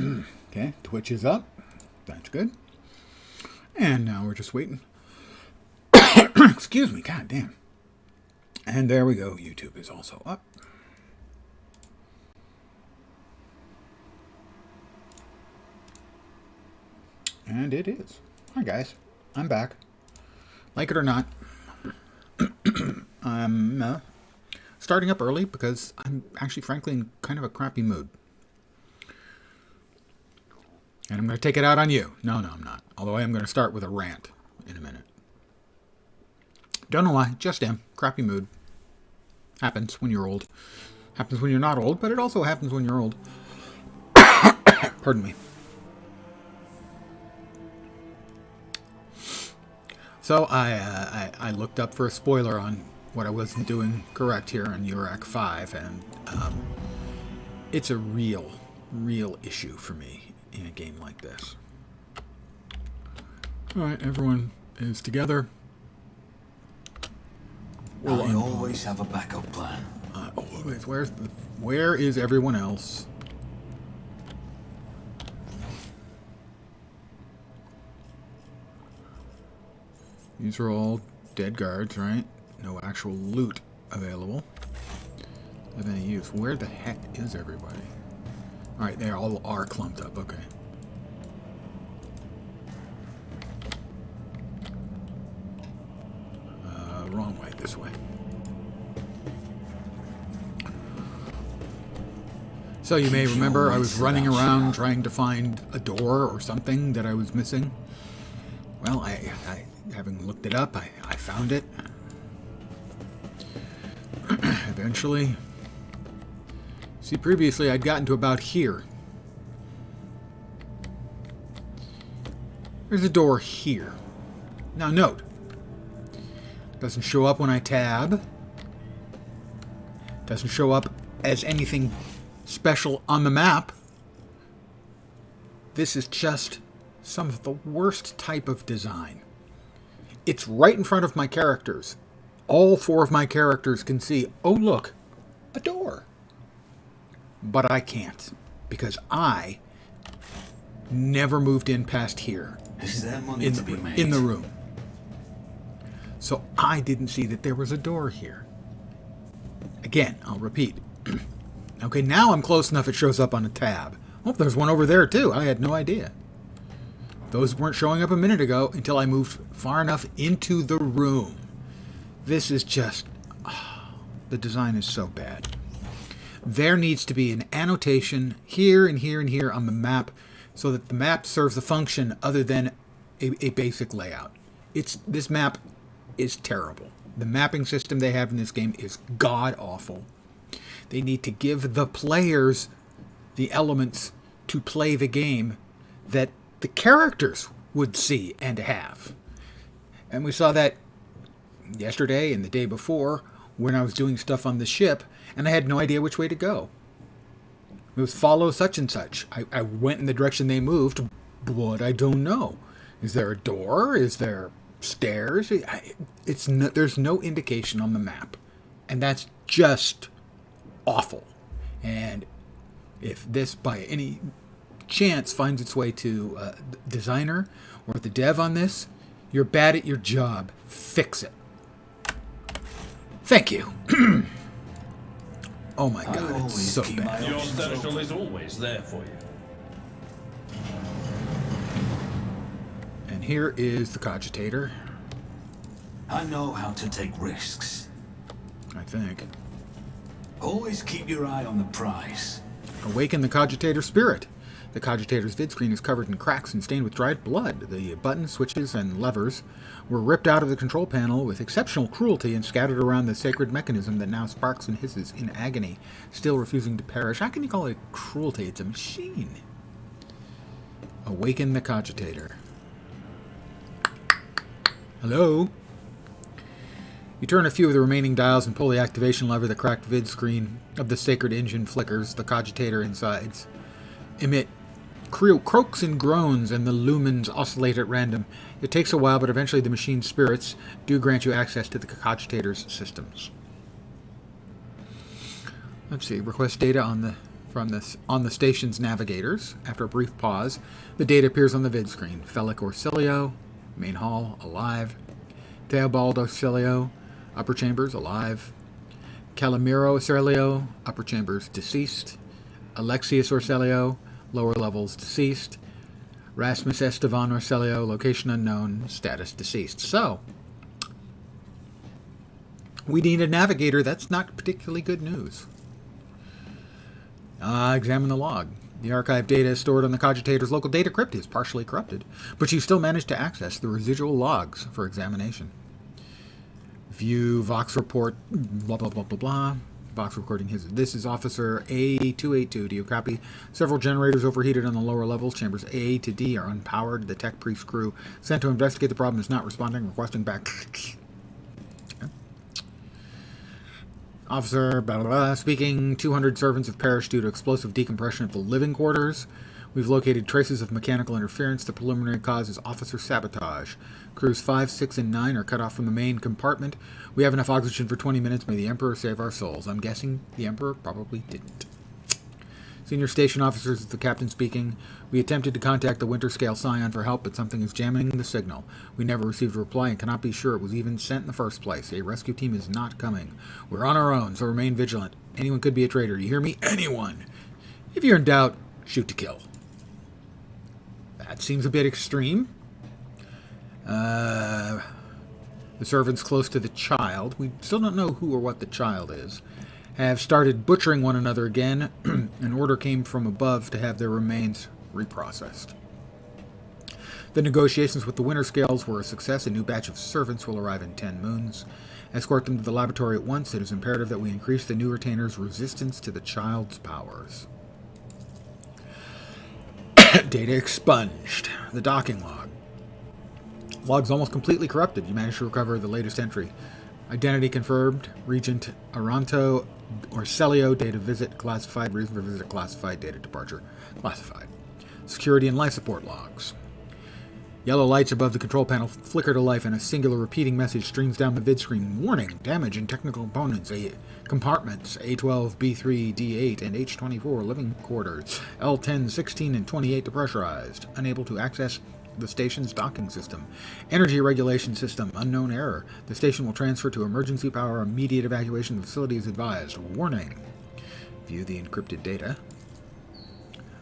Okay, Twitch is up. That's good. And now we're just waiting. Excuse me, god damn. And there we go. YouTube is also up. And it is. Hi guys, I'm back. Like it or not, I'm starting up early because I'm actually, frankly, in kind of a crappy mood. And I'm going to take it out on you. No, I'm not. Although I am going to start with a rant in a minute. Don't know why. Just am. Crappy mood. Happens when you're old. Happens when you're not old, but it also happens when you're old. Pardon me. So I looked up for a spoiler on what I wasn't doing correct here on URAC 5, and it's a real issue for me in a game like this. Alright, everyone is together. I always have a backup plan. Always. Where is everyone else? These are all dead guards, right? No actual loot available of any use. Where the heck is everybody? Alright, they all are clumped up. Okay. Wrong way. This way. So you may remember I was running around trying to find a door or something that I was missing. Well, I having looked it up, I found it. Eventually. See, previously I'd gotten to about here. There's a door here. Now note, doesn't show up when I tab. Doesn't show up as anything special on the map. This is just some of the worst type of design. It's right in front of my characters. All four of my characters can see, oh look, a door. But I can't, because I never moved in past here. Is there money to be made? In the room. So I didn't see that there was a door here. Again, I'll repeat. Okay, now I'm close enough it shows up on a tab. Oh, there's one over there too. I had no idea. Those weren't showing up a minute ago until I moved far enough into the room. This is just... the design is so bad. There needs to be an annotation here and here and here on the map so that the map serves a function other than a basic layout. This map is terrible. The mapping system they have in this game is god-awful. They need to give the players the elements to play the game that the characters would see and have. And we saw that yesterday and the day before when I was doing stuff on the ship and I had no idea which way to go. It was follow such and such. I went in the direction they moved, but I don't know. Is there a door? Is there stairs? There's no indication on the map. And that's just awful. And if this by any chance finds its way to the designer or the dev on this, you're bad at your job. Fix it. Thank you. Oh my god, it's so bad. Your social is always there for you. And here is the cogitator. I know how to take risks. I think. Always keep your eye on the prize. Awaken the cogitator spirit. The cogitator's vid screen is covered in cracks and stained with dried blood. The buttons, switches, and levers were ripped out of the control panel with exceptional cruelty and scattered around the sacred mechanism that now sparks and hisses in agony, still refusing to perish. How can you call it cruelty? It's a machine. Awaken the cogitator. Hello? You turn a few of the remaining dials and pull the activation lever. The cracked vid screen of the sacred engine flickers. The cogitator insides emit croaks and groans, and the lumens oscillate at random. It takes a while, but eventually the machine's spirits do grant you access to the cogitator's systems. Let's see. Request data on the from this on the station's navigators. After a brief pause, the data appears on the vid screen. Felic Orsilio, main hall, alive. Theobald Orsilio, upper chambers, alive. Calamiro Orsilio, upper chambers, deceased. Alexius Orsilio, lower levels, deceased. Rasmus Estevan Orsilio, location unknown, status deceased. So, we need a navigator. That's not particularly good news. Examine the log. The archive data stored on the cogitator's local data crypt is partially corrupted, but you still managed to access the residual logs for examination. View Vox report, blah, blah, blah, blah, blah. Vox recording his. This is Officer A282. Do you copy? Several generators overheated on the lower levels. Chambers A to D are unpowered. The tech priest crew sent to investigate the problem is not responding, requesting back. Okay. Officer, blah, blah, blah, speaking. 200 servants have perished due to explosive decompression of the living quarters. We've located traces of mechanical interference. The preliminary cause is officer sabotage. Crews 5, 6, and 9 are cut off from the main compartment. We have enough oxygen for 20 minutes. May the Emperor save our souls. I'm guessing the Emperor probably didn't. Senior station officers, is the captain speaking. We attempted to contact the Winter Scale Scion for help, but something is jamming the signal. We never received a reply and cannot be sure it was even sent in the first place. A rescue team is not coming. We're on our own, so remain vigilant. Anyone could be a traitor. You hear me? Anyone. If you're in doubt, shoot to kill. That seems a bit extreme. The servants close to the child, we still don't know who or what the child is, have started butchering one another again. An order came from above to have their remains reprocessed. The negotiations with the Winter Scales were a success. A new batch of servants will arrive in 10 moons. Escort them to the laboratory at once. It is imperative that we increase the new retainer's resistance to the child's powers. Data expunged. The docking log. Log's almost completely corrupted. You managed to recover the latest entry. Identity confirmed. Regent Aranto Orsilio. Data visit classified. Reason for visit classified. Data departure classified. Security and life support logs. Yellow lights above the control panel flicker to life and a singular repeating message streams down the vid screen. Warning, damage in technical components. Compartments A12, B3, D8, and H24 living quarters. L10, 16, and 28 depressurized. Unable to access the station's docking system. Energy regulation system, unknown error. The station will transfer to emergency power. Immediate evacuation of the facility is advised. Warning. View the encrypted data.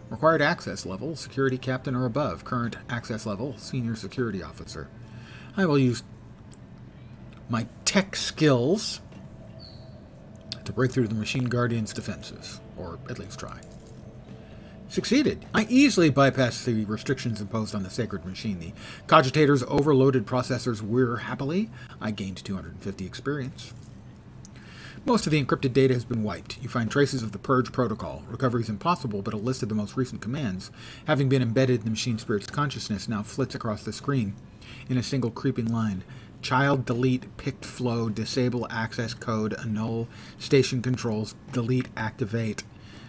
Required access level, security captain or above. Current access level, senior security officer. I will use my tech skills to break through the Machine Guardian's defenses, or at least try. Succeeded. I easily bypassed the restrictions imposed on the sacred machine. The cogitator's overloaded processors whir happily. I gained 250 experience. Most of the encrypted data has been wiped. You find traces of the Purge protocol. Recovery is impossible, but a list of the most recent commands, having been embedded in the machine spirit's consciousness, now flits across the screen in a single creeping line. Child, delete, picked flow, disable access code, annul, station controls, delete, activate,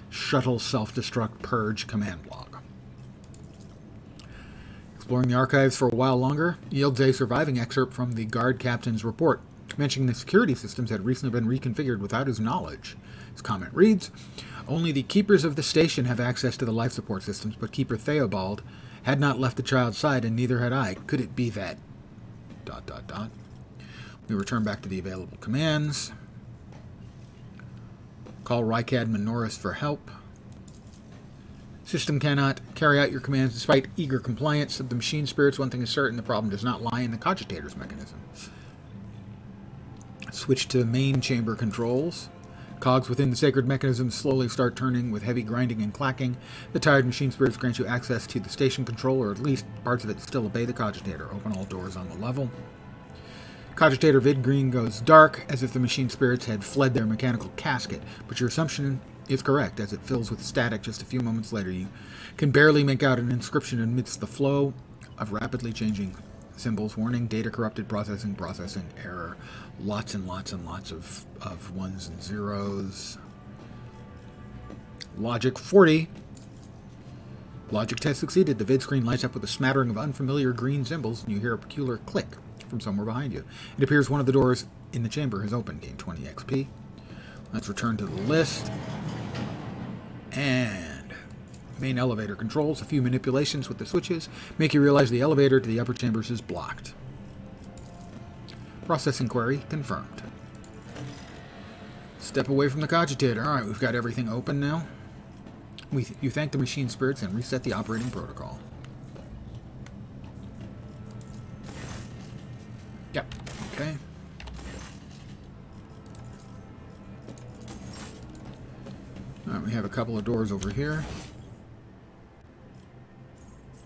shuttle, self-destruct, purge, command log. Exploring the archives for a while longer yields a surviving excerpt from the guard captain's report, mentioning the security systems had recently been reconfigured without his knowledge. His comment reads, only the keepers of the station have access to the life support systems, but Keeper Theobald had not left the child's side, and neither had I. Could it be that... ... We return back to the available commands. Call Rykad Minoris for help. System cannot carry out your commands despite eager compliance of the machine spirits. One thing is certain, the problem does not lie in the cogitator's mechanism. Switch to main chamber controls. Cogs within the sacred mechanism slowly start turning with heavy grinding and clacking. The tired machine spirits grant you access to the station control, or at least parts of it still obey the cogitator. Open all doors on the level. Cogitator vid green goes dark, as if the machine spirits had fled their mechanical casket, but your assumption is correct, as it fills with static just a few moments later. You can barely make out an inscription amidst the flow of rapidly changing symbols. Warning, data corrupted, processing, error. Lots and lots and lots of ones and zeros. Logic 40. Logic test succeeded. The vid screen lights up with a smattering of unfamiliar green symbols, and you hear a peculiar click from somewhere behind you. It appears one of the doors in the chamber has opened. Gain 20 XP. Let's return to the list. And main elevator controls. A few manipulations with the switches make you realize the elevator to the upper chambers is blocked. Processing query confirmed. Step away from the cogitator. Alright, we've got everything open now. You thank the machine spirits and reset the operating protocol. Yep, okay. Alright, we have a couple of doors over here.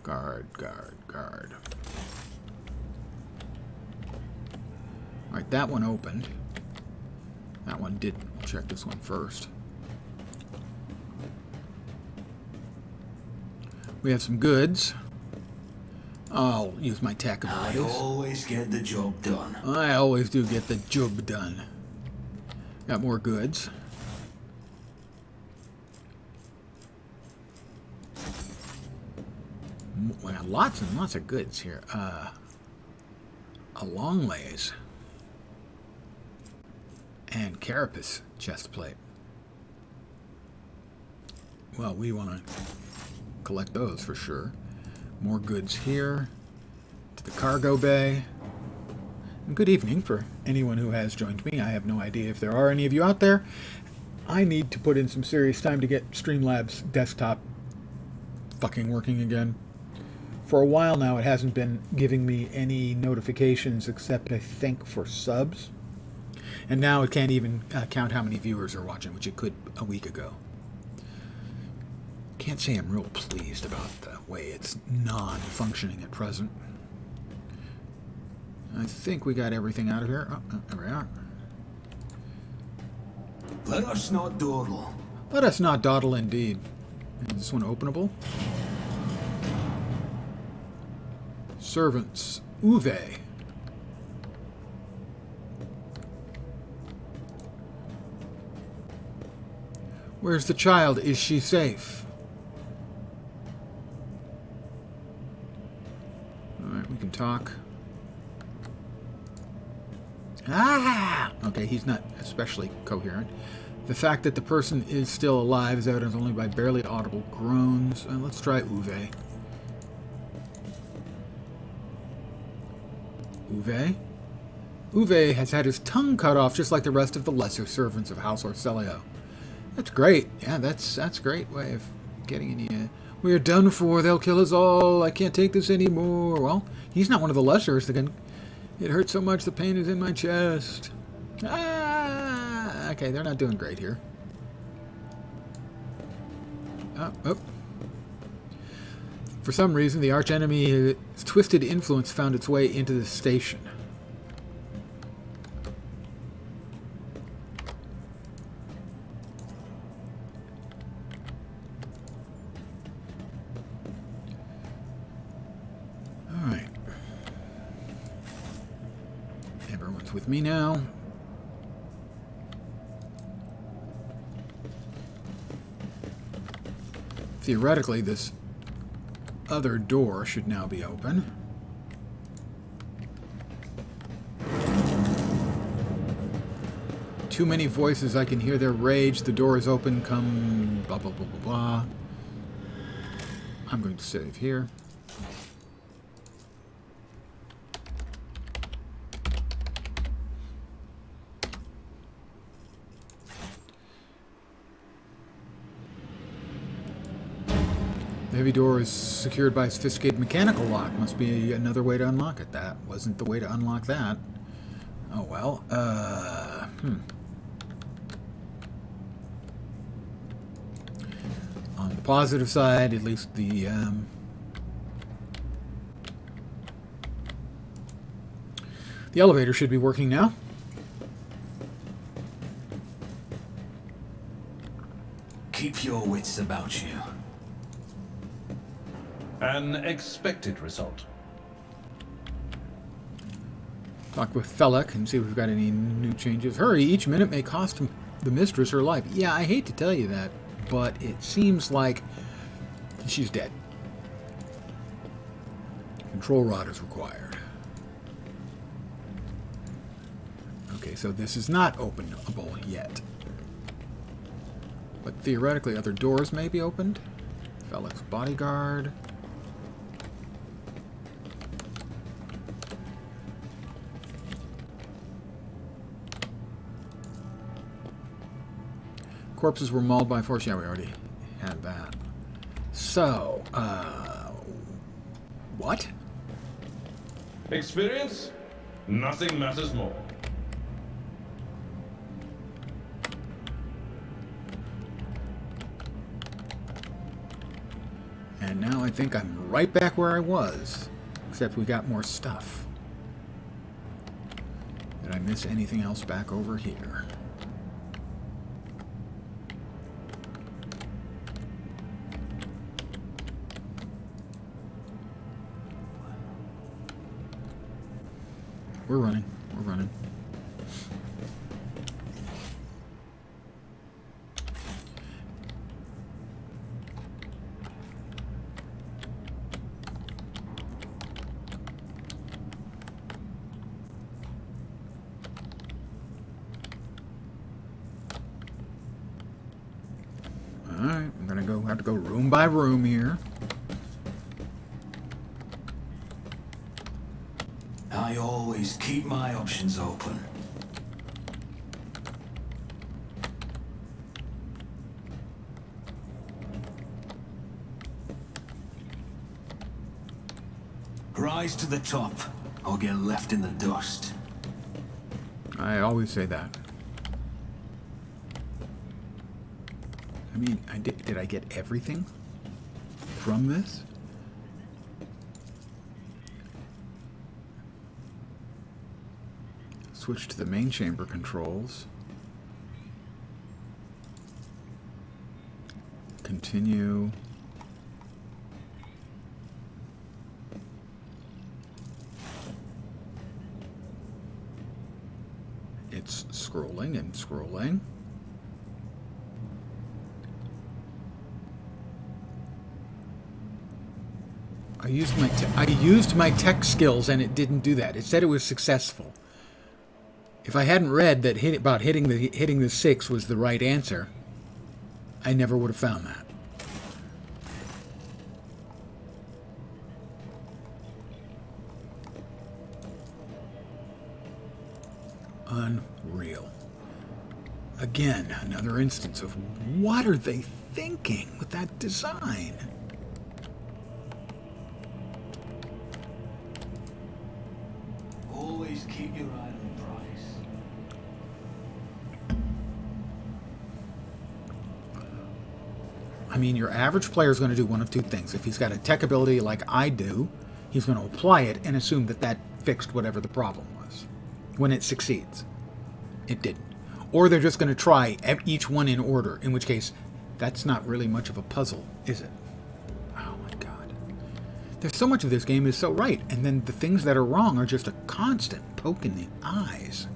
Guard, guard, guard. Alright, that one opened. That one didn't. We'll check this one first. We have some goods. I'll use my tech abilities. I always get the job done. I always do get the job done. Got more goods. We got lots and lots of goods here. A long lays. And carapace chest plate. Well, we want to collect those for sure. More goods here. To the cargo bay. And good evening for anyone who has joined me. I have no idea if there are any of you out there. I need to put in some serious time to get Streamlabs desktop fucking working again. For a while now, it hasn't been giving me any notifications except, I think, for subs. And now it can't even count how many viewers are watching, which it could a week ago. Can't say I'm real pleased about the way it's non-functioning at present. I think we got everything out of here. Oh, there we are. Let us not dawdle. Let us not dawdle indeed. Is this one openable? Servants. Uwe. Where's the child? Is she safe? Alright, we can talk. Ah! Okay, he's not especially coherent. The fact that the person is still alive is evidenced only by barely audible groans. Let's try Uwe. Uwe? Uwe has had his tongue cut off just like the rest of the lesser servants of House Orselio. That's great. Yeah, that's a great way of getting in. We are done for. They'll kill us all. I can't take this anymore. Well, he's not one of the lessers. It hurts so much the pain is in my chest. Ah! Okay, they're not doing great here. Oh. For some reason, the archenemy twisted influence found its way into the station. Alright. Everyone's with me now. Theoretically, this other door should now be open. Too many voices, I can hear their rage. The door is open, come blah blah blah blah blah. I'm going to save here. The heavy door is secured by a sophisticated mechanical lock. Must be another way to unlock it. That wasn't the way to unlock that. Oh well. On the positive side, at least the elevator should be working now. Keep your wits about you. An expected result. Talk with Felek and see if we've got any new changes. Hurry, each minute may cost the mistress her life. Yeah, I hate to tell you that, but it seems like she's dead. Control rod is required. Okay, so this is not openable yet. But theoretically, other doors may be opened. Felix bodyguard. Corpses were mauled by force. Yeah, we already had that. So, what? Experience? Nothing matters more. And now I think I'm right back where I was, except we got more stuff. Did I miss anything else back over here? We're running. We're running. Alright, I'm gonna have to go room by room here. I always keep my options open. Rise to the top, or get left in the dust. I always say that. I mean, did I get everything from this? Switch to the main chamber controls. Continue. It's scrolling and scrolling. I used my tech skills and it didn't do that. It said it was successful. If I hadn't read that hitting the 6 was the right answer, I never would have found that. Unreal. Again, another instance of what are they thinking with that design? Always keep your eye on the prize. I mean, your average player is going to do one of two things. If he's got a tech ability like I do, he's going to apply it and assume that that fixed whatever the problem was. When it succeeds. It didn't. Or they're just going to try each one in order, in which case, that's not really much of a puzzle, is it? Oh my god. There's so much of this game is so right, and then the things that are wrong are just a constant poke in the eyes.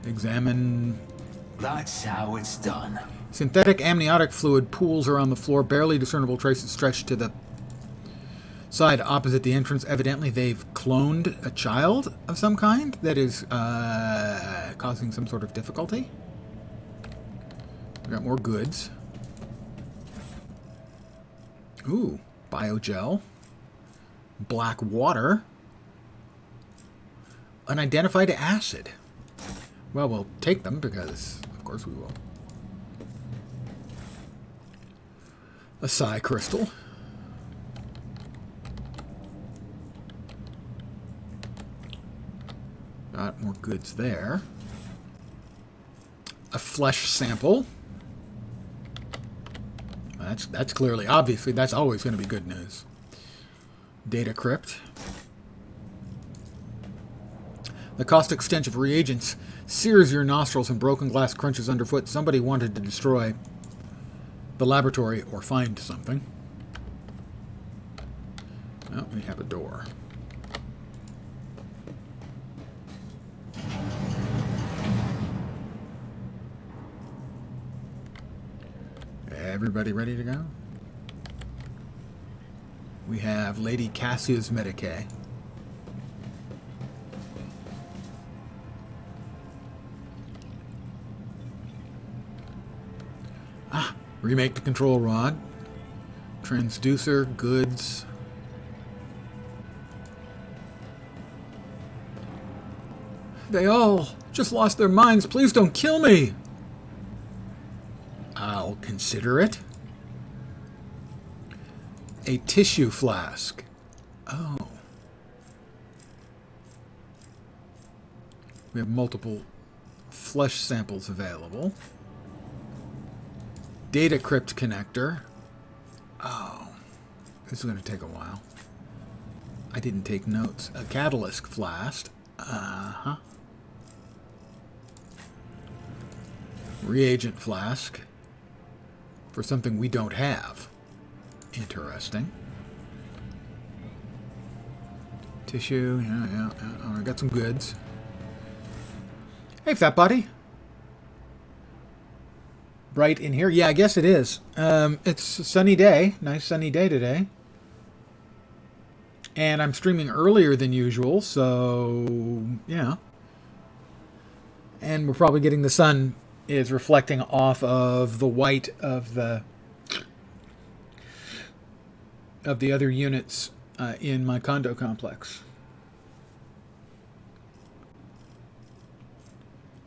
Examine. That's how it's done. Synthetic amniotic fluid pools around the floor, barely discernible traces stretched to the side opposite the entrance. Evidently, they've cloned a child of some kind that is causing some sort of difficulty. We got more goods. Ooh, biogel. Black water. Unidentified acid. Well, we'll take them because, of course, we will. A psi crystal. Got more goods there. A flesh sample. That's clearly, obviously, that's always going to be good news. Data crypt. The caustic stench of reagents sears your nostrils and broken glass crunches underfoot. Somebody wanted to destroy the laboratory or find something. Oh, we have a door. Everybody ready to go? We have Lady Cassia's Medicae. Remake the control rod. Transducer, goods. They all just lost their minds. Please don't kill me. I'll consider it. A tissue flask. Oh. We have multiple flesh samples available. Data crypt connector. Oh. This is going to take a while. I didn't take notes. A catalyst flask. Uh-huh. Reagent flask. For something we don't have. Interesting. Tissue. Yeah. I got some goods. Hey, fat buddy. Bright in here? Yeah, I guess it is. It's a sunny day. Nice sunny day today. And I'm streaming earlier than usual, so yeah. And we're probably getting the sun is reflecting off of the white of the other units in my condo complex.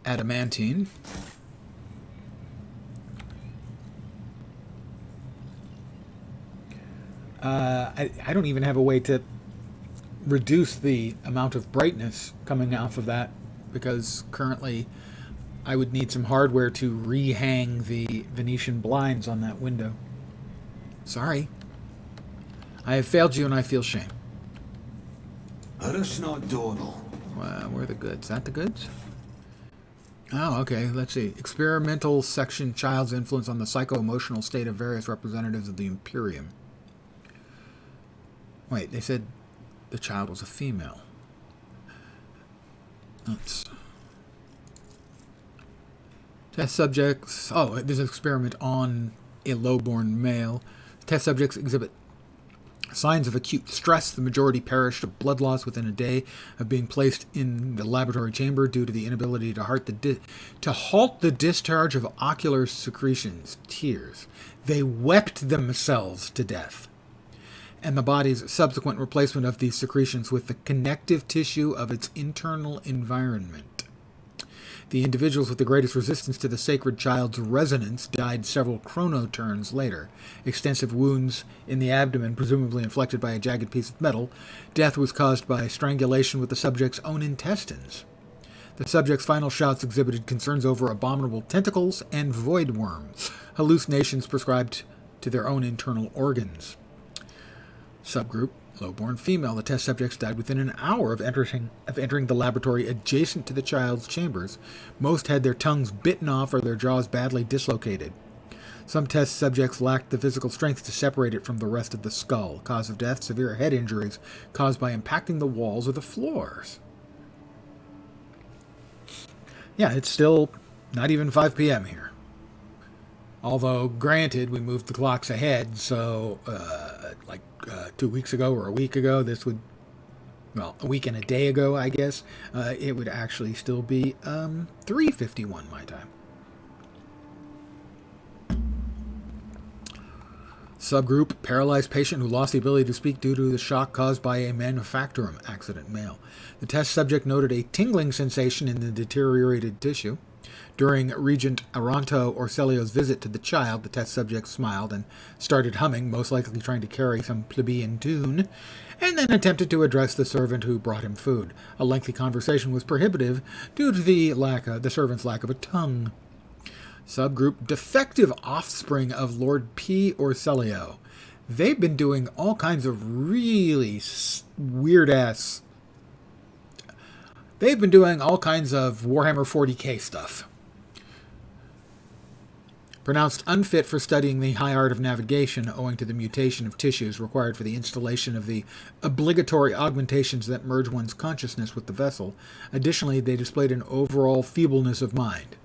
Adamantine. I don't even have a way to reduce the amount of brightness coming off of that, because currently I would need some hardware to rehang the Venetian blinds on that window. Sorry. I have failed you and I feel shame. Where Where are the goods? Is that the goods? Oh, okay. Let's see. Experimental section, child's influence on the psycho-emotional state of various representatives of the Imperium. Wait, they said the child was a female. Let's... Test subjects... Oh, there's an experiment on a low-born male. Test subjects exhibit signs of acute stress. The majority perished of blood loss within a day of being placed in the laboratory chamber due to the inability to halt the discharge of ocular secretions, tears. They wept themselves to death. And the body's subsequent replacement of these secretions with the connective tissue of its internal environment. The individuals with the greatest resistance to the sacred child's resonance died several chronoturns later. Extensive wounds in the abdomen, presumably inflicted by a jagged piece of metal. Death was caused by strangulation with the subject's own intestines. The subject's final shouts exhibited concerns over abominable tentacles and void worms, hallucinations prescribed to their own internal organs. Subgroup, low-born female. The test subjects died within an hour of entering the laboratory adjacent to the child's chambers. Most had their tongues bitten off or their jaws badly dislocated. Some test subjects lacked the physical strength to separate it from the rest of the skull. Cause of death, severe head injuries caused by impacting the walls or the floors. Yeah, it's still not even 5 p.m. here. Although, granted, we moved the clocks ahead, so 2 weeks ago or a week ago, this would, well, a week and a day ago, I guess, it would actually still be 3:51 my time. Subgroup, paralyzed patient who lost the ability to speak due to the shock caused by a manufacturing accident, male. The test subject noted a tingling sensation in the deteriorated tissue. During Regent Aranto Orselio's visit to the child, the test subject smiled and started humming, most likely trying to carry some plebeian tune, and then attempted to address the servant who brought him food. A lengthy conversation was prohibitive due to the servant's lack of a tongue. Subgroup, defective offspring of Lord P. Orselio. They've been doing all kinds of really weird-ass... They've been doing all kinds of Warhammer 40k stuff. Pronounced unfit for studying the high art of navigation owing to the mutation of tissues required for the installation of the obligatory augmentations that merge one's consciousness with the vessel. Additionally, they displayed an overall feebleness of mind.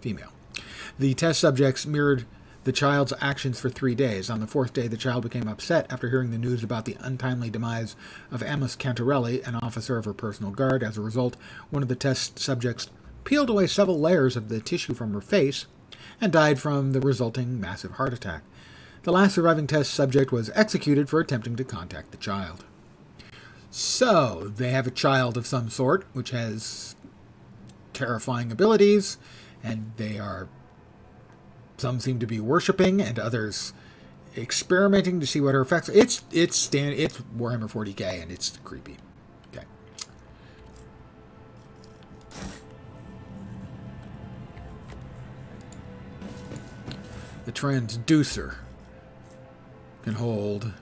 Female. The test subjects mirrored the child's actions for 3 days. On the 4th day, the child became upset after hearing the news about the untimely demise of Amos Cantarelli, an officer of her personal guard. As a result, one of the test subjects peeled away several layers of the tissue from her face and died from the resulting massive heart attack. The last surviving test subject was executed for attempting to contact the child. So, they have a child of some sort, which has terrifying abilities, and some seem to be worshipping, and others experimenting to see what her effects are. It's Warhammer 40k, and it's creepy. Okay. The transducer can hold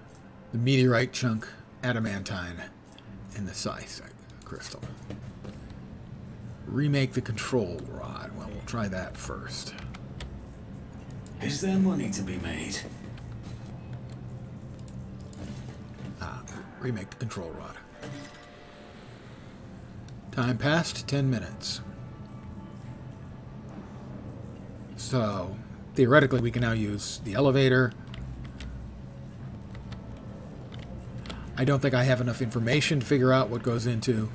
the meteorite chunk adamantine in the scythe crystal. Remake the control rod. Well, we'll try that first. Is there money to be made? Remake the control rod. Time passed, 10 minutes. So, theoretically, we can now use the elevator. I don't think I have enough information to figure out what goes into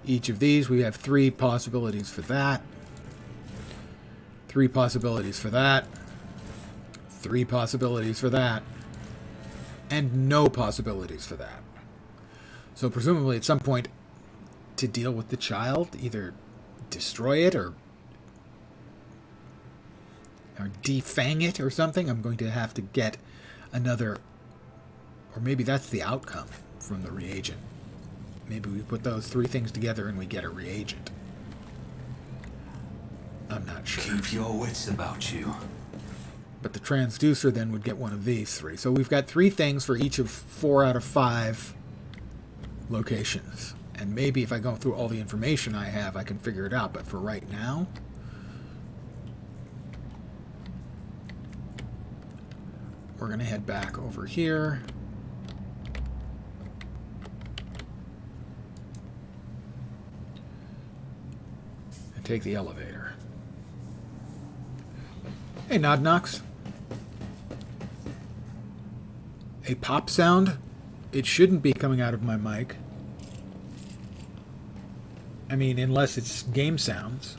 each of these. We have 3 possibilities for that. 3 possibilities for that. 3 possibilities for that. And no possibilities for that. So presumably at some point, to deal with the child, either destroy it or defang it or something, I'm going to have to get another, or maybe that's the outcome from the reagent. Maybe we put those 3 things together and we get a reagent. I'm not sure. Keep your wits about you. But the transducer then would get one of these 3. So we've got 3 things for each of 4 out of 5 locations. And maybe if I go through all the information I have, I can figure it out. But for right now, we're going to head back over here. And take the elevator. Hey, Nod Knox. A pop sound? It shouldn't be coming out of my mic. I mean, unless it's game sounds.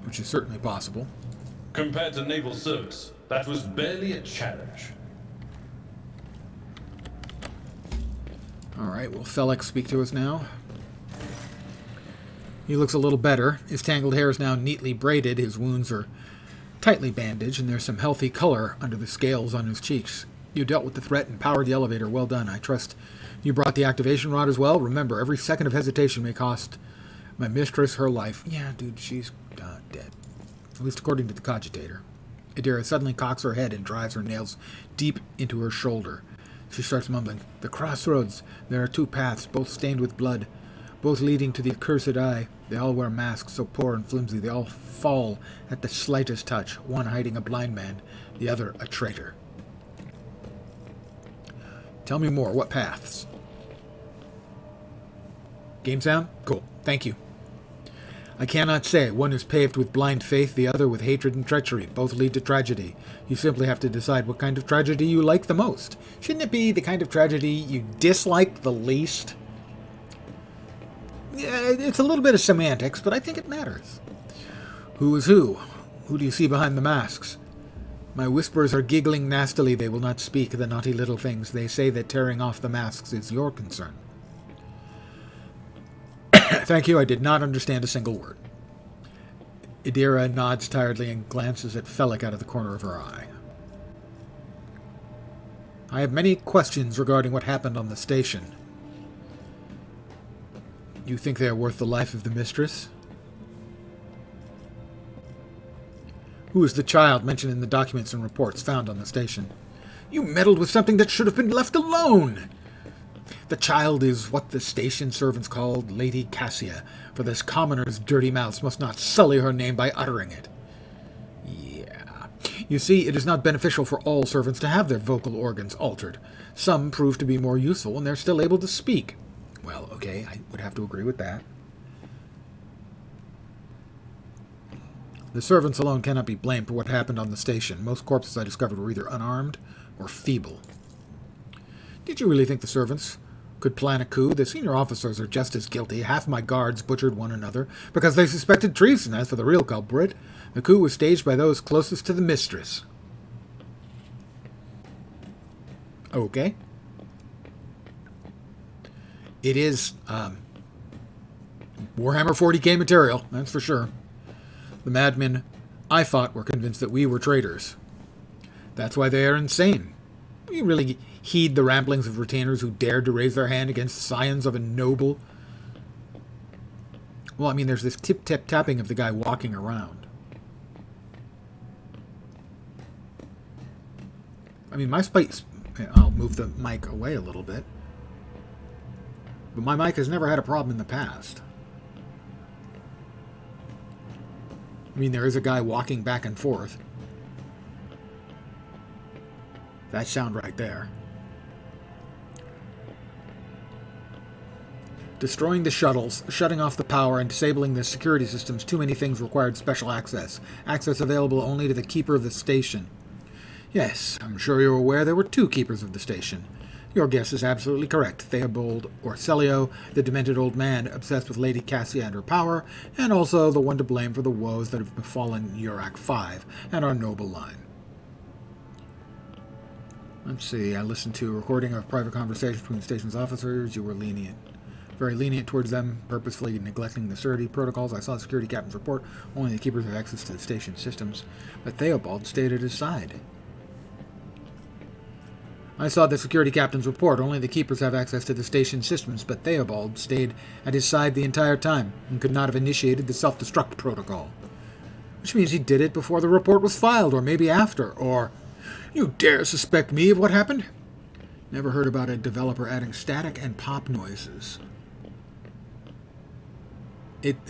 Which is certainly possible. Compared to naval service, that was barely a challenge. Alright, will Felix speak to us now? He looks a little better. His tangled hair is now neatly braided, his wounds are tightly bandaged, and there's some healthy color under the scales on his cheeks. You dealt with the threat and powered the elevator. Well done. I trust you brought the activation rod as well. Remember, every second of hesitation may cost my mistress her life. Yeah, dude, she's dead. At least according to the cogitator. Idira suddenly cocks her head and drives her nails deep into her shoulder. She starts mumbling, "The crossroads. There are 2 paths, both stained with blood, both leading to the accursed eye. They all wear masks so poor and flimsy they all fall at the slightest touch, one hiding a blind man, the other a traitor." Tell me more. What paths? Game sound? Cool. Thank you. I cannot say. One is paved with blind faith, the other with hatred and treachery. Both lead to tragedy. You simply have to decide what kind of tragedy you like the most. Shouldn't it be the kind of tragedy you dislike the least? Yeah, it's a little bit of semantics, but I think it matters. Who is who? Who do you see behind the masks? My whisperers are giggling nastily. They will not speak, the naughty little things. They say that tearing off the masks is your concern. Thank you, I did not understand a single word. Idira nods tiredly and glances at Felix out of the corner of her eye. I have many questions regarding what happened on the station. You think they are worth the life of the mistress? Who is the child mentioned in the documents and reports found on the station? You meddled with something that should have been left alone! The child is what the station servants called Lady Cassia, for this commoner's dirty mouths must not sully her name by uttering it. Yeah. You see, it is not beneficial for all servants to have their vocal organs altered. Some prove to be more useful, and they're still able to speak. Well, okay, I would have to agree with that. The servants alone cannot be blamed for what happened on the station. Most corpses I discovered were either unarmed or feeble. Did you really think the servants could plan a coup. The senior officers are just as guilty. Half my guards butchered one another because they suspected treason. As for the real culprit, the coup was staged by those closest to the mistress. Okay. It is Warhammer 40k material, that's for sure. The madmen I fought were convinced that we were traitors. That's why they are insane. You really heed the ramblings of retainers who dared to raise their hand against the scions of a noble? Well, I mean, there's this tip-tap-tapping of the guy walking around. I mean, my spikes... I'll move the mic away a little bit. But my mic has never had a problem in the past. I mean, there is a guy walking back and forth. That sound right there. Destroying the shuttles, shutting off the power, and disabling the security systems. Too many things required special access. Access available only to the keeper of the station. Yes, I'm sure you're aware there were 2 keepers of the station. Your guess is absolutely correct. Theobald, or Celio, the demented old man obsessed with Lady Cassia and her power, and also the one to blame for the woes that have befallen Urak 5 and our noble line. Let's see, I listened to a recording of private conversations between the station's officers. You were lenient. Very lenient towards them, purposefully neglecting the security protocols. I saw the security captain's report. Only the keepers have access to the station systems. But Theobald stayed at his side. I saw the security captain's report. Only the keepers have access to the station systems, but Theobald stayed at his side the entire time and could not have initiated the self-destruct protocol. Which means he did it before the report was filed, or maybe after, or... You dare suspect me of what happened? Never heard about a developer adding static and pop noises.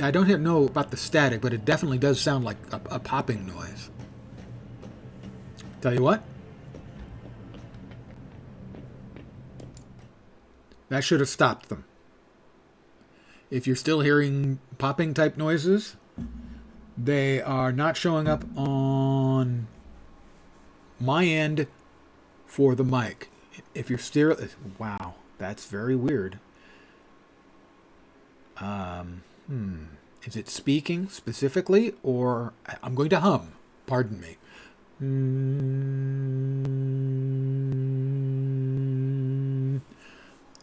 I don't know about the static, but it definitely does sound like a popping noise. Tell you what. That should have stopped them. If you're still hearing popping type noises, they are not showing up on my end for the mic. If you're still... Wow, that's very weird. Is it speaking specifically, or... I'm going to hum. Pardon me.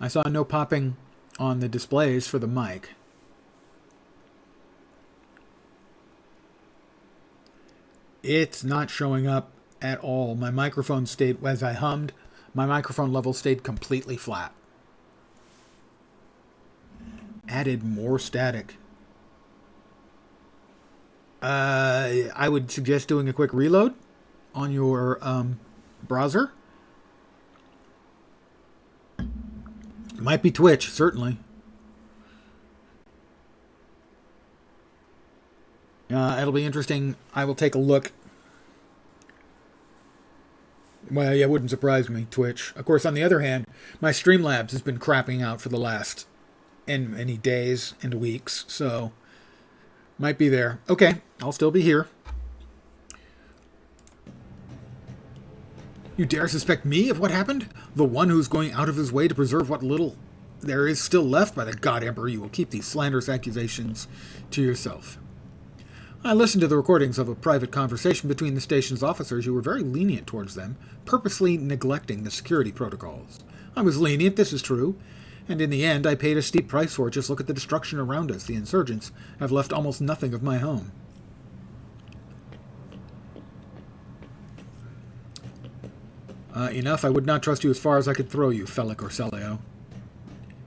I saw no popping on the displays for the mic. It's not showing up at all. My microphone stayed, as I hummed, my microphone level stayed completely flat. Added more static. I would suggest doing a quick reload on your browser. It might be Twitch, certainly. It'll be interesting. I will take a look. Well, yeah, it wouldn't surprise me, Twitch. Of course, on the other hand, my Streamlabs has been crapping out for the last many days and weeks, so might be there. Okay, I'll still be here. You dare suspect me of what happened? The one who's going out of his way to preserve what little there is still left? By the God Emperor, you will keep these slanderous accusations to yourself. I listened to the recordings of a private conversation between the station's officers. You were very lenient towards them, purposely neglecting the security protocols. I was lenient, this is true, and in the end I paid a steep price for it. Just look at the destruction around us. The insurgents have left almost nothing of my home. Enough. I would not trust you as far as I could throw you, Felic or Celio.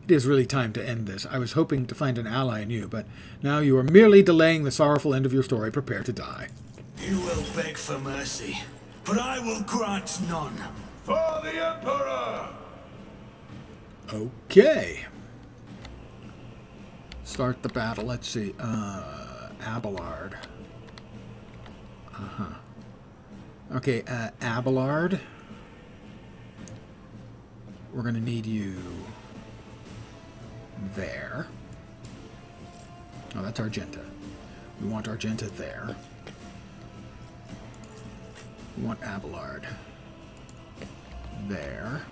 It is really time to end this. I was hoping to find an ally in you, but now you are merely delaying the sorrowful end of your story. Prepare to die. You will beg for mercy, but I will grant none. For the Emperor! Okay. Start the battle. Let's see. Abelard. Okay, Abelard. We're going to need you there. Oh, that's Argenta. We want Argenta there. We want Abelard there.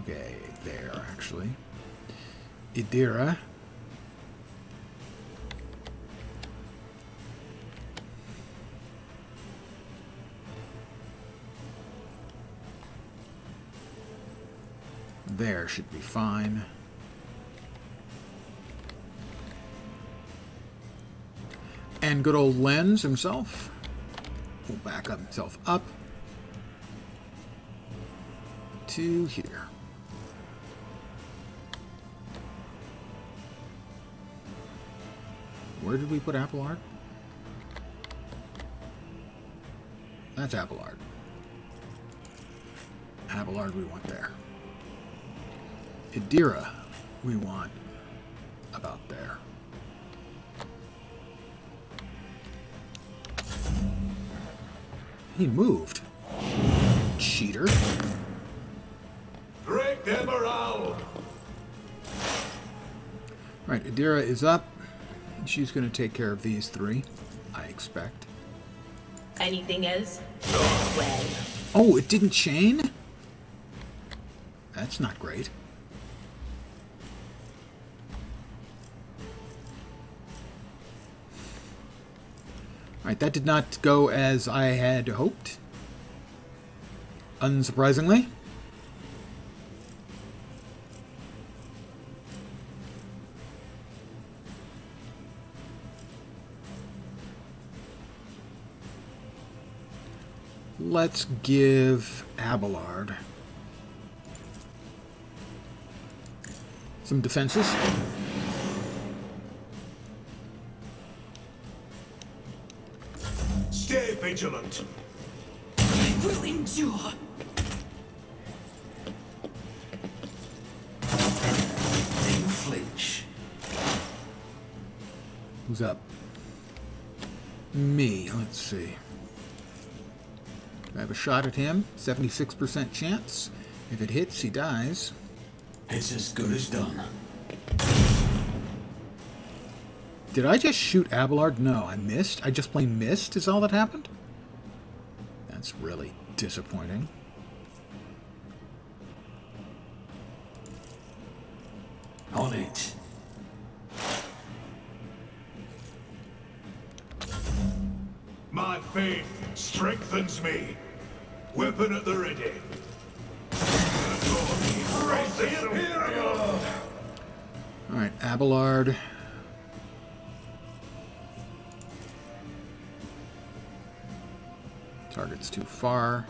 Okay, there, actually. Idira. There should be fine. And good old Lens himself will back up himself up to here. Where did we put Appelard? That's Appelard. Appelard we want there. Idira we want about there. He moved. Cheater. Break their morale! Right, Idira is up. And she's going to take care of these three, I expect. Anything else? Well, Oh, it didn't chain? That's not great. Alright, that did not go as I had hoped. Unsurprisingly. Let's give Abelard some defenses. Stay vigilant. I will endure. Don't flinch. Who's up? Me. Let's see. I have a shot at him. 76% chance. If it hits, he dies. It's as good as done. Did I just shoot Abelard? No, I missed. I just plain missed is all that happened? That's really disappointing. On it. My faith strengthens me. Weapon at the ready. Praise the Imperial! Alright, Abelard. Target's too far.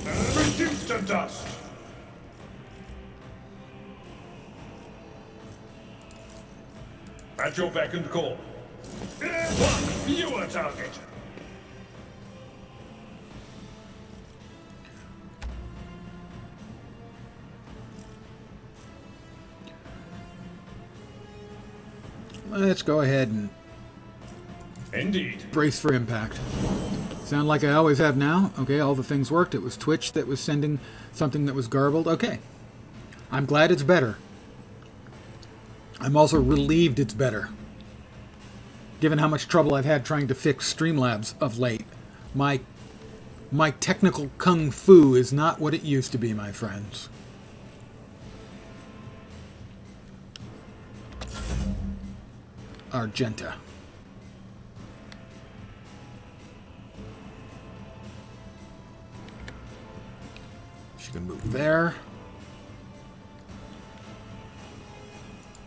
Reduced to dust! At your beck and call. One fewer target! Let's go ahead and Indeed. brace for impact. Sound like I always have now? Okay, all the things worked. It was Twitch that was sending something that was garbled. Okay. I'm glad it's better. I'm also relieved it's better. Given how much trouble I've had trying to fix Streamlabs of late, my technical kung fu is not what it used to be, my friends. Argenta. She can move there.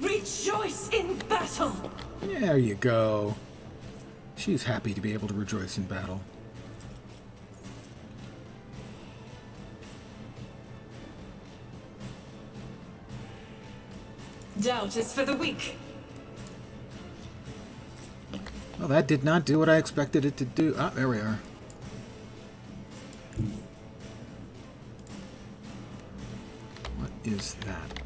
Rejoice in battle! There you go. She's happy to be able to rejoice in battle. Doubt is for the weak. Well, that did not do what I expected it to do. Ah, there we are. What is that?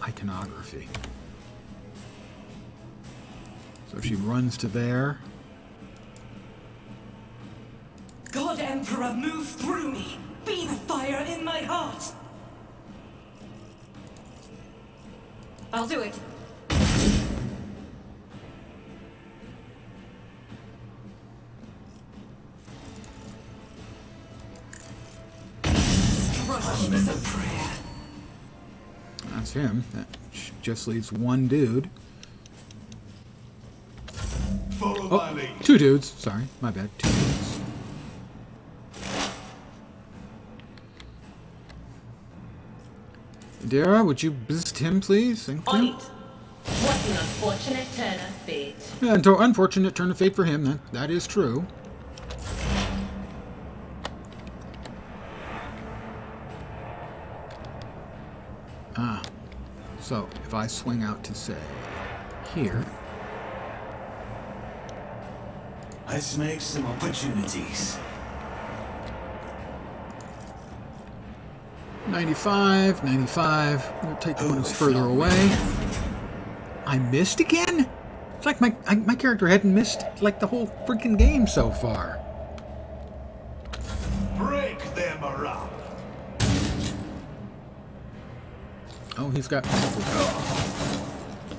Iconography. So she runs to there. God Emperor, move through me. Be the fire in my heart. I'll do it. That's him. That just leaves one dude. Follow Oh, my lead. 2 dudes. Sorry, my bad. 2 dudes. Dara, would you visit him, please? Thank On you. it. What an unfortunate turn of fate. Yeah, unfortunate turn of fate for him. That is true. So if I swing out to say here, Let's make some opportunities. 95, 95. We'll take the one who's further away. I missed again? It's like my character hadn't missed like the whole freaking game so far. Break them up. Oh, he's got.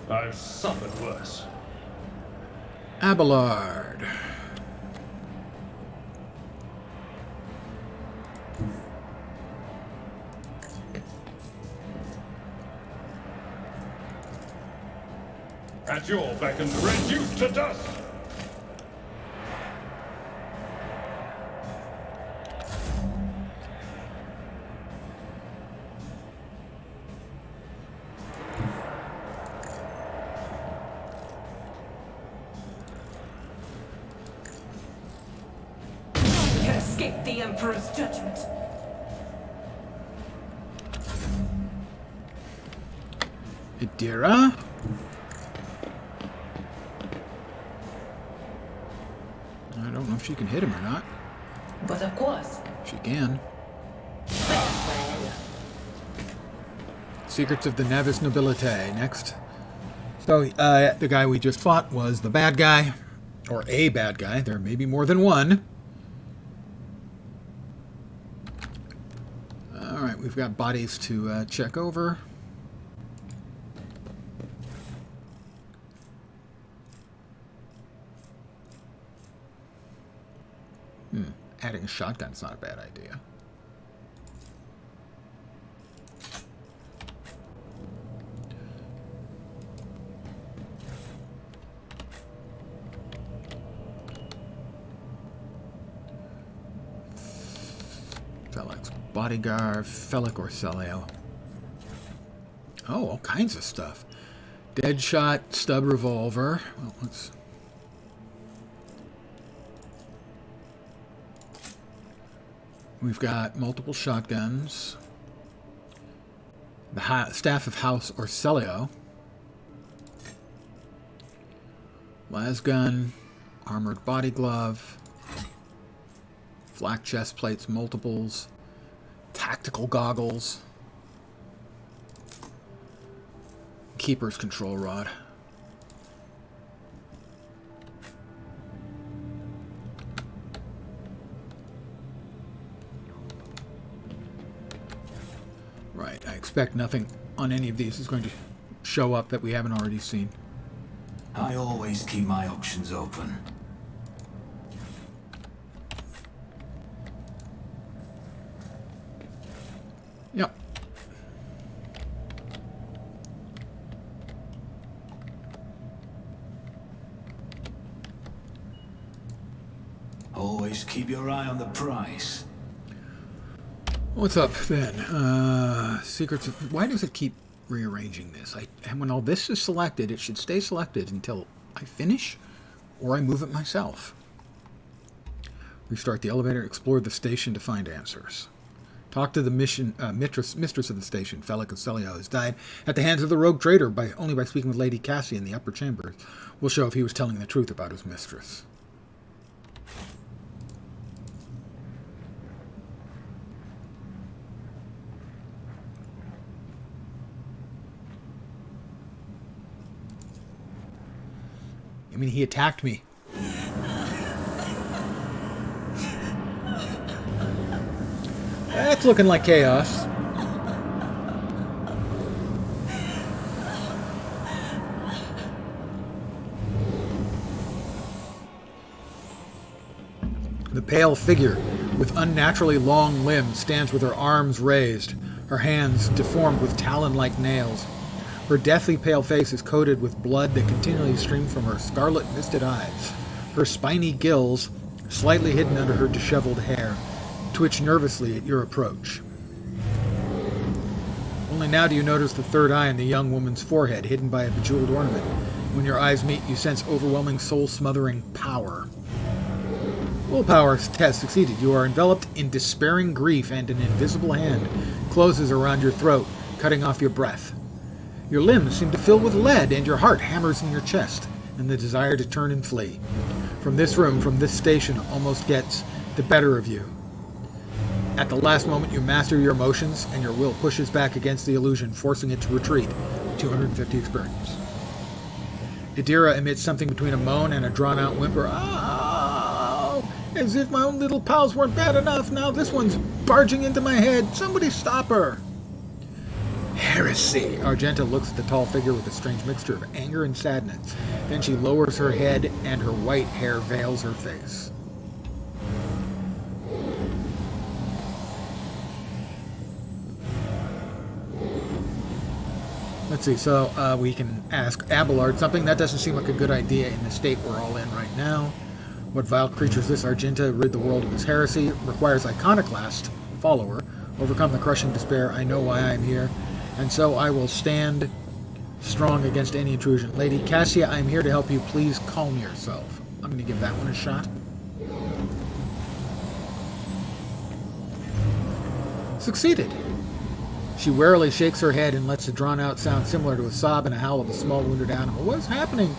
I've suffered worse. Abelard. At your beck and reduced to dust. You can escape the Emperor's judgment. Idira. I don't know if she can hit him or not. But of course, She can. well, Secrets of the Navis Nobilite. Next. So, the guy we just fought was the bad guy. Or a bad guy. There may be more than one. Alright, we've got bodies to check over. Adding a shotgun's not a bad idea. Felic's bodyguard, Felic or Celio. Oh, all kinds of stuff. Deadshot, stub revolver. Well, let's. We've got multiple shotguns. The Staff of House Orcelio. Lasgun. Armored body glove. Flak chest plates, multiples. Tactical goggles. Keeper's control rod. Right, I expect nothing on any of these is going to show up that we haven't already seen. I always keep my options open. Yep. Always keep your eye on the prize. What's up then? Secrets of... Why does it keep rearranging this? And when all this is selected, it should stay selected until I finish or I move it myself. Restart the elevator, explore the station to find answers. Talk to the mistress of the station, Felic Celio, has died at the hands of the rogue trader only by speaking with Lady Cassie in the upper chambers. We'll show if he was telling the truth about his mistress. I mean, he attacked me. That's looking like chaos. The pale figure with unnaturally long limbs stands with her arms raised. her hands deformed with talon-like nails. Her deathly pale face is coated with blood that continually streams from her scarlet misted eyes. Her spiny gills, slightly hidden under her disheveled hair, twitch nervously at your approach. Only now do you notice the third eye in the young woman's forehead, hidden by a bejeweled ornament. When your eyes meet, you sense overwhelming, soul-smothering power. Willpower test succeeded. You are enveloped in despairing grief, and an invisible hand closes around your throat, cutting off your breath. Your limbs seem to fill with lead, and your heart hammers in your chest, and the desire to turn and flee. From this room, from this station, almost gets the better of you. At the last moment, you master your emotions, and your will pushes back against the illusion, forcing it to retreat. 250 experience. Idira emits something between a moan and a drawn-out whimper. Oh, as if my own little pals weren't bad enough. Now this one's barging into my head. Somebody stop her. Heresy. Argenta looks at the tall figure with a strange mixture of anger and sadness. Then she lowers her head, and her white hair veils her face. Let's see, so we can ask Abelard something. That doesn't seem like a good idea in the state we're all in right now. What vile creature is this? Argenta, rid the world of his heresy. Requires iconoclast, follower. Overcome the crushing despair. I know why I am here. And so I will stand strong against any intrusion. Lady Cassia, I am here to help you. Please calm yourself. I'm going to give that one a shot. Succeeded. She warily shakes her head and lets a drawn-out sound similar to a sob and a howl of a small wounded animal. What is happening?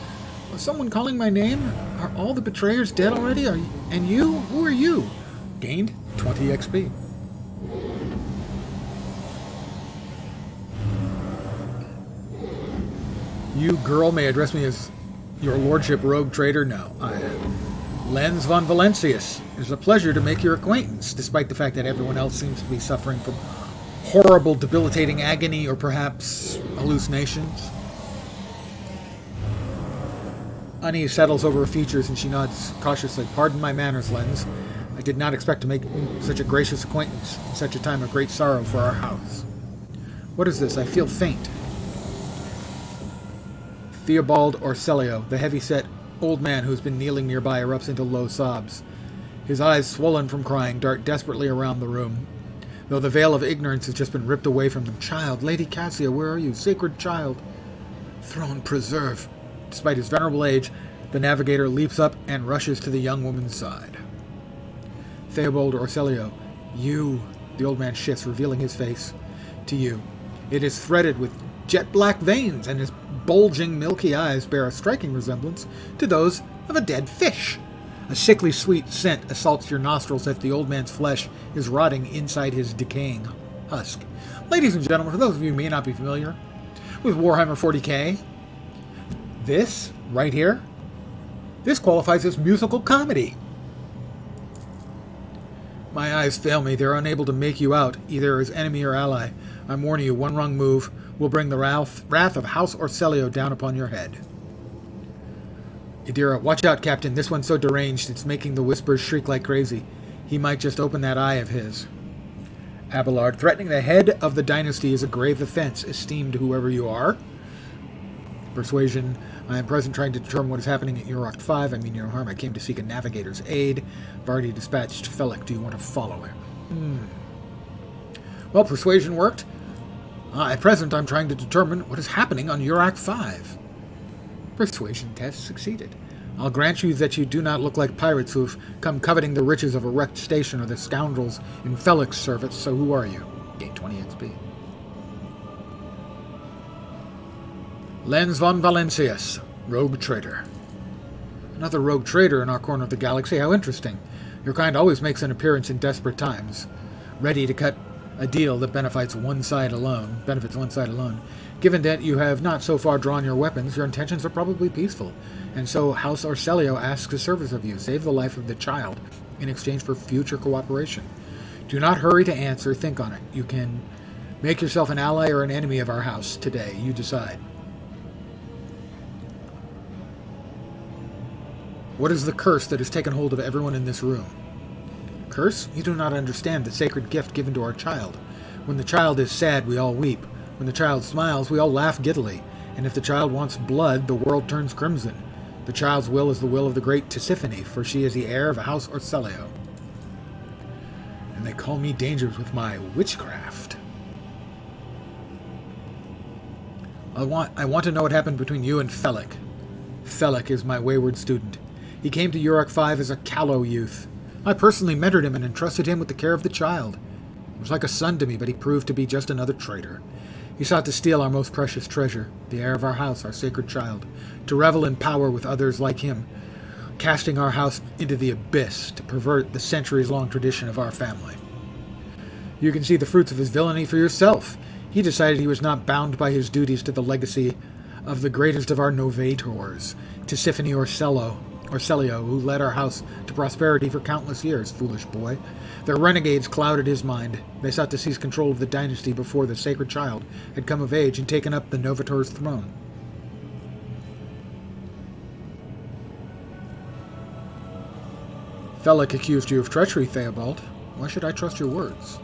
Was someone calling my name? Are all the betrayers dead already? And you? Who are you? Gained 20 XP. You, girl, may address me as your lordship, rogue trader. No, I am Lenz von Valencius. It is a pleasure to make your acquaintance, despite the fact that everyone else seems to be suffering from horrible, debilitating agony, or perhaps hallucinations. Unease settles over her features, and she nods cautiously. Pardon my manners, Lenz. I did not expect to make such a gracious acquaintance in such a time of great sorrow for our house. What is this? I feel faint. Theobald Orselio, the heavy-set old man who has been kneeling nearby, erupts into low sobs. His eyes, swollen from crying, dart desperately around the room, though the veil of ignorance has just been ripped away from them. Child, Lady Cassia, where are you? Sacred child. Throne preserve. Despite his venerable age, the navigator leaps up and rushes to the young woman's side. Theobald Orselio, you. The old man shifts, revealing his face to you. It is threaded with jet-black veins, and his bulging, milky eyes bear a striking resemblance to those of a dead fish. A sickly sweet scent assaults your nostrils as the old man's flesh is rotting inside his decaying husk. Ladies and gentlemen, for those of you who may not be familiar with Warhammer 40k, this, right here, this qualifies as musical comedy. My eyes fail me. They're unable to make you out, either as enemy or ally. I'm warning you, one wrong move will bring the wrath of House Orselio down upon your head. Idira, watch out, Captain. This one's so deranged, it's making the whispers shriek like crazy. He might just open that eye of his. Abelard, threatening the head of the dynasty is a grave offense, esteemed whoever you are. Persuasion, I am present trying to determine what is happening at Urok 5. I mean no harm. I came to seek a navigator's aid. I've already dispatched Felix. Do you want to follow him? Well, persuasion worked. At present, I'm trying to determine what is happening on Urok 5. Persuasion test succeeded. I'll grant you that you do not look like pirates who've come coveting the riches of a wrecked station or the scoundrels in Felix's service, so who are you? Gain 20 XP. Lenz von Valencius, rogue trader. Another rogue trader in our corner of the galaxy. How interesting. Your kind always makes an appearance in desperate times, ready to cut a deal that benefits one side alone. Given that you have not so far drawn your weapons, your intentions are probably peaceful. And so House Orselio asks a service of you. Save the life of the child in exchange for future cooperation. Do not hurry to answer. Think on it. You can make yourself an ally or an enemy of our house today. You decide. What is the curse that has taken hold of everyone in this room? Curse? You do not understand the sacred gift given to our child. When the child is sad, we all weep. When the child smiles, we all laugh giddily. And if the child wants blood, the world turns crimson. The child's will is the will of the great Tisiphone, for she is the heir of a house Orselio. And they call me dangerous with my witchcraft. I want to know what happened between you and Felix. Felix is my wayward student. He came to Uruk 5 as a callow youth. I personally mentored him and entrusted him with the care of the child. He was like a son to me, but he proved to be just another traitor. He sought to steal our most precious treasure, the heir of our house, our sacred child, to revel in power with others like him, casting our house into the abyss to pervert the centuries-long tradition of our family. You can see the fruits of his villainy for yourself. He decided he was not bound by his duties to the legacy of the greatest of our novators, Tisiphone Orselio, who led our house to prosperity for countless years, foolish boy. Their renegades clouded his mind. They sought to seize control of the dynasty before the sacred child had come of age and taken up the Novator's throne. Felix accused you of treachery, Theobald. Why should I trust your words?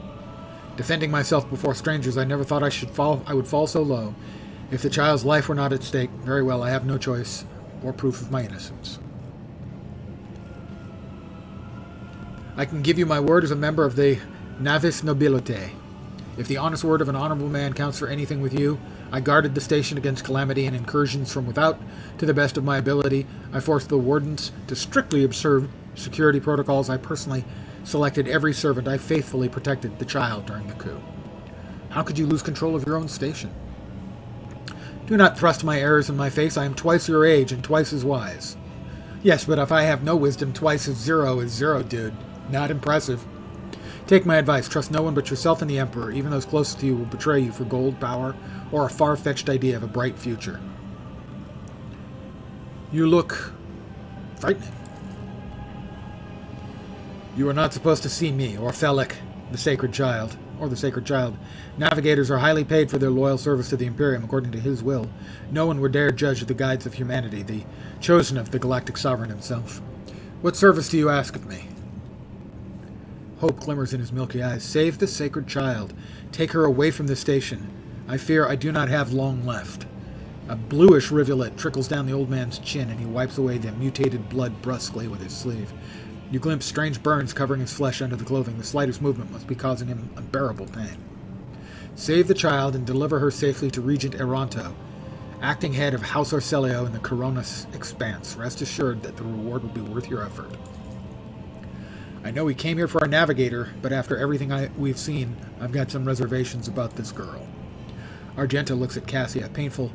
Defending myself before strangers, I never thought I would fall so low. If the child's life were not at stake, very well, I have no choice or proof of my innocence. I can give you my word as a member of the Navis Nobilite. If the honest word of an honorable man counts for anything with you, I guarded the station against calamity and incursions from without. To the best of my ability, I forced the wardens to strictly observe security protocols. I personally selected every servant. I faithfully protected the child during the coup. How could you lose control of your own station? Do not thrust my errors in my face. I am twice your age and twice as wise. Yes, but if I have no wisdom, twice as zero, dude. Not impressive. Take my advice. Trust no one but yourself and the Emperor. Even those closest to you will betray you for gold, power, or a far-fetched idea of a bright future. You look frightening. You are not supposed to see me, or Felix, the sacred child. Navigators are highly paid for their loyal service to the Imperium according to his will. No one would dare judge the guides of humanity, the chosen of the galactic sovereign himself. What service do you ask of me? Hope glimmers in his milky eyes. Save the sacred child. Take her away from the station. I fear I do not have long left. A bluish rivulet trickles down the old man's chin, and he wipes away the mutated blood brusquely with his sleeve. You glimpse strange burns covering his flesh under the clothing. The slightest movement must be causing him unbearable pain. Save the child and deliver her safely to Regent Eranto, acting head of House Orselio in the Coronis Expanse. Rest assured that the reward will be worth your effort. I know we came here for our navigator, but after everything we've seen, I've got some reservations about this girl. Argenta looks at Cassia. A painful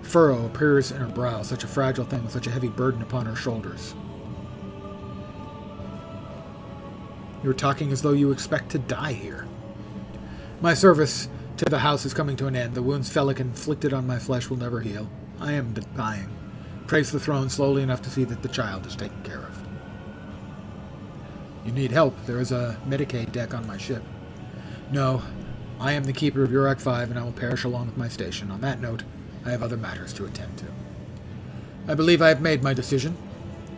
furrow appears in her brow, such a fragile thing with such a heavy burden upon her shoulders. You're talking as though you expect to die here. My service to the house is coming to an end. The wounds Felix inflicted on my flesh will never heal. I am dying. Trace the throne slowly enough to see that the child is taken care of. You need help. There is a Medicaid deck on my ship. No, I am the keeper of Uruk 5, and I will perish along with my station. On that note, I have other matters to attend to. I believe I have made my decision.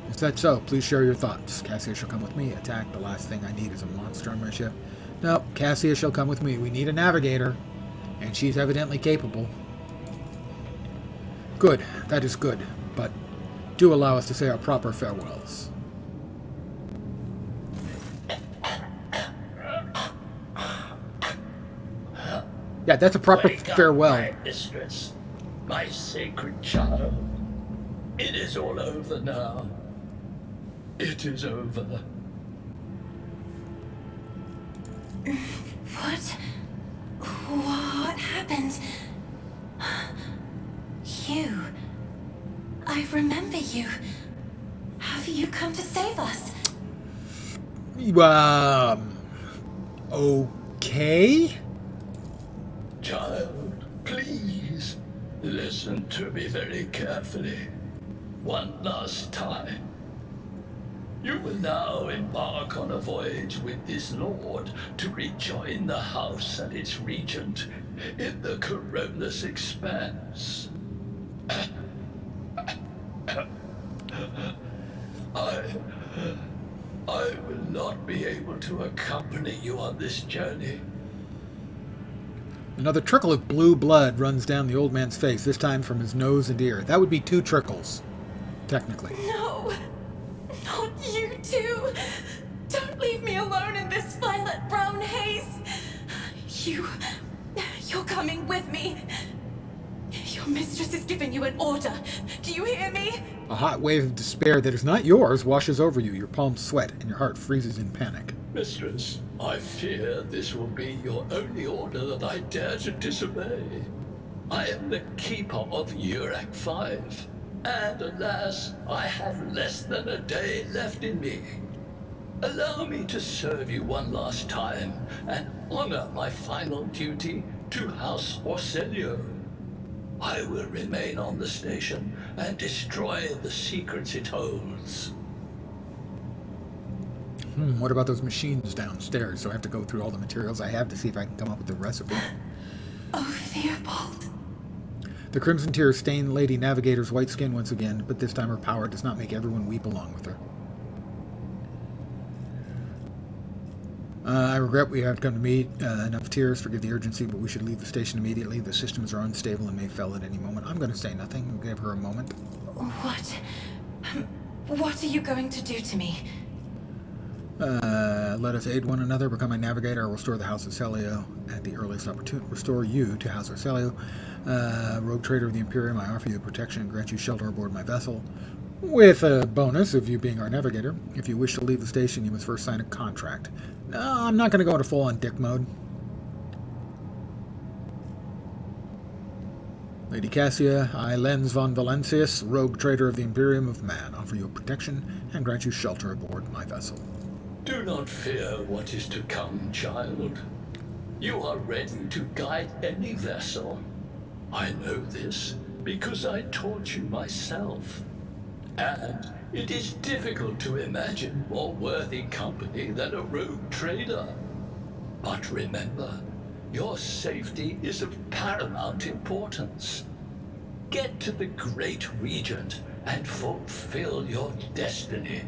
Is that so? Please share your thoughts. Cassia shall come with me. Attack. The last thing I need is a monster on my ship. No, Cassia shall come with me. We need a navigator, and she's evidently capable. Good. That is good. But do allow us to say our proper farewells. Yeah, that's a proper farewell. My mistress, my sacred child. It is all over now. It is over. What happened? You. I remember you. Have you come to save us? Okay? Child, please, listen to me very carefully. One last time. You will now embark on a voyage with this lord to rejoin the house and its regent in the Coronis Expanse. I will not be able to accompany you on this journey. Another trickle of blue blood runs down the old man's face, this time from his nose and ear. That would be 2 trickles, technically. No! Not you too! Don't leave me alone in this violet-brown haze! You're coming with me! Your mistress is giving you an order. Do you hear me? A hot wave of despair that is not yours washes over you. Your palms sweat and your heart freezes in panic. Mistress, I fear this will be your only order that I dare to disobey. I am the keeper of Urac 5, and alas, I have less than a day left in me. Allow me to serve you one last time and honor my final duty to House Orselio. I will remain on the station and destroy the secrets it holds. What about those machines downstairs? So I have to go through all the materials I have to see if I can come up with the recipe. Oh, Theobald. The crimson tears stain Lady Navigator's white skin once again, but this time her power does not make everyone weep along with her. I regret we haven't come to meet. Enough tears. Forgive the urgency, but we should leave the station immediately. The systems are unstable and may fail at any moment. I'm going to say nothing. Give her a moment. What are you going to do to me? Let us aid one another. Become my navigator. I will restore the House of Celio at the earliest opportunity. Restore you to House of Celio. Rogue Trader of the Imperium, I offer you protection and grant you shelter aboard my vessel. With a bonus of you being our navigator. If you wish to leave the station, you must first sign a contract. No, I'm not going to go into full-on dick mode. Lady Cassia, I, Lenz von Valencius, Rogue Trader of the Imperium of Man, offer you protection and grant you shelter aboard my vessel. Do not fear what is to come, child. You are ready to guide any vessel. I know this because I taught you myself. And it is difficult to imagine more worthy company than a rogue trader. But remember, your safety is of paramount importance. Get to the Great Regent and fulfill your destiny.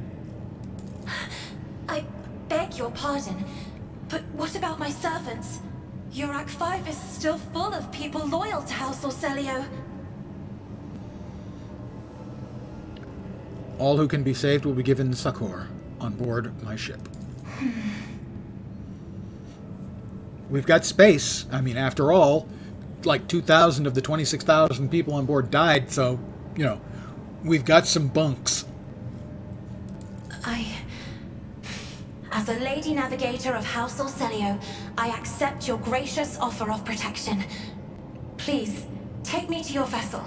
I beg your pardon, but what about my servants? Urac 5 is still full of people loyal to House Orselio. All who can be saved will be given succor on board my ship. We've got space. I mean, after all, like 2,000 of the 26,000 people on board died, so, you know, we've got some bunks. As a Lady Navigator of House Orselio, I accept your gracious offer of protection. Please, take me to your vessel.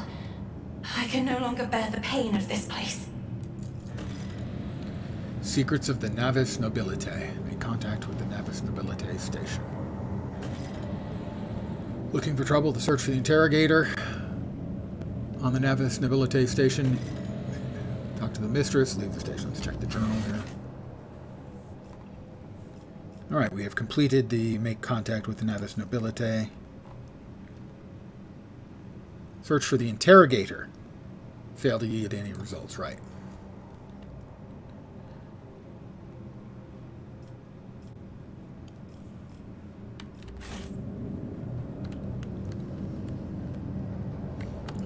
I can no longer bear the pain of this place. Secrets of the Navis Nobilite. Make contact with the Navis Nobilite station. Looking for trouble to search for the interrogator. On the Navis Nobilite station. Talk to the mistress. Leave the station. Let's check the journal here. Alright, we have completed the make contact with the Navis Nobilite. Search for the interrogator. Failed to yield any results, right.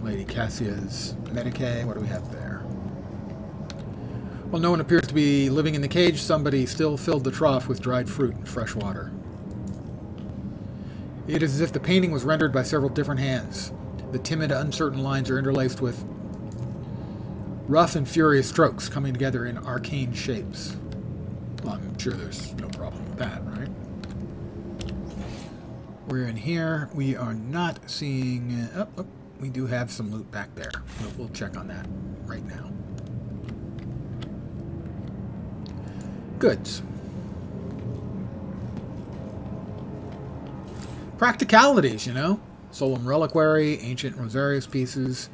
Lady Cassia's Medicae. What do we have there? Well, no one appears to be living in the cage. Somebody still filled the trough with dried fruit and fresh water. It is as if the painting was rendered by several different hands. The timid, uncertain lines are interlaced with rough and furious strokes coming together in arcane shapes. Well, I'm sure there's no problem with that, right? We're in here. We are not seeing... we do have some loot back there. We'll check on that right now. Goods. Practicalities, you know. Solemn Reliquary, Ancient Rosarius pieces,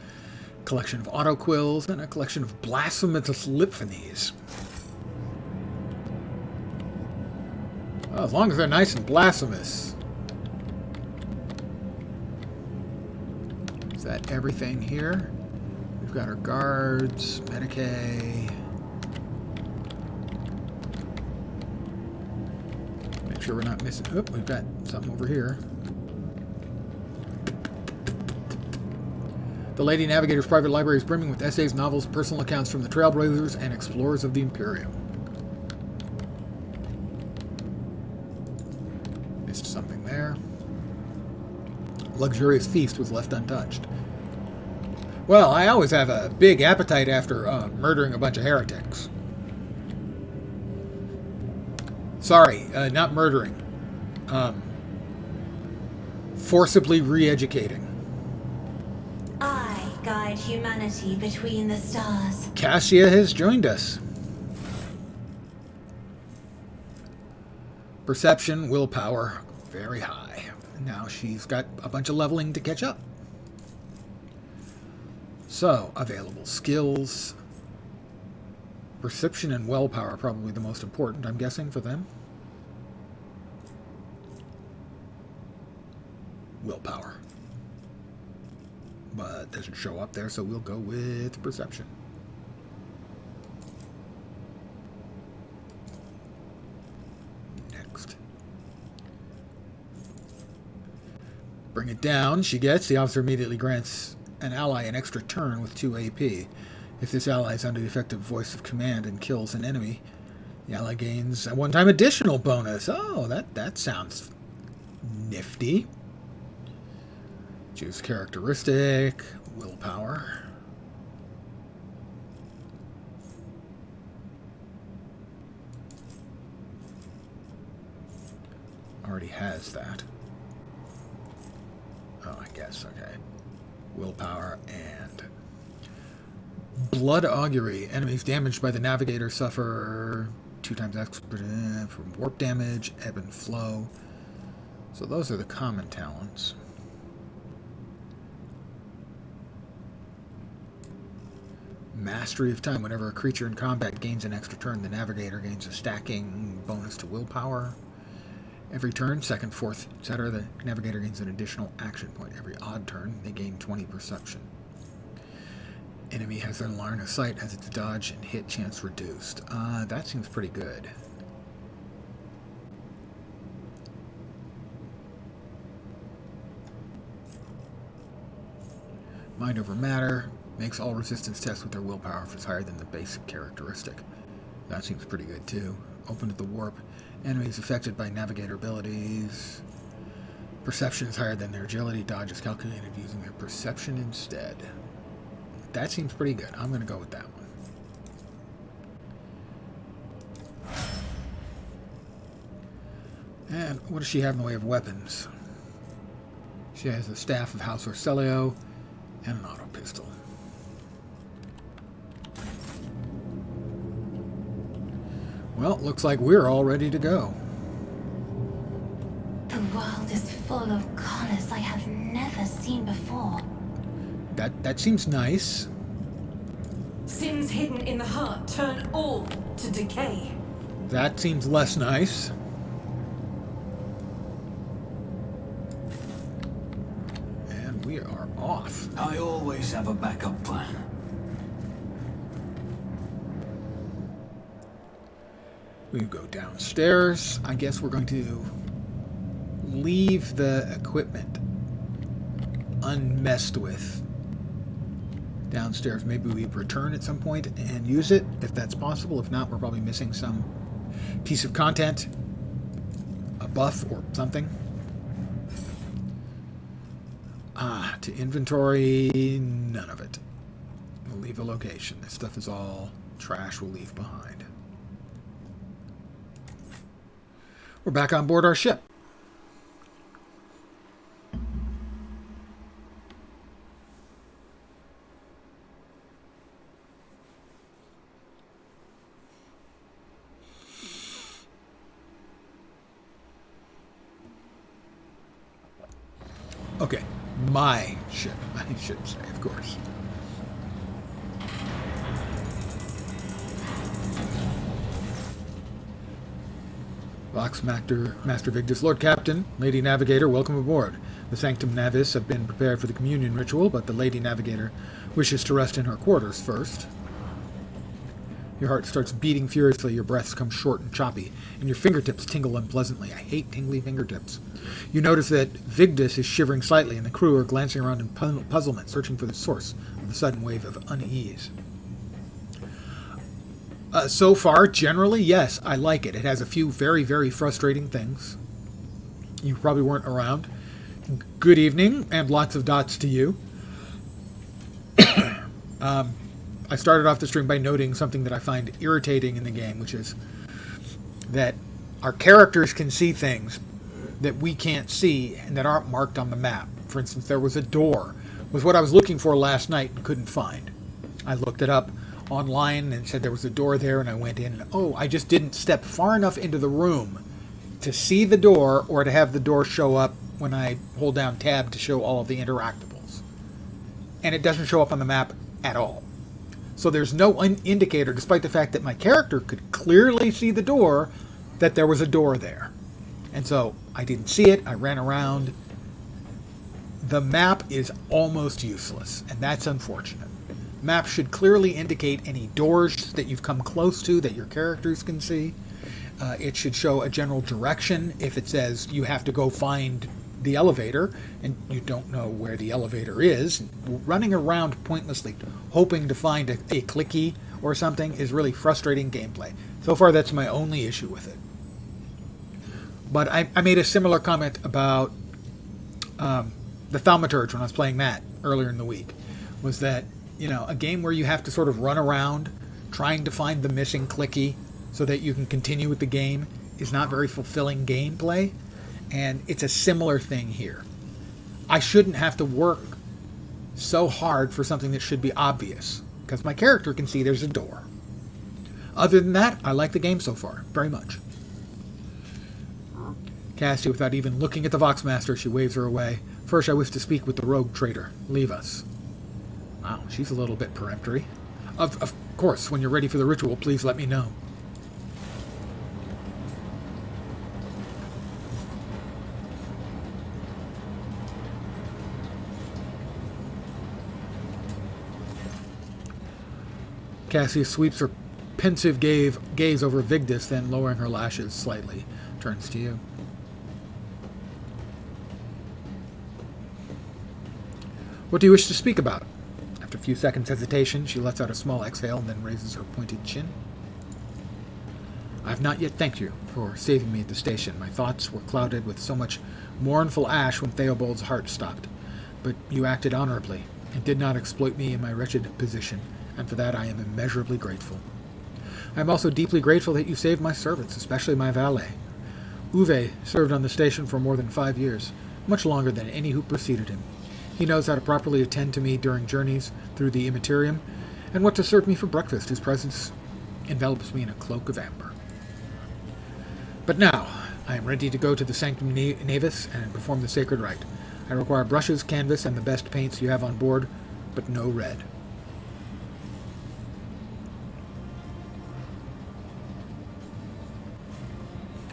collection of autoquills, and a collection of blasphemous liphanies. Well, as long as they're nice and blasphemous. Is that everything here? We've got our guards, Medicae. Make sure we're not missing. Oh, we've got something over here. The Lady Navigator's private library is brimming with essays, novels, personal accounts from the trailblazers and explorers of the Imperium. Missed something there. Luxurious feast was left untouched. Well, I always have a big appetite after murdering a bunch of heretics. Sorry, not murdering. Forcibly re-educating. I guide humanity between the stars. Cassia has joined us. Perception, willpower, very high. Now she's got a bunch of leveling to catch up. So, available skills. Perception and willpower are probably the most important, I'm guessing, for them. Willpower. But it doesn't show up there, so we'll go with perception. Next. Bring it down. She gets. The officer immediately grants an ally an extra turn with 2 AP. If this ally is under the effective voice of command and kills an enemy, the ally gains a one-time additional bonus. Oh, that sounds nifty. Choose characteristic, willpower. Already has that. Oh, I guess, okay. Willpower and blood augury. Enemies damaged by the navigator suffer 2 times expert from warp damage, ebb and flow. So those are the common talents. Mastery of time. Whenever a creature in combat gains an extra turn, the navigator gains a stacking bonus to willpower. Every turn, second, fourth, etc., the navigator gains an additional action point. Every odd turn, they gain 20 perception. Enemy has their line of sight, has its dodge and hit chance reduced. That seems pretty good. Mind over matter. Makes all resistance tests with their willpower if it's higher than the basic characteristic. That seems pretty good, too. Open to the warp. Enemies affected by navigator abilities. Perception is higher than their agility. Dodge is calculated using their perception instead. That seems pretty good. I'm going to go with that one. And what does she have in the way of weapons? She has the Staff of House Orselio and an auto pistol. Well, looks like we're all ready to go. The world is full of colors I have never seen before. That seems nice. Sins hidden in the heart turn all to decay. That seems less nice. And we are off. I always have a backup plan. We go downstairs. I guess we're going to leave the equipment unmessed with downstairs. Maybe we return at some point and use it, if that's possible. If not, we're probably missing some piece of content, a buff or something. To inventory, none of it. We'll leave a location. This stuff is all trash we'll leave behind. We're back on board our ship. Okay, my ship, I should say, of course. Master Victus, Lord Captain, Lady Navigator, welcome aboard. The Sanctum Navis have been prepared for the communion ritual, but the Lady Navigator wishes to rest in her quarters first. Your heart starts beating furiously, your breaths come short and choppy, and your fingertips tingle unpleasantly. I hate tingly fingertips. You notice that Vigdis is shivering slightly, and the crew are glancing around in puzzlement, searching for the source of the sudden wave of unease. So far, generally, yes, I like it. It has a few very, very frustrating things. You probably weren't around. Good evening, and lots of dots to you. I started off the stream by noting something that I find irritating in the game, which is that our characters can see things that we can't see and that aren't marked on the map. For instance, there was a door. It was what I was looking for last night and couldn't find. I looked it up online and said there was a door there, and I went in, and I just didn't step far enough into the room to see the door or to have the door show up when I hold down tab to show all of the interactables. And it doesn't show up on the map at all. So there's no indicator, despite the fact that my character could clearly see the door, that there was a door there. And so I didn't see it. I ran around. The map is almost useless, and that's unfortunate. Map should clearly indicate any doors that you've come close to that your characters can see. It should show a general direction. If it says you have to go find the elevator and you don't know where the elevator is, running around pointlessly hoping to find a clicky or something is really frustrating gameplay. So far, that's my only issue with it. But I made a similar comment about the Thaumaturge when I was playing that earlier in the week, was that, a game where you have to sort of run around trying to find the missing clicky so that you can continue with the game is not very fulfilling gameplay. And it's a similar thing here. I shouldn't have to work so hard for something that should be obvious, because my character can see there's a door. Other than that, I like the game so far, very much. Cassie, without even looking at the Voxmaster, she waves her away. First, I wish to speak with the rogue trader. Leave us. Wow, she's a little bit peremptory. Of course, when you're ready for the ritual, please let me know. Cassie sweeps her pensive gaze over Vigdis, then lowering her lashes slightly, turns to you. What do you wish to speak about? After a few seconds' hesitation, she lets out a small exhale and then raises her pointed chin. I have not yet thanked you for saving me at the station. My thoughts were clouded with so much mournful ash when Theobald's heart stopped. But you acted honorably and did not exploit me in my wretched position, and for that I am immeasurably grateful. I am also deeply grateful that you saved my servants, especially my valet. Uwe served on the station for more than 5 years, much longer than any who preceded him. He knows how to properly attend to me during journeys through the Immaterium, and what to serve me for breakfast. His presence envelops me in a cloak of amber. But now, I am ready to go to the Sanctum Navis and perform the sacred rite. I require brushes, canvas, and the best paints you have on board, but no red.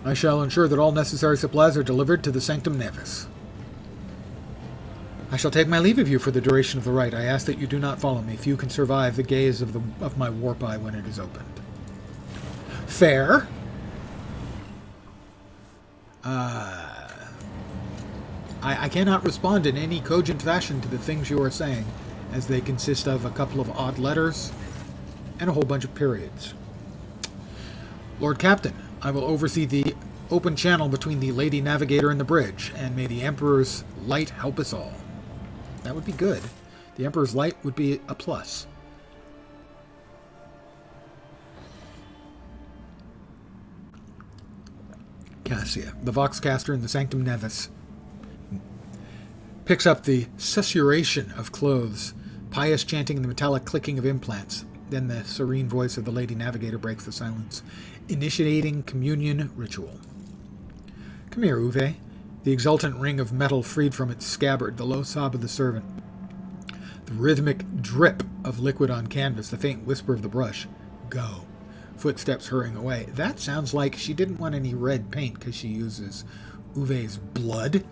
I shall ensure that all necessary supplies are delivered to the Sanctum Navis. I shall take my leave of you for the duration of the rite. I ask that you do not follow me. Few can survive the gaze of my warp eye when it is opened. Fair. I cannot respond in any cogent fashion to the things you are saying, as they consist of a couple of odd letters and a whole bunch of periods. Lord Captain, I will oversee the open channel between the Lady Navigator and the bridge, and may the Emperor's light help us all. That would be good. The Emperor's light would be a plus. Cassia, the Voxcaster in the Sanctum Navis, picks up the susurration of clothes, pious chanting and the metallic clicking of implants. Then the serene voice of the Lady Navigator breaks the silence, initiating communion ritual. Come here, Uwe. The exultant ring of metal freed from its scabbard, the low sob of the servant, the rhythmic drip of liquid on canvas, the faint whisper of the brush. Go. Footsteps hurrying away. That sounds like she didn't want any red paint because she uses Uwe's blood.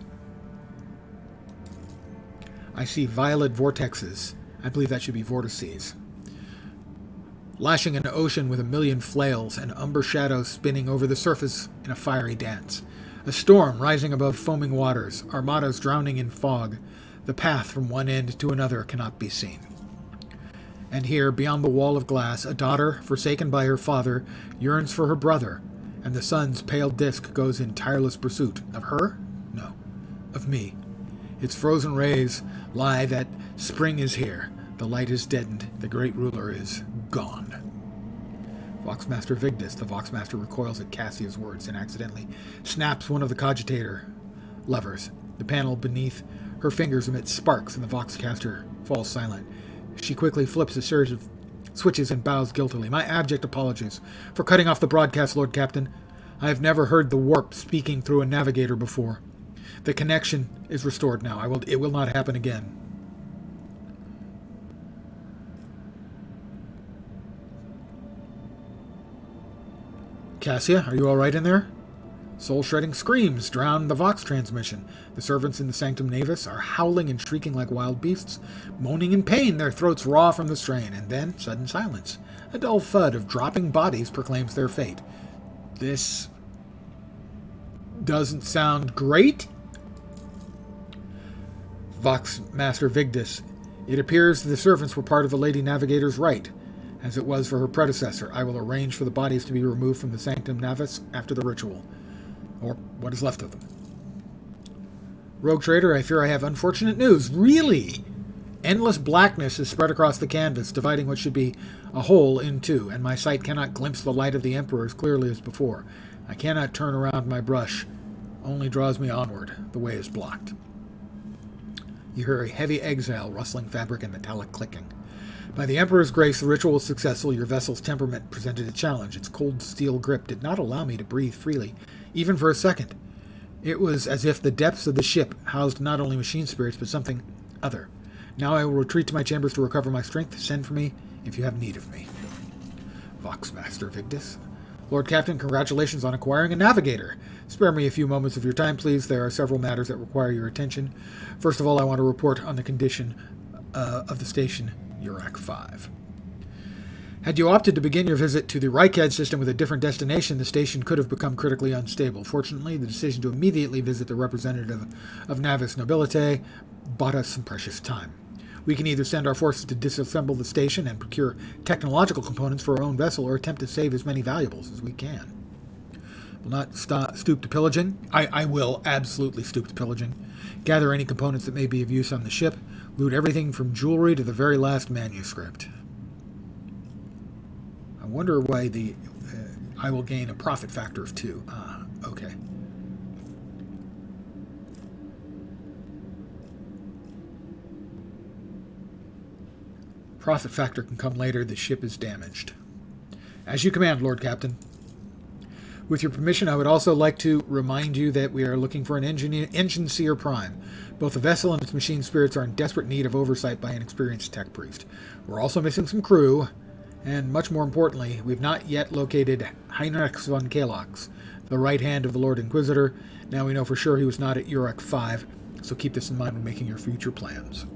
I see violet vortexes. I believe that should be vortices. lashing an ocean with a million flails and umber shadows spinning over the surface in a fiery dance. A storm rising above foaming waters, armadas drowning in fog. The path from one end to another cannot be seen. And here, beyond the wall of glass, a daughter, forsaken by her father, yearns for her brother, and the sun's pale disk goes in tireless pursuit. Of her? No. Of me. Its frozen rays lie that spring is here. The light is deadened. The great ruler is gone. Voxmaster Vigdis. The Voxmaster recoils at Cassia's words and accidentally snaps one of the cogitator levers. The panel beneath her fingers emits sparks and the Voxcaster falls silent. She quickly flips a series of switches and bows guiltily. My abject apologies for cutting off the broadcast, Lord Captain. I have never heard the warp speaking through a navigator before. The connection is restored now. It will not happen again. Cassia, are you all right in there? Soul-shredding screams drown the Vox transmission. The servants in the Sanctum Navis are howling and shrieking like wild beasts, moaning in pain, their throats raw from the strain, and then sudden silence. A dull thud of dropping bodies proclaims their fate. This doesn't sound great. Voxmaster Vigdis. It appears the servants were part of the Lady Navigator's rite, as it was for her predecessor. I will arrange for the bodies to be removed from the Sanctum Navis after the ritual. Or what is left of them. Rogue Trader, I fear I have unfortunate news. Really? Endless blackness is spread across the canvas, dividing what should be a whole in two, and my sight cannot glimpse the light of the Emperor as clearly as before. I cannot turn around my brush. Only draws me onward. The way is blocked. You hear a heavy exhale, rustling fabric, and metallic clicking. By the Emperor's grace, the ritual was successful. Your vessel's temperament presented a challenge. Its cold steel grip did not allow me to breathe freely, even for a second. It was as if the depths of the ship housed not only machine spirits, but something other. Now I will retreat to my chambers to recover my strength. Send for me if you have need of me. Voxmaster Vigdis. Lord Captain, congratulations on acquiring a navigator. Spare me a few moments of your time, please. There are several matters that require your attention. First of all, I want to report on the condition of the station Urak 5. Had you opted to begin your visit to the Reichad system with a different destination, the station could have become critically unstable. Fortunately, the decision to immediately visit the representative of Navis Nobilite bought us some precious time. We can either send our forces to disassemble the station and procure technological components for our own vessel, or attempt to save as many valuables as we can. Will not stoop to pillaging. I will absolutely stoop to pillaging. Gather any components that may be of use on the ship. Loot everything from jewelry to the very last manuscript. I wonder why I will gain a profit factor of 2. Okay. Profit factor can come later. The ship is damaged. As you command, Lord Captain. With your permission, I would also like to remind you that we are looking for an engine seer prime. Both the vessel and its machine spirits are in desperate need of oversight by an experienced tech priest. We're also missing some crew, and much more importantly, we've not yet located Heinrich von Kalox, the right hand of the Lord Inquisitor. Now we know for sure he was not at Urak 5, so keep this in mind when making your future plans.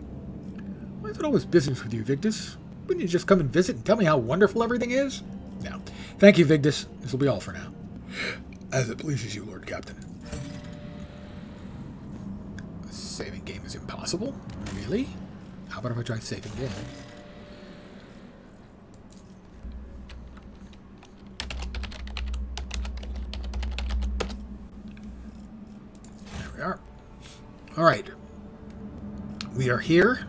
Why is it always business with you, Vigdis? Wouldn't you just come and visit and tell me how wonderful everything is? No. Thank you, Vigdis. This will be all for now. As it pleases you, Lord Captain. A saving game is impossible? Really? How about if I try saving game? There we are. Alright. We are here.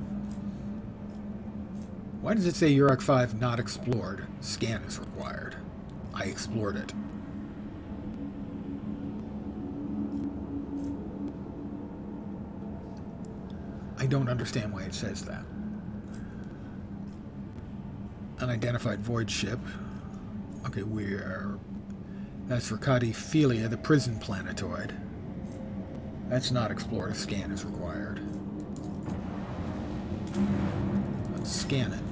Why does it say Urak 5 not explored? Scan is required. I explored it. I don't understand why it says that. Unidentified void ship. Okay, that's for Cadiphilia, the prison planetoid. That's not explored. A scan is required. Let's scan it.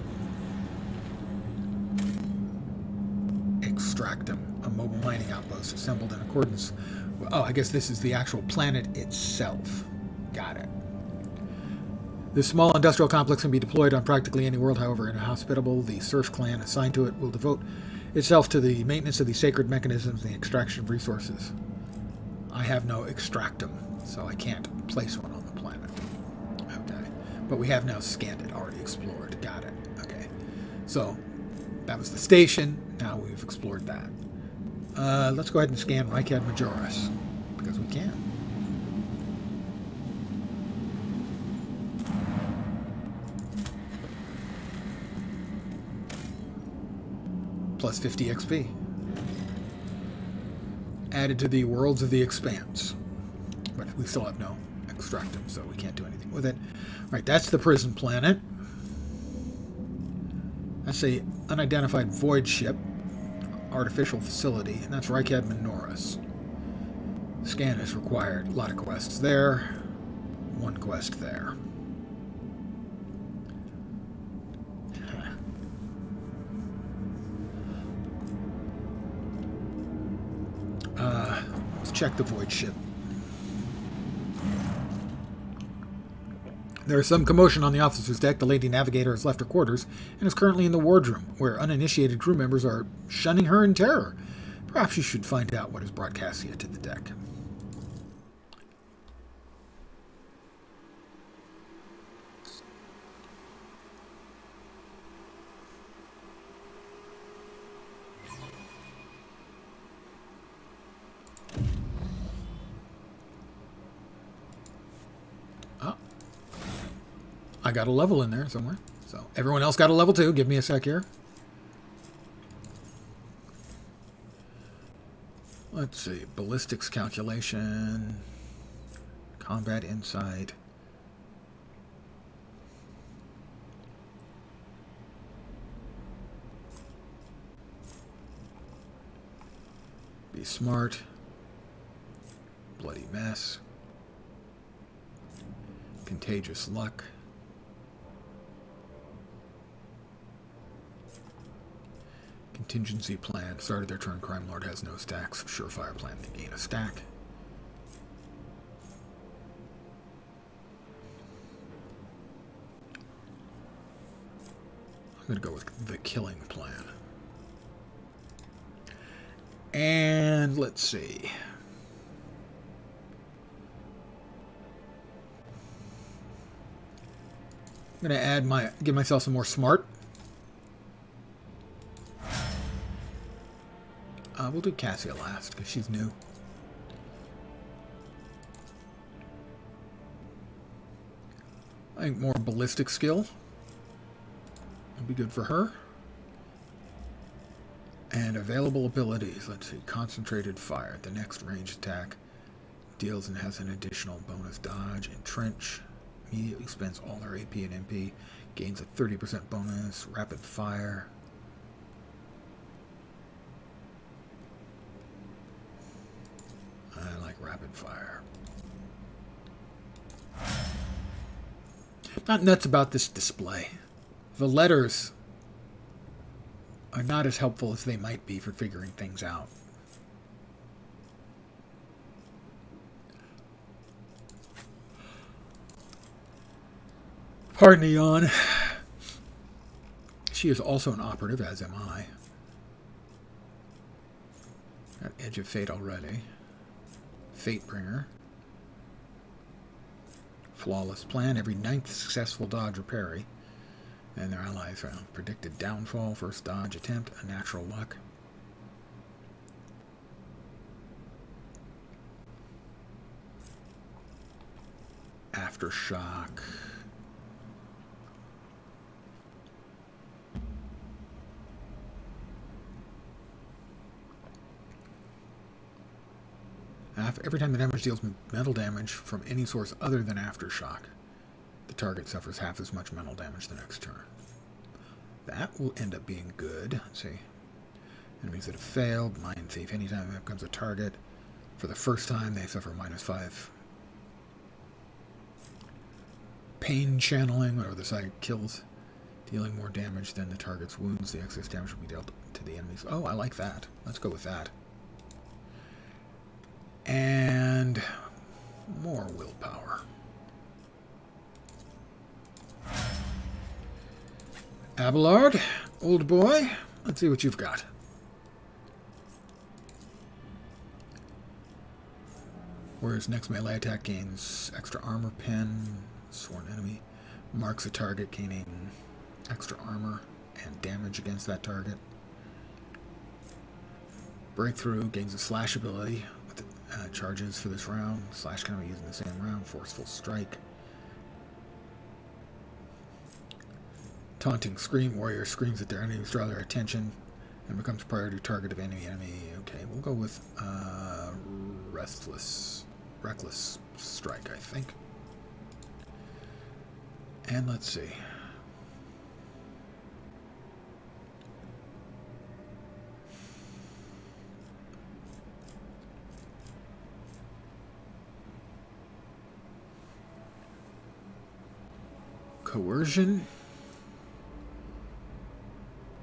Extractum, a mobile mining outpost assembled in accordance with... Oh, I guess this is the actual planet itself. Got it. This small industrial complex can be deployed on practically any world, however inhospitable. The Serf clan assigned to it will devote itself to the maintenance of the sacred mechanisms and the extraction of resources. I have no extractum, so I can't place one on the planet. Okay. But we have now scanned it, already explored. Got it. Okay. So, that was the station. Now we've explored that. Let's go ahead and scan Reichad Majoris, because we can. Plus 50 XP. Added to the Worlds of the Expanse. But we still have no extractum, so we can't do anything with it. Alright, that's the prison planet. That's a unidentified void ship. Artificial facility, and that's Reichad Minoris. Scan is required. A lot of quests there. One quest there. Let's check the void ship. There is some commotion on the officer's deck. The Lady Navigator has left her quarters and is currently in the wardroom, where uninitiated crew members are shunning her in terror. Perhaps you should find out what has brought Cassia to the deck. I got a level in there somewhere. So everyone else got a level too. Give me a sec here. Let's see. Ballistics calculation. Combat insight. Be smart. Bloody mess. Contagious luck. Contingency plan. Started their turn. Crime Lord has no stacks. Surefire plan to gain a stack. I'm going to go with the killing plan. And let's see. I'm going to add give myself some more smart. We'll do Cassia last, because she's new. I think more ballistic skill would be good for her. And available abilities. Let's see. Concentrated fire. The next ranged attack deals and has an additional bonus dodge. Entrench. Immediately spends all their AP and MP. Gains a 30% bonus. Rapid fire. I like rapid fire. Not nuts about this display. The letters are not as helpful as they might be for figuring things out. Pardon the yawn. She is also an operative, as am I. Got Edge of Fate already. Fatebringer. Flawless plan. Every 9th successful dodge or parry. And their allies are predicted downfall. First dodge attempt. A natural luck. Aftershock. Every time the damage deals mental damage from any source other than Aftershock, the target suffers half as much mental damage the next turn. That will end up being good. Let's see. Enemies that have failed. Mind Thief. Anytime it becomes a target, for the first time, they suffer -5. Pain Channeling, whenever the side kills, dealing more damage than the target's wounds. The excess damage will be dealt to the enemies. Oh, I like that. Let's go with that. And more willpower. Abelard, old boy, let's see what you've got. Whereas next melee attack gains extra armor pen, sworn enemy, marks a target gaining extra armor and damage against that target. Breakthrough gains a slash ability with charges for this round. Slash can be used in the same round. Forceful strike. Taunting scream. Warrior screams at their enemies, draw their attention, and becomes priority target of enemy. Okay, we'll go with reckless strike, I think. And let's see. Coercion.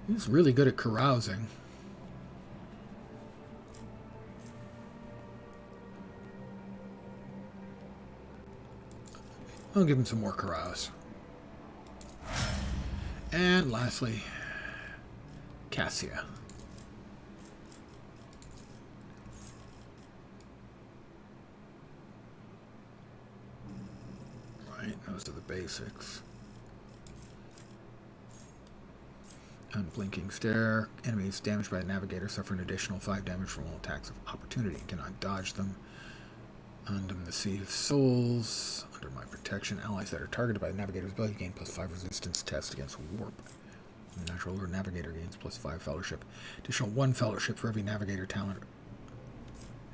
He's really good at carousing. I'll give him some more carouse. And lastly, Cassia. Right, those are the basics. Unblinking stare. Enemies damaged by the navigator suffer an additional 5 damage from all attacks of opportunity and cannot dodge them. Undum the Sea of Souls. Under my protection, allies that are targeted by the navigator's ability gain +5 resistance test against warp. The natural lord navigator gains +5 fellowship. Additional 1 fellowship for every navigator talent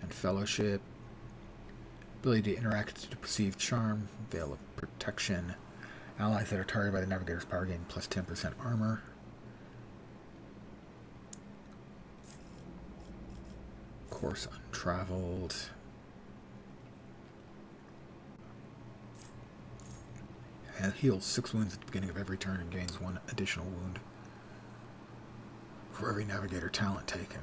and fellowship. Ability to interact to perceive charm. Veil of protection. Allies that are targeted by the navigator's power gain +10% armor. Course untraveled. And heals 6 wounds at the beginning of every turn and gains 1 additional wound for every navigator talent taken.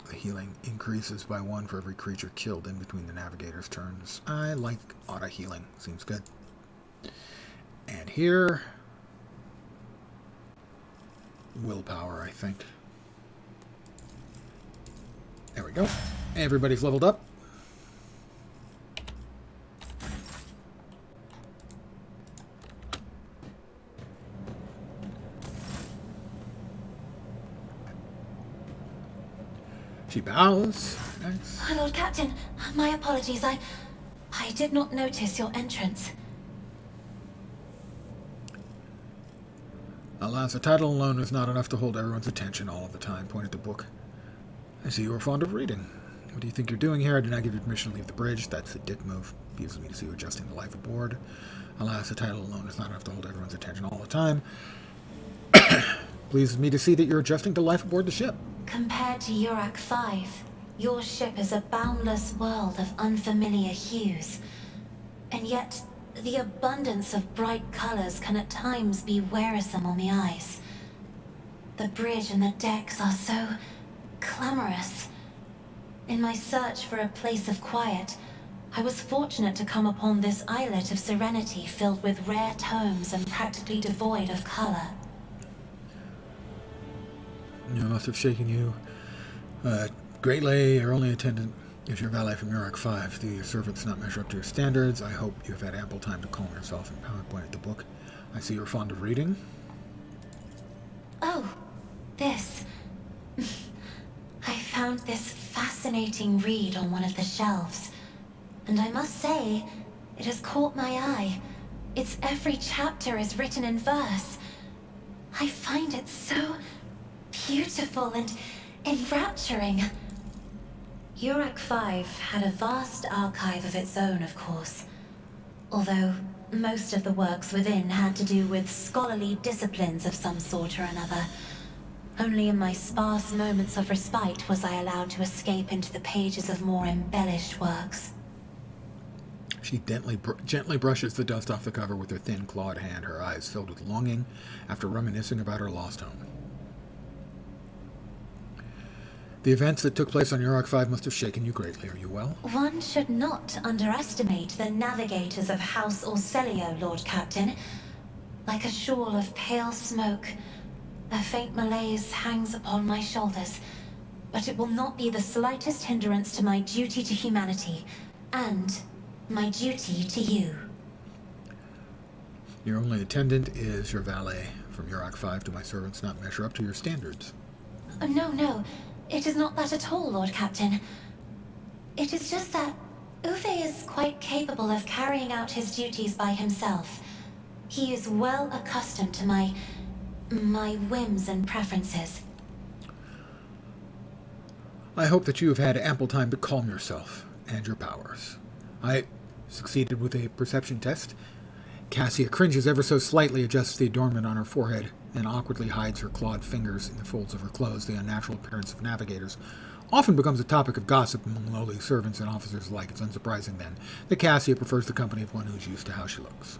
The healing increases by 1 for every creature killed in between the navigator's turns. I like auto healing. Seems good. And here, willpower, I think. There we go. Everybody's leveled up. She bows. Nice. Lord Captain, my apologies. I did not notice your entrance. Alas, a title alone is not enough to hold everyone's attention all of the time. Point at the book. I see you are fond of reading. What do you think you're doing here? I did not give you permission to leave the bridge. That's a dick move. Abuses me to see you adjusting the life aboard. Alas, a title alone is not enough to hold everyone's attention all the time. Pleases me to see that you're adjusting to life aboard the ship. Compared to Urak 5, your ship is a boundless world of unfamiliar hues. And yet, the abundance of bright colors can at times be wearisome on the eyes. The bridge and the decks are so clamorous. In my search for a place of quiet, I was fortunate to come upon this islet of serenity filled with rare tomes and practically devoid of color. You must have shaken you greatly. Your only attendant is your valet from Urak 5. Do your servants not measure up to your standards? I hope you have had ample time to calm yourself and PowerPoint at the book. I see you're fond of reading. Oh, this. I found this fascinating read on one of the shelves, and I must say, it has caught my eye. Its every chapter is written in verse. I find it so beautiful and enrapturing. Urak 5 had a vast archive of its own, of course, although most of the works within had to do with scholarly disciplines of some sort or another. Only in my sparse moments of respite was I allowed to escape into the pages of more embellished works. She gently brushes the dust off the cover with her thin, clawed hand, her eyes filled with longing after reminiscing about her lost home. The events that took place on Urak 5 must have shaken you greatly. Are you well? One should not underestimate the navigators of House Orselio, Lord Captain. Like a shawl of pale smoke, A faint malaise hangs upon my shoulders, but it will not be the slightest hindrance to my duty to humanity, and my duty to you. Your only attendant is your valet. From Urak 5 do my servants not measure up to your standards? No. It is not that at all, Lord Captain. It is just that Uwe is quite capable of carrying out his duties by himself. He is well accustomed to my whims and preferences. I hope that you have had ample time to calm yourself and your powers. I succeeded with a perception test. Cassia cringes ever so slightly, adjusts the adornment on her forehead, and awkwardly hides her clawed fingers in the folds of her clothes. The unnatural appearance of navigators often becomes a topic of gossip among lowly servants and officers alike. It's unsurprising, then, that Cassia prefers the company of one who's used to how she looks.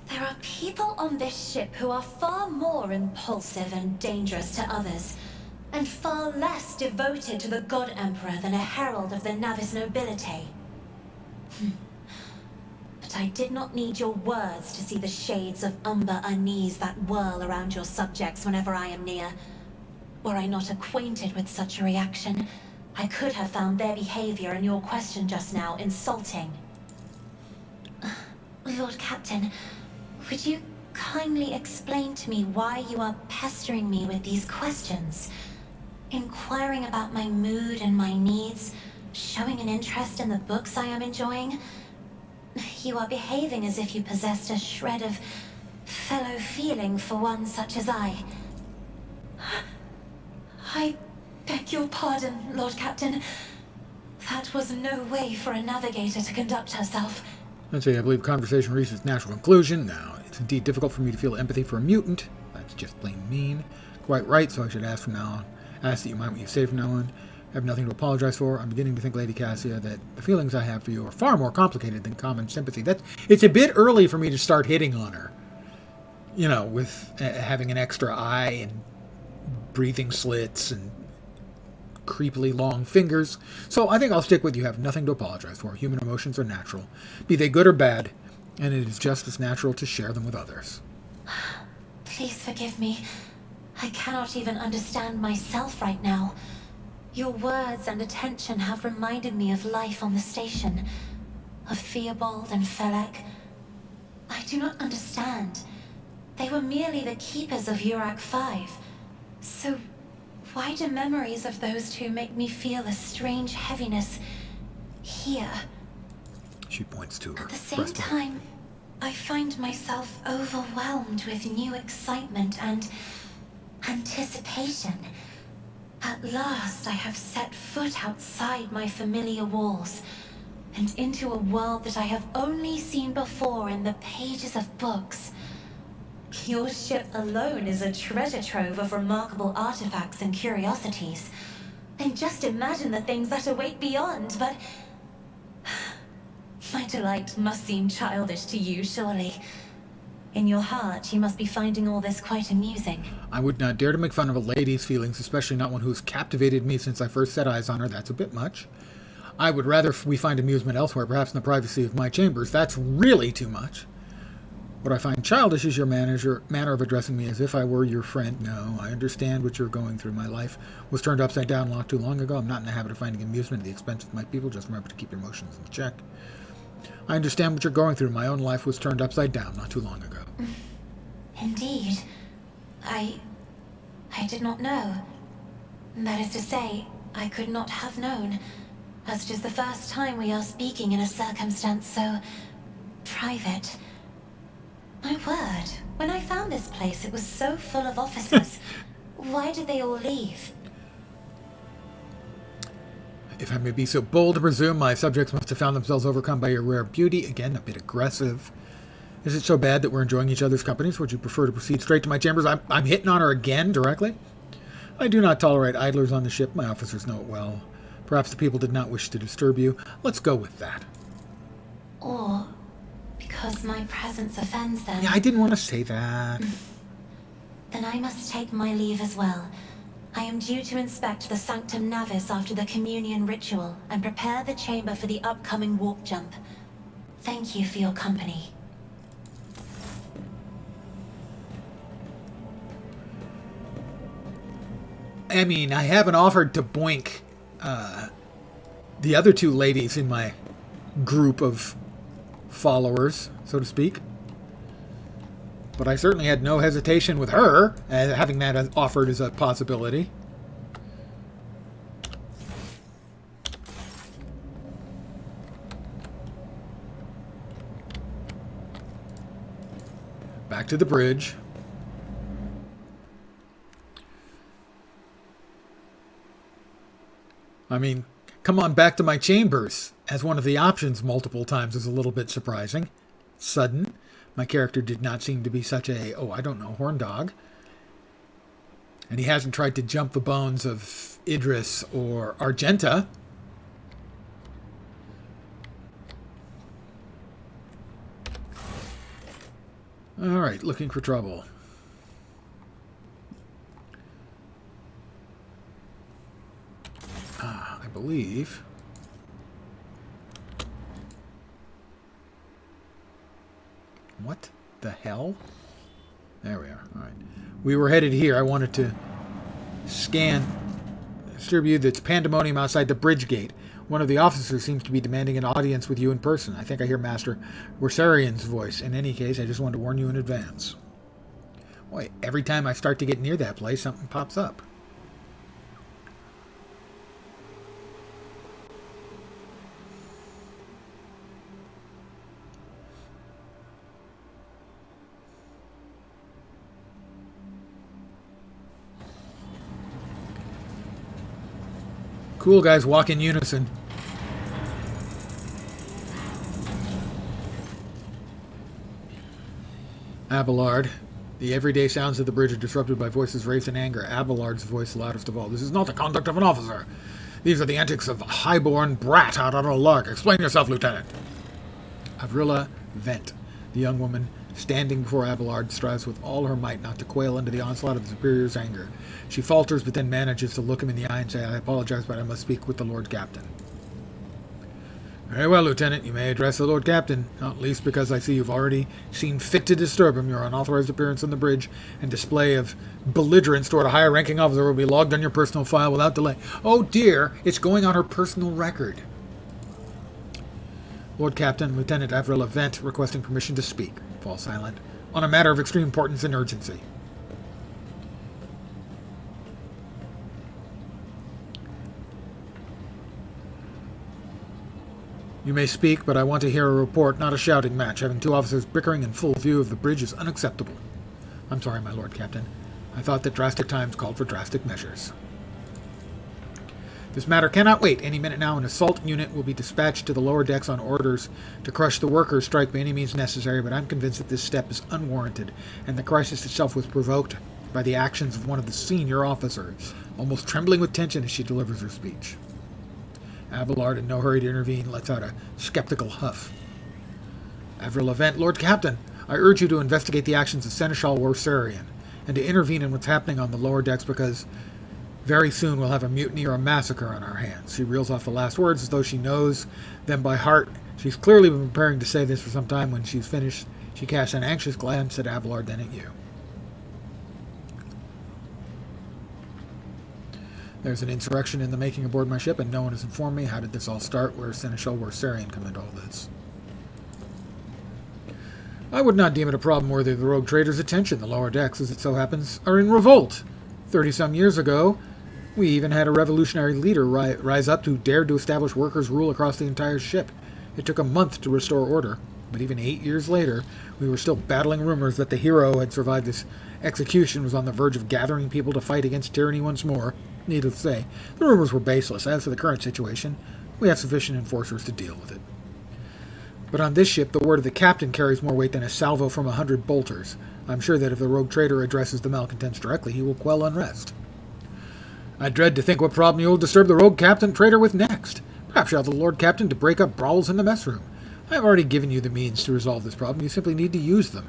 There are people on this ship who are far more impulsive and dangerous to others, and far less devoted to the God Emperor than a herald of the Navis nobility. But I did not need your words to see the shades of umber unease that whirl around your subjects whenever I am near. Were I not acquainted with such a reaction, I could have found their behavior and your question just now insulting. Lord Captain, would you kindly explain to me why you are pestering me with these questions? Inquiring about my mood and my needs, showing an interest in the books I am enjoying. You are behaving as if you possessed a shred of fellow feeling for one such as I. I beg your pardon, Lord Captain. That was no way for a navigator to conduct herself. I'd say I believe conversation reaches its natural conclusion. Now, it's indeed difficult for me to feel empathy for a mutant. That's just plain mean. Quite right, so I should ask from now on. Ask that you mind what you say from now on. I have nothing to apologize for. I'm beginning to think, Lady Cassia, that the feelings I have for you are far more complicated than common sympathy. It's a bit early for me to start hitting on her. You know, with having an extra eye and breathing slits and creepily long fingers. So I think I'll stick with you have nothing to apologize for. Human emotions are natural, be they good or bad, and it is just as natural to share them with others. Please forgive me. I cannot even understand myself right now. Your words and attention have reminded me of life on the station, of Theobald and Felek. I do not understand. They were merely the keepers of Urak 5. So why do memories of those two make me feel a strange heaviness here? She points to her. At the same time, I find myself overwhelmed with new excitement and anticipation. At last I have set foot outside my familiar walls, and into a world that I have only seen before in the pages of books. Your ship alone is a treasure trove of remarkable artifacts and curiosities. And just imagine the things that await beyond, but my delight must seem childish to you, surely. In your heart, you must be finding all this quite amusing. I would not dare to make fun of a lady's feelings, especially not one who has captivated me since I first set eyes on her. That's a bit much. I would rather we find amusement elsewhere, perhaps in the privacy of my chambers. That's really too much. What I find childish is your manner of addressing me as if I were your friend. No, I understand what you're going through. My life was turned upside down not too long ago. I'm not in the habit of finding amusement at the expense of my people. Just remember to keep your emotions in check. I understand what you're going through. My own life was turned upside down not too long ago. Indeed. I did not know. That is to say, I could not have known, as it is the first time we are speaking in a circumstance so private. My word, when I found this place, it was so full of officers. Why did they all leave? If I may be so bold to presume, my subjects must have found themselves overcome by your rare beauty. Again, a bit aggressive. Is it so bad that we're enjoying each other's companies? Would you prefer to proceed straight to my chambers? I'm hitting on her again, directly? I do not tolerate idlers on the ship. My officers know it well. Perhaps the people did not wish to disturb you. Let's go with that. Or because my presence offends them. Yeah, I didn't want to say that. Then I must take my leave as well. I am due to inspect the Sanctum Navis after the communion ritual and prepare the chamber for the upcoming warp jump. Thank you for your company. I mean, I haven't offered to boink the other two ladies in my group of followers, so to speak. But I certainly had no hesitation with her, having that offered as a possibility. Back to the bridge. I mean, come on back to my chambers as one of the options multiple times is a little bit surprising. Sudden. My character did not seem to be such a, horn dog. And he hasn't tried to jump the bones of Idris or Argenta. Alright, looking for trouble. I believe. What the hell? There we are. Alright. We were headed here. I wanted to scan, distribute that's pandemonium outside the bridge gate. One of the officers seems to be demanding an audience with you in person. I think I hear Master Wersarian's voice. In any case, I just wanted to warn you in advance. Boy, every time I start to get near that place, something pops up. Cool guys walk in unison. Abelard. The everyday sounds of the bridge are disrupted by voices raised in anger. Abelard's voice loudest of all. This is not the conduct of an officer. These are the antics of a highborn brat out on a lark. Explain yourself, Lieutenant. Avrilla Vent, the young woman standing before Abelard, strives with all her might not to quail under the onslaught of the superior's anger. She falters, but then manages to look him in the eye and say, I apologize, but I must speak with the Lord Captain. Very well, Lieutenant. You may address the Lord Captain, not least because I see you've already seen fit to disturb him. Your unauthorized appearance on the bridge and display of belligerence toward a higher-ranking officer will be logged on your personal file without delay. Oh, dear. It's going on her personal record. Lord Captain, Lieutenant Avril Vent requesting permission to speak. Fall silent. On a matter of extreme importance and urgency. You may speak, but I want to hear a report, not a shouting match. Having two officers bickering in full view of the bridge is unacceptable. I'm sorry, my Lord Captain. I thought that drastic times called for drastic measures. This matter cannot wait. Any minute now, an assault unit will be dispatched to the lower decks on orders to crush the workers' strike by any means necessary, but I'm convinced that this step is unwarranted, and the crisis itself was provoked by the actions of one of the senior officers, almost trembling with tension as she delivers her speech. Abelard, in no hurry to intervene, lets out a skeptical huff. Avril Vent, Lord Captain, I urge you to investigate the actions of Seneschal Worsarian, and to intervene in what's happening on the lower decks, because very soon we'll have a mutiny or a massacre on our hands. She reels off the last words as though she knows them by heart. She's clearly been preparing to say this for some time. When she's finished, she casts an anxious glance at Abelard, then at you. There's an insurrection in the making aboard my ship, and no one has informed me. How did this all start? Where does Seneschal Worsarian come into all this? I would not deem it a problem worthy of the rogue trader's attention. The lower decks, as it so happens, are in revolt. 30-some years ago, we even had a revolutionary leader rise up who dared to establish workers' rule across the entire ship. It took a month to restore order, but even 8 years later, we were still battling rumors that the hero who had survived this execution was on the verge of gathering people to fight against tyranny once more. Needless to say, the rumors were baseless. As for the current situation, we have sufficient enforcers to deal with it. But on this ship, the word of the captain carries more weight than a salvo from 100 bolters. I'm sure that if the rogue trader addresses the malcontents directly, he will quell unrest. I dread to think what problem you'll disturb the rogue captain trader with next. Perhaps you'll have the Lord Captain to break up brawls in the mess room. I have already given you the means to resolve this problem. You simply need to use them.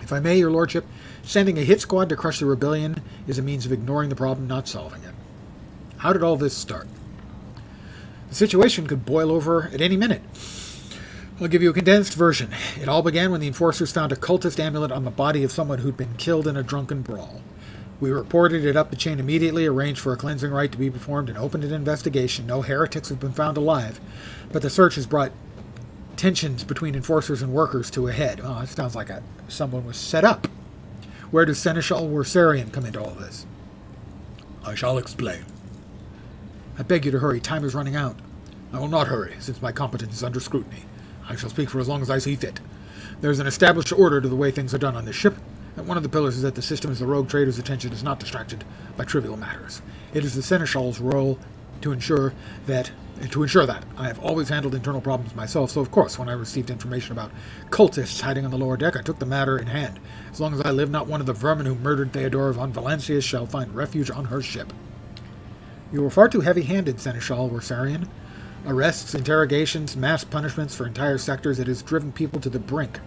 If I may, your lordship, sending a hit squad to crush the rebellion is a means of ignoring the problem, not solving it. How did all this start? The situation could boil over at any minute. I'll give you a condensed version. It all began when the enforcers found a cultist amulet on the body of someone who'd been killed in a drunken brawl. We reported it up the chain immediately, arranged for a cleansing rite to be performed, and opened an investigation. No heretics have been found alive, but the search has brought tensions between enforcers and workers to a head. Oh, that sounds like someone was set up. Where does Seneschal Worsarian come into all this? I shall explain. I beg you to hurry. Time is running out. I will not hurry, since my competence is under scrutiny. I shall speak for as long as I see fit. There is an established order to the way things are done on this ship, and one of the pillars is that the system is the rogue trader's attention is not distracted by trivial matters. It is the Seneschal's role to ensure that I have always handled internal problems myself, so of course, when I received information about cultists hiding on the lower deck, I took the matter in hand. As long as I live, not one of the vermin who murdered Theodora von Valancius shall find refuge on her ship. You were far too heavy-handed, Seneschal Worsarian. Arrests, interrogations, mass punishments for entire sectors, it has driven people to the brink.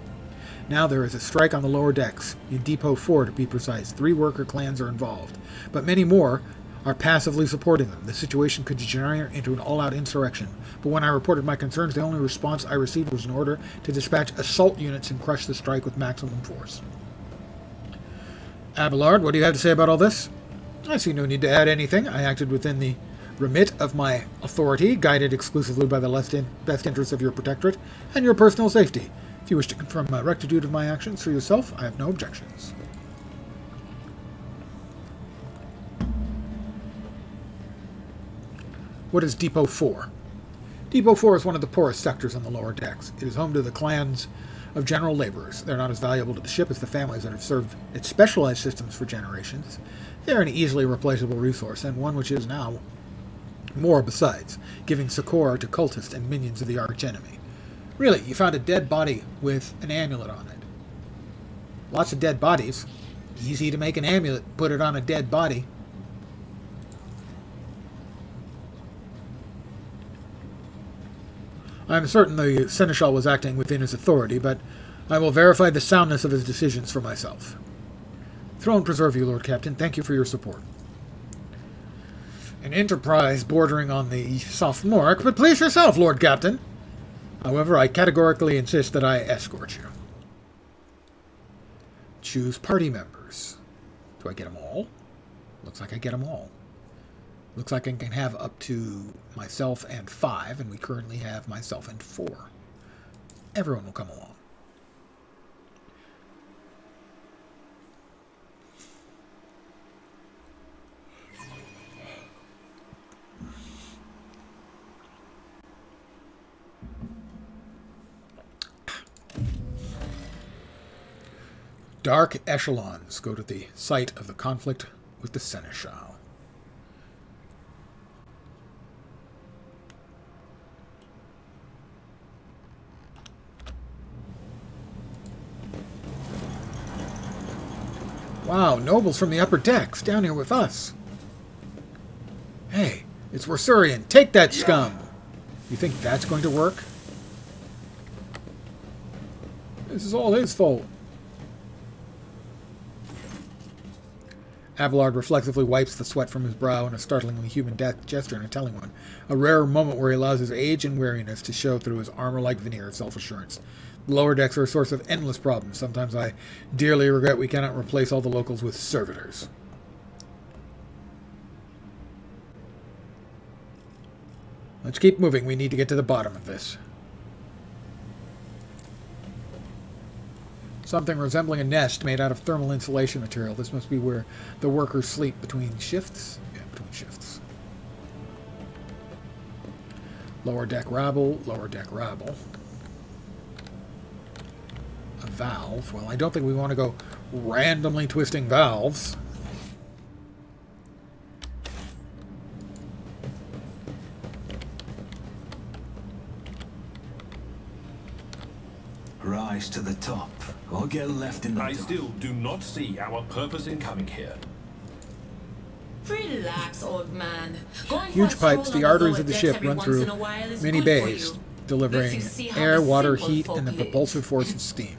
Now there is a strike on the lower decks, in Depot 4 to be precise. 3 worker clans are involved, but many more are passively supporting them. The situation could degenerate into an all-out insurrection. But when I reported my concerns, the only response I received was an order to dispatch assault units and crush the strike with maximum force. Abelard, what do you have to say about all this? I see no need to add anything. I acted within the remit of my authority, guided exclusively by the best interests of your protectorate and your personal safety. If you wish to confirm my rectitude of my actions for yourself, I have no objections. What is Depot 4? Depot 4 is one of the poorest sectors on the lower decks. It is home to the clans of general laborers. They're not as valuable to the ship as the families that have served its specialized systems for generations. They're an easily replaceable resource, and one which is now more besides, giving succor to cultists and minions of the archenemy. Really, you found a dead body with an amulet on it. Lots of dead bodies. Easy to make an amulet, put it on a dead body. I am certain the Seneschal was acting within his authority, but I will verify the soundness of his decisions for myself. Throne preserve you, Lord Captain. Thank you for your support. An enterprise bordering on the sophomoric, but please yourself, Lord Captain. However, I categorically insist that I escort you. Choose party members. Do I get them all? Looks like I get them all. Looks like I can have up to myself and 5, and we currently have myself and 4. Everyone will come along. Dark echelons go to the site of the conflict with the Seneschal. Wow, nobles from the upper decks down here with us. Hey, it's Worsarian. Take that scum. You think that's going to work? This is all his fault. Abelard reflexively wipes the sweat from his brow in a startlingly human gesture and a telling one. A rare moment where he allows his age and weariness to show through his armor-like veneer of self-assurance. The lower decks are a source of endless problems. Sometimes I dearly regret we cannot replace all the locals with servitors. Let's keep moving. We need to get to the bottom of this. Something resembling a nest made out of thermal insulation material. This must be where the workers sleep between shifts. Yeah, between shifts. Lower deck rabble, lower deck rabble. A valve. Well, I don't think we want to go randomly twisting valves. Rise to the top, or get left in the I dark. still do not see our purpose in coming here. Relax, old man. Going Huge for a stroll pipes, on the arteries lower of the decks ship every run once through in a while is many good for bays, you. delivering Lets you see how air, the water, simple heat, folk and the live. propulsive force of steam.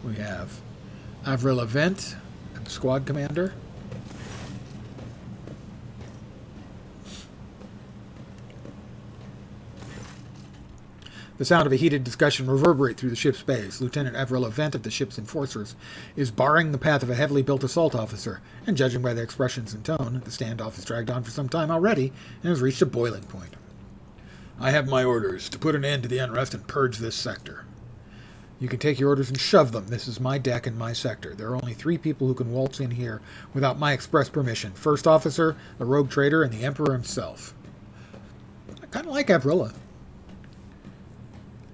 We have Avril Event and the squad commander. The sound of a heated discussion reverberates through the ship's bays. Lieutenant Avrilla Vent of the ship's enforcers is barring the path of a heavily built assault officer, and judging by their expressions and tone, the standoff has dragged on for some time already and has reached a boiling point. I have my orders to put an end to the unrest and purge this sector. You can take your orders and shove them. This is my deck and my sector. There are only 3 people who can waltz in here without my express permission. First officer, the rogue trader, and the Emperor himself. I kind of like Avrilla.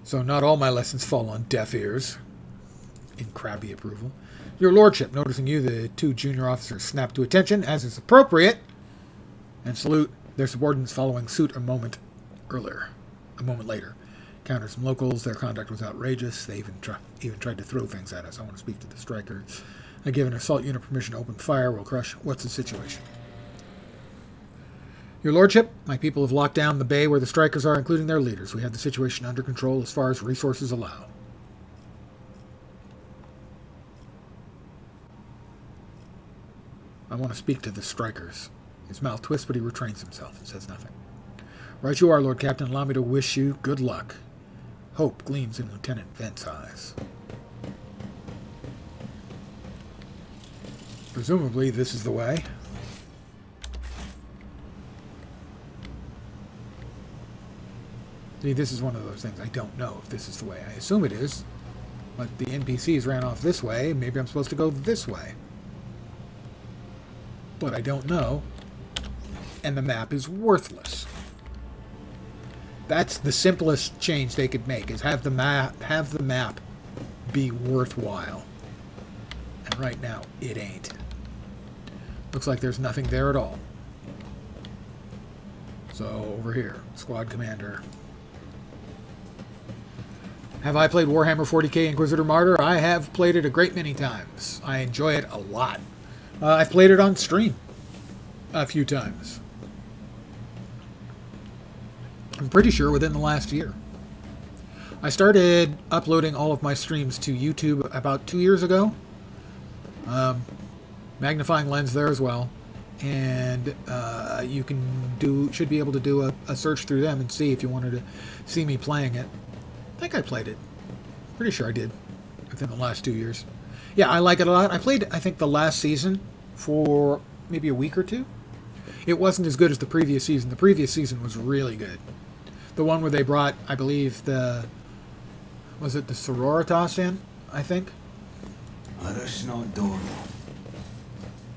So not all my lessons fall on deaf ears. In crabby approval. Your lordship, noticing you, the 2 junior officers snap to attention, as is appropriate, and salute their subordinates following suit a moment later. Counter some locals. Their conduct was outrageous. They even tried to throw things at us. I want to speak to the strikers. I give an assault unit permission to open fire. We'll crush. What's the situation? Your lordship, my people have locked down the bay where the strikers are, including their leaders. We have the situation under control as far as resources allow. I want to speak to the strikers. His mouth twists, but he restrains himself and says nothing. Right you are, Lord Captain. Allow me to wish you good luck. Hope gleams in Lieutenant Vent's eyes. Presumably, this is the way. See, this is one of those things. I don't know if this is the way. I assume it is. But the NPCs ran off this way. Maybe I'm supposed to go this way. But I don't know. And the map is worthless. That's the simplest change they could make, is have the map be worthwhile. And right now, it ain't. Looks like there's nothing there at all. So, over here, Squad Commander. Have I played Warhammer 40k Inquisitor Martyr? I have played it a great many times. I enjoy it a lot. I've played it on stream a few times. I'm pretty sure within the last year. I started uploading all of my streams to YouTube about 2 years ago. Magnifying lens there as well. And you should be able to do a search through them and see if you wanted to see me playing it. I think I played it. Pretty sure I did within the last 2 years. Yeah, I like it a lot. I played, I think, the last season for maybe a week or two. It wasn't as good as the previous season. The previous season was really good. The one where they brought, I believe, was it the Sororitas in, I think? Let us not door.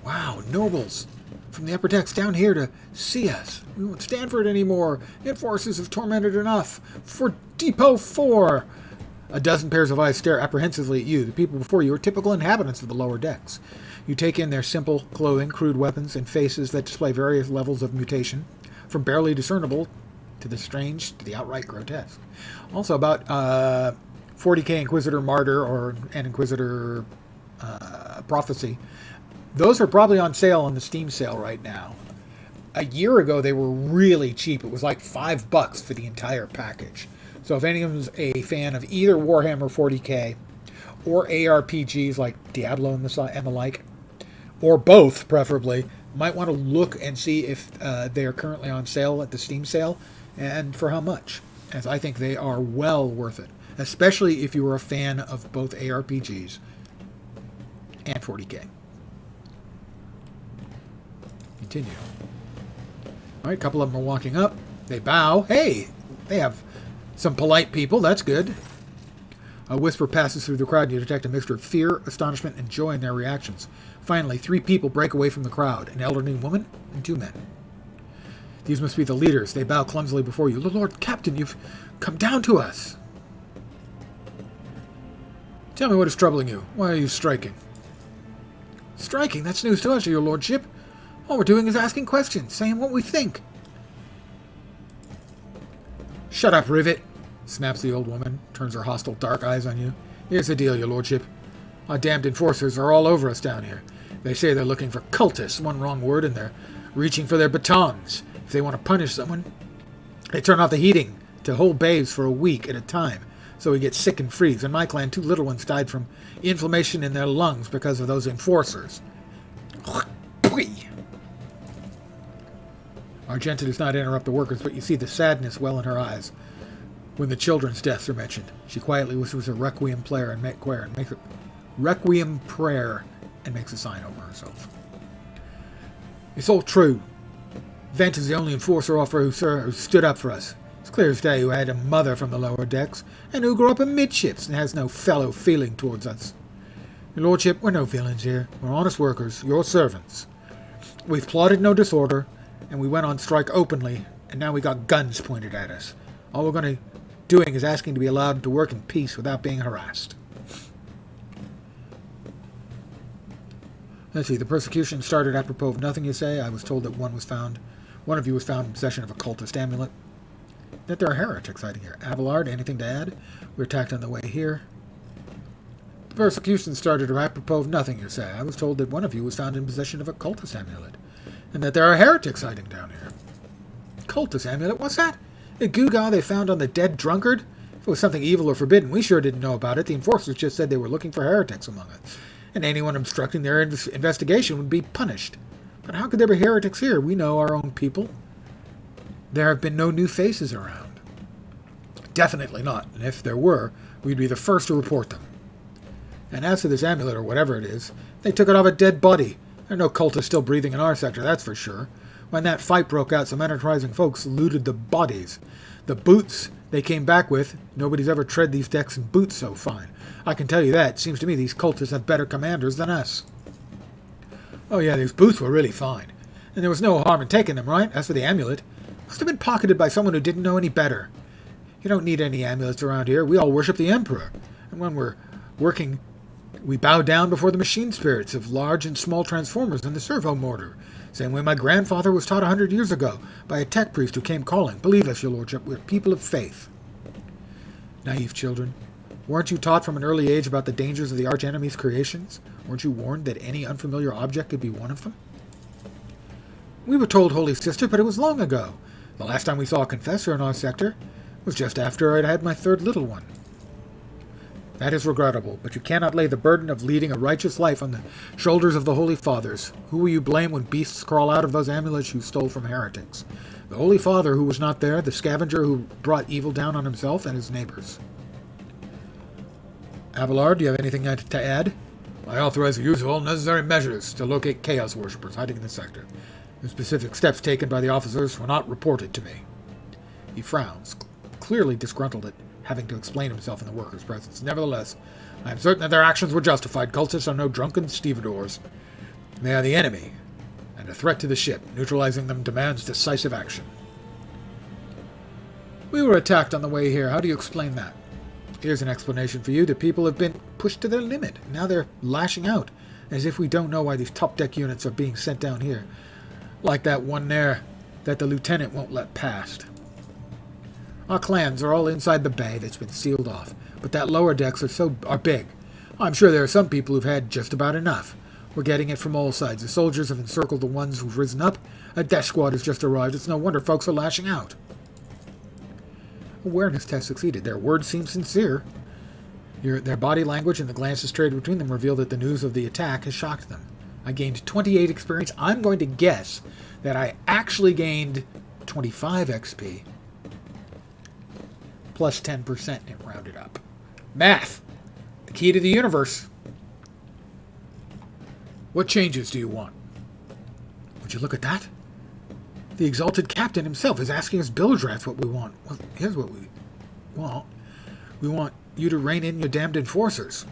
Wow, nobles from the upper decks down here to see us. We won't stand for it anymore. Enforcers have tormented enough. For Depot 4! A dozen pairs of eyes stare apprehensively at you. The people before you are typical inhabitants of the lower decks. You take in their simple clothing, crude weapons, and faces that display various levels of mutation, from barely discernible to the strange to the outright grotesque. Also about 40k Inquisitor Martyr or an Inquisitor Prophecy. Those are probably on sale on the Steam sale right now. A year ago, they were really cheap. It was like $5 for the entire package. So if anyone's a fan of either Warhammer 40k or ARPGs like Diablo and the like, or both preferably, might want to look and see if they are currently on sale at the Steam sale and for how much, as I think they are well worth it, especially if you are a fan of both ARPGs and 40k. Continue. All right, a couple of them are walking up. They bow. Hey, they have some polite people. That's good. A whisper passes through the crowd, and you detect a mixture of fear, astonishment, and joy in their reactions. Finally, 3 people break away from the crowd, an elderly woman and 2 men. These must be the leaders. They bow clumsily before you. Lord Captain, you've come down to us. Tell me what is troubling you. Why are you striking? Striking? That's news to us, your lordship. All we're doing is asking questions, saying what we think. Shut up, Rivet, snaps the old woman, turns her hostile dark eyes on you. Here's the deal, your lordship. Our damned enforcers are all over us down here. They say they're looking for cultists, one wrong word, and they're reaching for their batons. If they want to punish someone, they turn off the heating to whole bays for a week at a time, so we get sick and freeze. In my clan, 2 little ones died from inflammation in their lungs because of those enforcers. Argenta does not interrupt the workers, but you see the sadness well in her eyes. When the children's deaths are mentioned, she quietly whispers a requiem prayer and makes a sign over herself. It's all true. Vent is the only enforcer officer who stood up for us. It's clear as day who had a mother from the lower decks, and who grew up amidships and has no fellow feeling towards us. Your lordship, we're no villains here. We're honest workers, your servants. We've plotted no disorder, and we went on strike openly, and now we got guns pointed at us. All we're going to doing is asking to be allowed to work in peace without being harassed. Let's see, the persecution started apropos of nothing, you say. I was told that one of you was found in possession of a cultist amulet. That there are heretics hiding here. Abelard, anything to add? We're attacked on the way here. The persecution started apropos of nothing, you say. I was told that one of you was found in possession of a cultist amulet. And that there are heretics hiding down here. Cultist amulet? What's that? A gewgaw they found on the dead drunkard? If it was something evil or forbidden, we sure didn't know about it. The enforcers just said they were looking for heretics among us, and anyone obstructing their investigation would be punished. But how could there be heretics here? We know our own people. There have been no new faces around. Definitely not, and if there were, we'd be the first to report them. And as for this amulet, or whatever it is, they took it off a dead body. There are no cultists still breathing in our sector, that's for sure. When that fight broke out, some enterprising folks looted the bodies. The boots they came back with, nobody's ever tread these decks in boots so fine. I can tell you that. It seems to me these cultists have better commanders than us. Oh yeah, these boots were really fine. And there was no harm in taking them, right? As for the amulet, it must have been pocketed by someone who didn't know any better. You don't need any amulets around here. We all worship the Emperor. And when we're working, we bow down before the machine spirits of large and small transformers and the servo mortar. Same way my grandfather was taught 100 years ago by a tech priest who came calling. Believe us, your lordship, we're people of faith. Naive children. Weren't you taught from an early age about the dangers of the archenemy's creations? Weren't you warned that any unfamiliar object could be one of them? We were told, Holy Sister, but it was long ago. The last time we saw a confessor in our sector was just after I'd had my third little one. That is regrettable, but you cannot lay the burden of leading a righteous life on the shoulders of the Holy Fathers. Who will you blame when beasts crawl out of those amulets you stole from heretics? The Holy Father who was not there, the scavenger who brought evil down on himself and his neighbors. Abelard, do you have anything to add? I authorize the use of all necessary measures to locate Chaos Worshippers hiding in the sector. The specific steps taken by the officers were not reported to me. He frowns, clearly disgruntled at having to explain himself in the workers' presence. Nevertheless, I am certain that their actions were justified. Cultists are no drunken stevedores. They are the enemy, and a threat to the ship. Neutralizing them demands decisive action. We were attacked on the way here. How do you explain that? Here's an explanation for you. The people have been pushed to their limit. Now they're lashing out, as if we don't know why these top-deck units are being sent down here. Like that one there that the lieutenant won't let past. Our clans are all inside the bay that's been sealed off, but that lower decks are big. I'm sure there are some people who've had just about enough. We're getting it from all sides. The soldiers have encircled the ones who've risen up. A death squad has just arrived. It's no wonder folks are lashing out. Awareness test succeeded. Their words seem sincere. Their body language and the glances traded between them reveal that the news of the attack has shocked them. I gained 28 experience. I'm going to guess that I actually gained 25 XP. Plus 10% and rounded up. Math! The key to the universe. What changes do you want? Would you look at that? The exalted captain himself is asking us bilge rats what we want. Well, here's what we want. We want you to rein in your damned enforcers.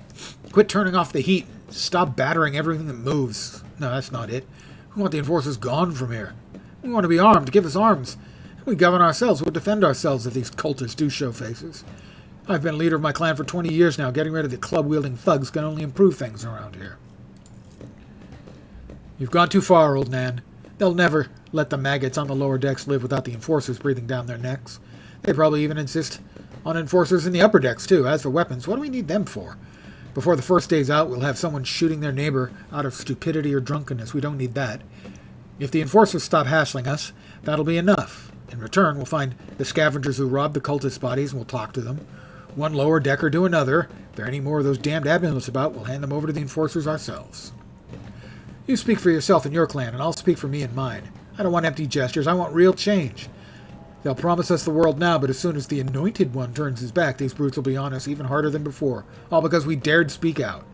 Quit turning off the heat. Stop battering everything that moves. No, that's not it. We want the enforcers gone from here. We want to be armed. Give us arms. We govern ourselves. We'll defend ourselves if these cultists do show faces. I've been leader of my clan for 20 years now. Getting rid of the club-wielding thugs can only improve things around here. You've gone too far, old Nan. They'll never let the maggots on the lower decks live without the enforcers breathing down their necks. They probably even insist on enforcers in the upper decks, too. As for weapons, what do we need them for? Before the first day's out, we'll have someone shooting their neighbor out of stupidity or drunkenness. We don't need that. If the enforcers stop hassling us, that'll be enough. In return, we'll find the scavengers who robbed the cultist bodies and we'll talk to them. One lower decker to another. If there are any more of those damned amulets about, we'll hand them over to the enforcers ourselves. You speak for yourself and your clan, and I'll speak for me and mine. I don't want empty gestures. I want real change. They'll promise us the world now, but as soon as the Anointed One turns his back, these brutes will be on us even harder than before, all because we dared speak out.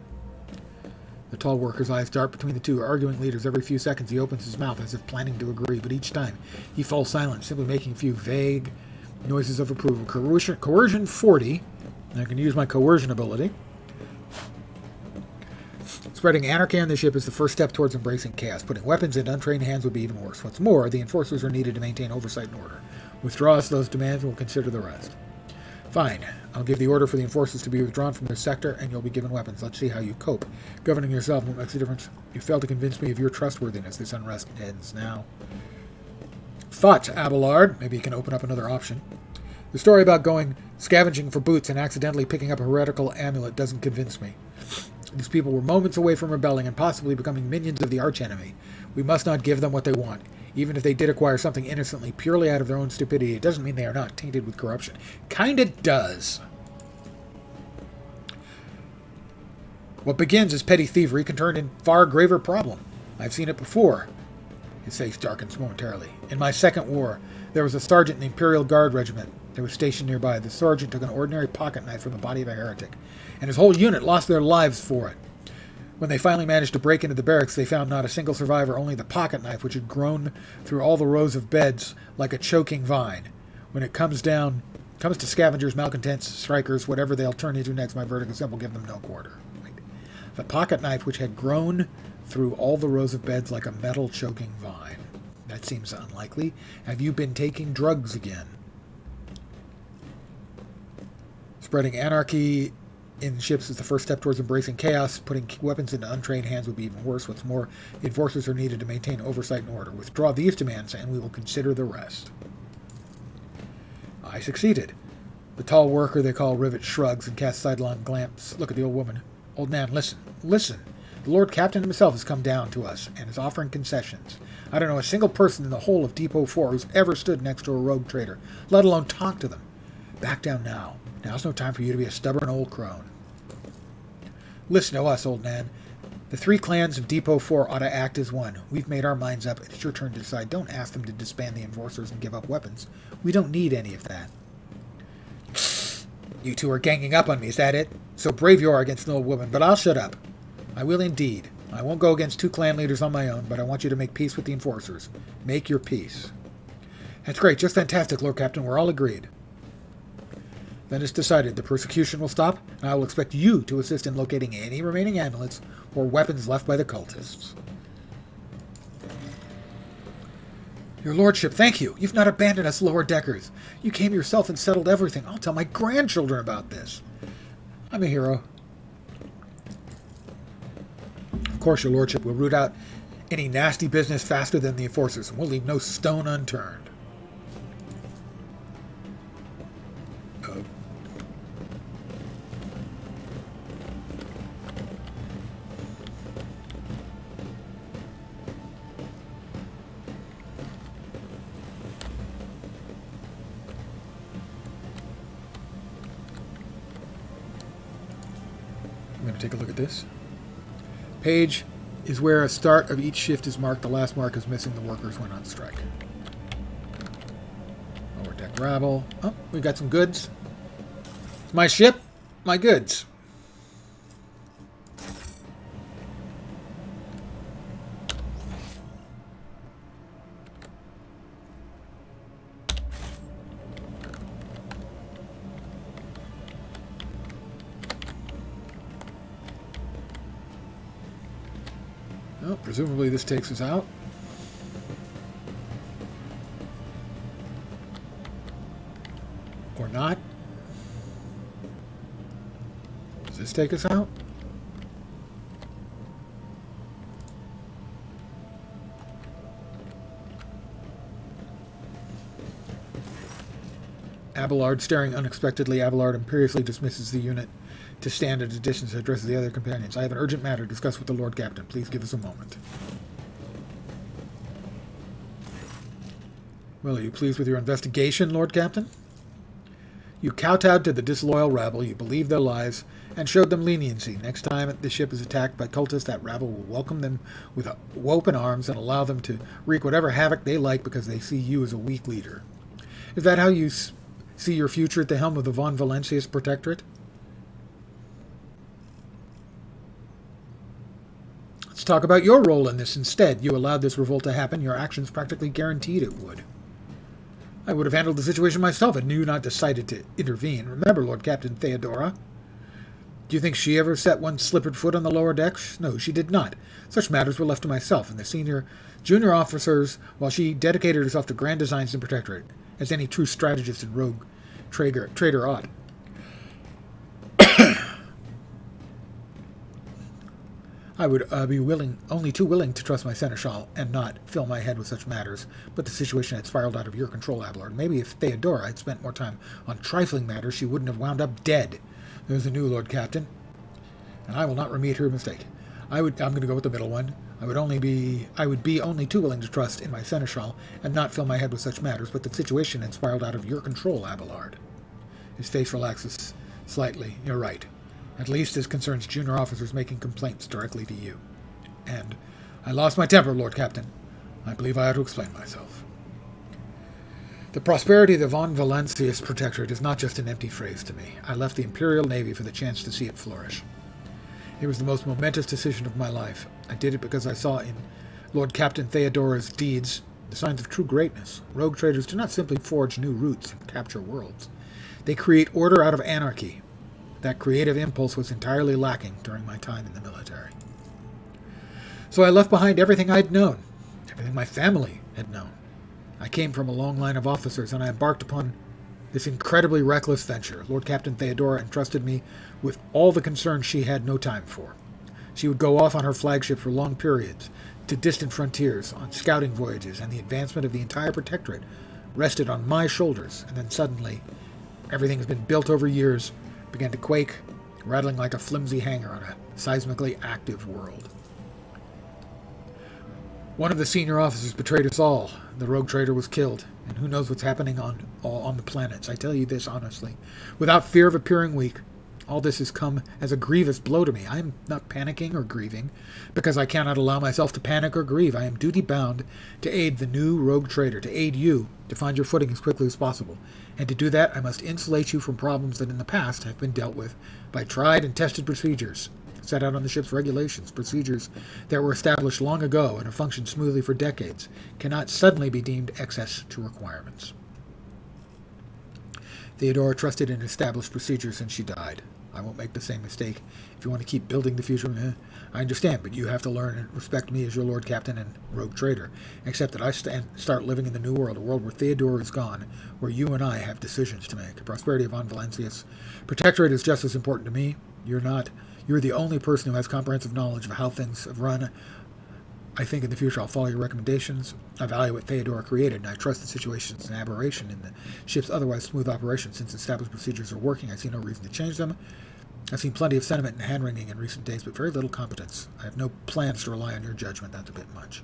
The tall worker's eyes dart between the two arguing leaders. Every few seconds he opens his mouth as if planning to agree, but each time he falls silent, simply making a few vague noises of approval. Coercion 40. I can use my coercion ability. Spreading anarchy on the ship is the first step towards embracing chaos. Putting weapons in untrained hands would be even worse. What's more, the enforcers are needed to maintain oversight and order. Withdraw us those demands and we'll consider the rest. Fine. I'll give the order for the enforcers to be withdrawn from their sector, and you'll be given weapons. Let's see how you cope. Governing yourself won't make a difference. You failed to convince me of your trustworthiness. This unrest ends now. Thought, Abelard. Maybe you can open up another option. The story about going scavenging for boots and accidentally picking up a heretical amulet doesn't convince me. These people were moments away from rebelling and possibly becoming minions of the archenemy. We must not give them what they want. Even if they did acquire something innocently, purely out of their own stupidity, it doesn't mean they are not tainted with corruption. Kinda does. What begins as petty thievery can turn into far graver problem. I've seen it before. His face darkens momentarily. In my second war, there was a sergeant in the Imperial Guard Regiment that was stationed nearby. The sergeant took an ordinary pocket knife from the body of a heretic, and his whole unit lost their lives for it. When they finally managed to break into the barracks, they found not a single survivor, only the pocket knife, which had grown through all the rows of beds like a choking vine. When it comes to scavengers, malcontents, strikers, whatever they'll turn into next, my verdict is simple: give them no quarter. Right. The pocket knife, which had grown through all the rows of beds like a metal choking vine. That seems unlikely. Have you been taking drugs again? Spreading anarchy in ships is the first step towards embracing chaos. Putting weapons into untrained hands would be even worse. What's more, the enforcers are needed to maintain oversight and order. Withdraw these demands, and we will consider the rest. I succeeded. The tall worker they call Rivet shrugs and casts sidelong glance. Look at the old woman. Old man, listen. Listen. The Lord Captain himself has come down to us and is offering concessions. I don't know a single person in the whole of Depot 4 who's ever stood next to a rogue trader, let alone talk to them. Back down now. Now's no time for you to be a stubborn old crone. Listen to us, old man. The 3 clans of Depot 4 ought to act as one. We've made our minds up. It's your turn to decide. Don't ask them to disband the enforcers and give up weapons. We don't need any of that. You two are ganging up on me, is that it? So brave you are against an old woman, but I'll shut up. I will indeed. I won't go against 2 clan leaders on my own, but I want you to make peace with the enforcers. Make your peace. That's great. Just fantastic, Lord Captain. We're all agreed. Then it's decided. The persecution will stop, and I will expect you to assist in locating any remaining amulets or weapons left by the cultists. Your lordship, thank you. You've not abandoned us lower deckers. You came yourself and settled everything. I'll tell my grandchildren about this. I'm a hero. Of course, your lordship will root out any nasty business faster than the enforcers, and we'll leave no stone unturned. I'm going to take a look at this. Page is where a start of each shift is marked. The last mark is missing. The workers went on strike. Lower deck rabble. Oh, we got some goods. It's my ship, my goods. Well, presumably this takes us out. Or not. Does this take us out? Abelard, staring unexpectedly, Abelard imperiously dismisses the unit to stand at a distance and addresses the other companions. I have an urgent matter to discuss with the Lord Captain. Please give us a moment. Well, are you pleased with your investigation, Lord Captain? You kowtowed to the disloyal rabble, you believed their lies, and showed them leniency. Next time the ship is attacked by cultists, that rabble will welcome them with open arms and allow them to wreak whatever havoc they like because they see you as a weak leader. Is that how you see your future at the helm of the Von Valencius Protectorate? Let's talk about your role in this instead. You allowed this revolt to happen. Your actions practically guaranteed it would. I would have handled the situation myself had you not decided to intervene. Remember, Lord Captain Theodora? Do you think she ever set one slippered foot on the lower decks? No, she did not. Such matters were left to myself and the junior officers, while she dedicated herself to grand designs and protectorate, as any true strategist and rogue trader ought. I would be only too willing to trust my seneschal and not fill my head with such matters, but the situation had spiraled out of your control, Abelard. Maybe if Theodora had spent more time on trifling matters, she wouldn't have wound up dead. There's a new Lord Captain, and I will not repeat her mistake. I'm going to go with the middle one. I would be only too willing to trust in my seneschal and not fill my head with such matters, but the situation had spiraled out of your control, Abelard. His face relaxes slightly. You're right. At least as concerns junior officers making complaints directly to you. And I lost my temper, Lord Captain. I believe I ought to explain myself. The prosperity of the Von Valencius Protectorate is not just an empty phrase to me. I left the Imperial Navy for the chance to see it flourish. It was the most momentous decision of my life. I did it because I saw in Lord Captain Theodora's deeds the signs of true greatness. Rogue traders do not simply forge new routes and capture worlds. They create order out of anarchy. That creative impulse was entirely lacking during my time in the military. So I left behind everything I'd known, everything my family had known. I came from a long line of officers, and I embarked upon this incredibly reckless venture. Lord Captain Theodora entrusted me with all the concerns she had no time for. She would go off on her flagship for long periods, to distant frontiers, on scouting voyages, and the advancement of the entire Protectorate rested on my shoulders, and then suddenly, everything has been built over years, began to quake, rattling like a flimsy hanger on a seismically active world. One of the senior officers betrayed us all. The rogue trader was killed, and who knows what's happening on the planets. I tell you this honestly, without fear of appearing weak. All this has come as a grievous blow to me. I am not panicking or grieving, because I cannot allow myself to panic or grieve. I am duty-bound to aid the new rogue trader, to aid you to find your footing as quickly as possible. And to do that, I must insulate you from problems that in the past have been dealt with by tried and tested procedures, set out on the ship's regulations. Procedures that were established long ago and have functioned smoothly for decades cannot suddenly be deemed excess to requirements. Theodora trusted in established procedures and she died. I won't make the same mistake. If you want to keep building the future, I understand, but you have to learn and respect me as your Lord Captain and rogue trader. Except that I start living in the new world, a world where Theodora is gone, where you and I have decisions to make. The prosperity of Von Valencius Protectorate is just as important to me. You're not. You're the only person who has comprehensive knowledge of how things have run. I think in the future I'll follow your recommendations. I value what Theodora created, and I trust the situation is an aberration in the ship's otherwise smooth operation. Since established procedures are working, I see no reason to change them. I've seen plenty of sentiment and hand-wringing in recent days, but very little competence. I have no plans to rely on your judgment. That's a bit much.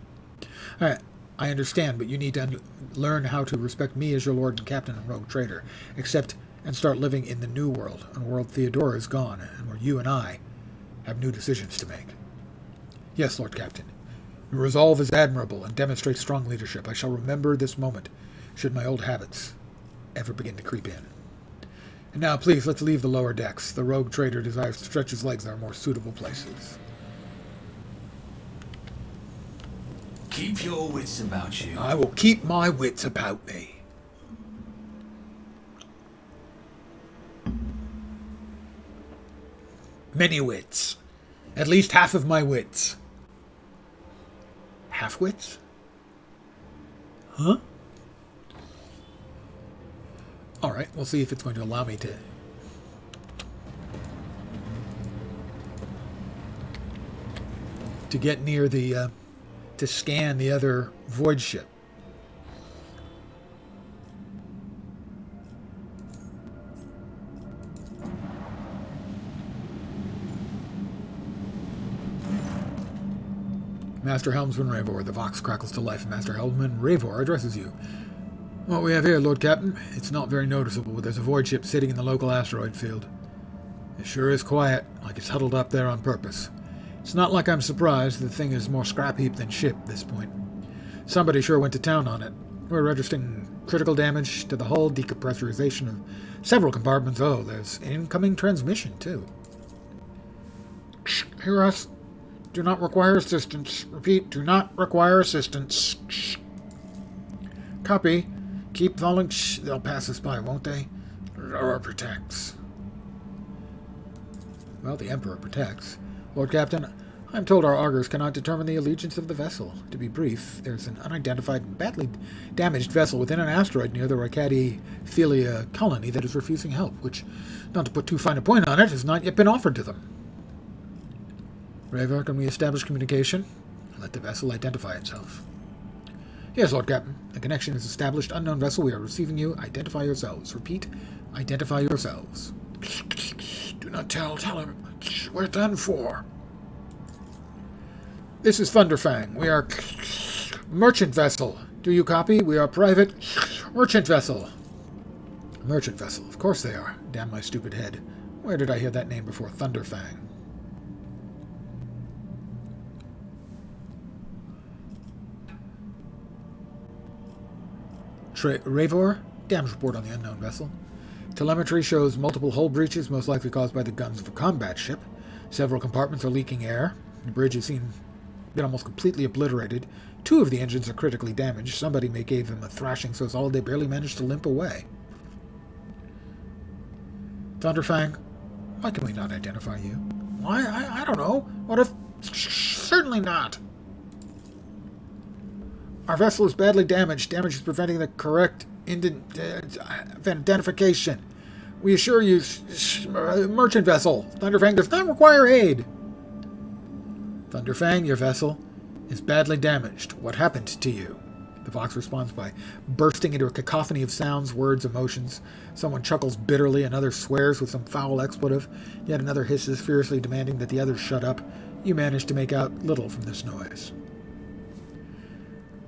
All right, I understand, but you need to learn how to respect me as your Lord and Captain and rogue trader. Accept and start living in the new world, a world Theodora is gone, and where you and I have new decisions to make. Yes, Lord Captain. Your resolve is admirable and demonstrates strong leadership. I shall remember this moment, should my old habits ever begin to creep in. And now, please, let's leave the lower decks. The rogue trader desires to stretch his legs. There are more suitable places. Keep your wits about you. I will keep my wits about me. Many wits. At least half of my wits. Half-wits? Huh? Alright, we'll see if it's going to allow me to get near the, to scan the other void ship. Master Helmsman Ravor, the Vox crackles to life, and Master Helmsman Ravor addresses you. What we have here, Lord Captain, it's not very noticeable, but there's a void ship sitting in the local asteroid field. It sure is quiet, like it's huddled up there on purpose. It's not like I'm surprised. The thing is more scrap heap than ship at this point. Somebody sure went to town on it. We're registering Critical damage to the hull, decompressurization of several compartments. Oh, there's incoming transmission, too. Hear us. Do not require assistance. Repeat, do not require assistance. Copy. Keep following. They'll pass us by, won't they? Or protects. Well, the Emperor protects. Lord Captain, I'm told our augurs cannot determine the allegiance of the vessel. To be brief, there's an unidentified and badly damaged vessel within an asteroid near the Ricadi Philia colony that is refusing help, which, not to put too fine a point on it, has not yet been offered to them. Raver, can we establish communication? And let the vessel identify itself. Yes, Lord Captain. The connection is established. Unknown vessel, we are receiving you. Identify yourselves. Repeat, identify yourselves. Do not tell him. We're done for. This is Thunderfang. We are merchant vessel. Do you copy? We are private merchant vessel. Merchant vessel. Of course they are. Damn my stupid head. Where did I hear that name before? Thunderfang. Ravor, damage report on the unknown vessel. Telemetry shows multiple hull breaches, most likely caused by the guns of a combat ship. Several compartments are leaking air. The bridge has been almost completely obliterated. 2 of the engines are critically damaged. Somebody may gave them a thrashing so solid they barely managed to limp away. Thunderfang, why can we not identify you? Why? I don't know. What if... Certainly not. Our vessel is badly damaged. Damage is preventing the correct identification. We assure you, merchant vessel. Thunderfang does not require aid. Thunderfang, your vessel is badly damaged. What happened to you? The Vox responds by bursting into a cacophony of sounds, words, emotions. Someone chuckles bitterly, another swears with some foul expletive, yet another hisses fiercely demanding that the others shut up. You manage to make out little from this noise.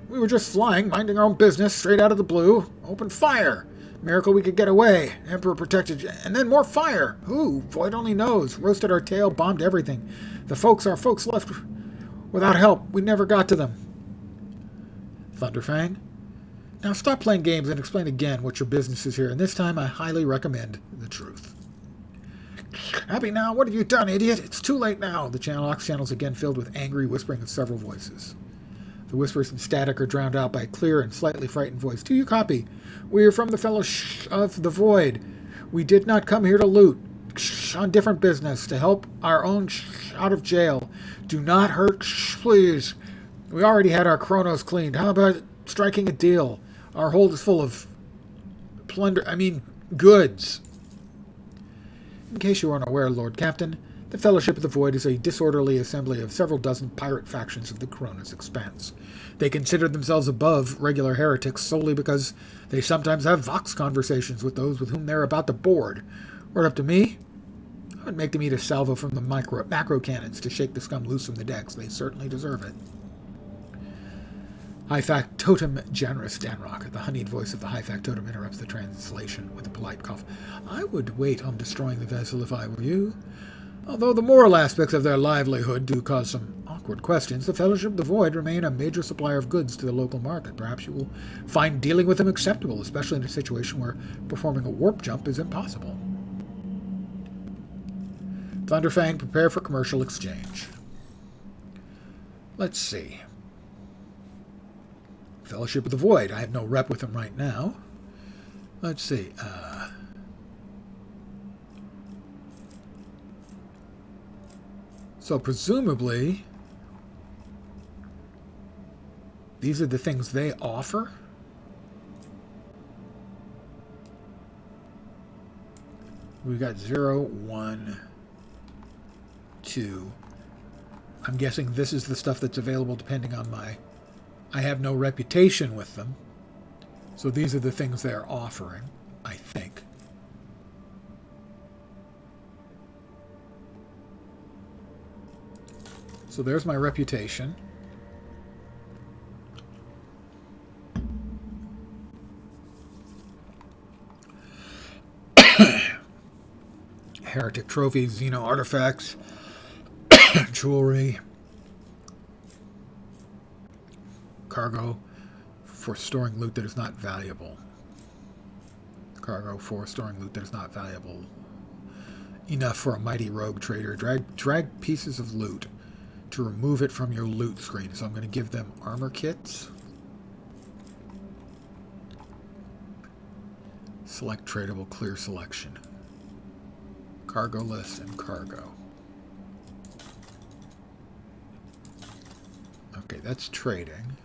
We were just flying, minding our own business, straight out of the blue. Open fire. Miracle we could get away. Emperor protected you. And then more fire. Who? Void only knows. Roasted our tail, bombed everything. Our folks left without help. We never got to them. Thunderfang? Now stop playing games and explain again what your business is here. And this time I highly recommend the truth. Happy now? What have you done, idiot? It's too late now. The Aux channel's again filled with angry whispering of several voices. The whispers and static are drowned out by a clear and slightly frightened voice. Do you copy? We are from the Fellowship of the Void. We did not come here to loot. On different business, to help our own out of jail. Do not hurt, please. We already had our chronos cleaned. How about striking a deal? Our hold is full of goods. In case you aren't aware, Lord Captain, the Fellowship of the Void is a disorderly assembly of several dozen pirate factions of the Cronus Expanse. They consider themselves above regular heretics solely because they sometimes have Vox conversations with those with whom they're about to board. Were it up to me, I would make them eat a salvo from the macro cannons to shake the scum loose from the decks. They certainly deserve it. High Factotum Generous Danrock, the honeyed voice of the High Factotum, interrupts the translation with a polite cough. I would wait on destroying the vessel if I were you. Although the moral aspects of their livelihood do cause some awkward questions, the Fellowship of the Void remain a major supplier of goods to the local market. Perhaps you will find dealing with them acceptable, especially in a situation where performing a warp jump is impossible. Thunderfang, prepare for commercial exchange. Let's see. Fellowship of the Void. I have no rep with them right now. Let's see. So presumably, these are the things they offer. We've got 0, 1, 2. I'm guessing this is the stuff that's available depending on my... I have no reputation with them. So these are the things they're offering, I think. So there's my reputation. Heretic trophies, Xeno artifacts, jewelry, cargo for storing loot that is not valuable. cargo for storing loot that is not valuable enough for a mighty rogue trader. Drag pieces of loot to remove it from your loot screen. So I'm going to give them armor kits. Select tradable, clear selection. Cargo list and cargo. Okay, that's trading.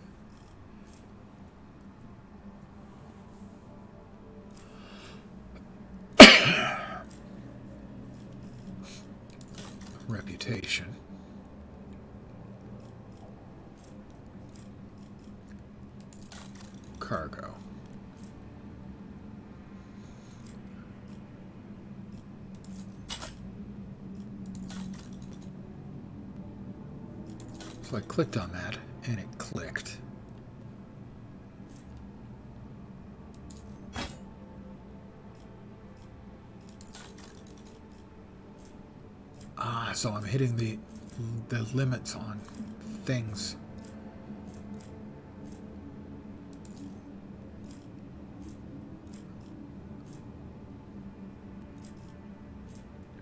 Reputation. Cargo. So I clicked on that and it clicked. So I'm hitting the limits on things.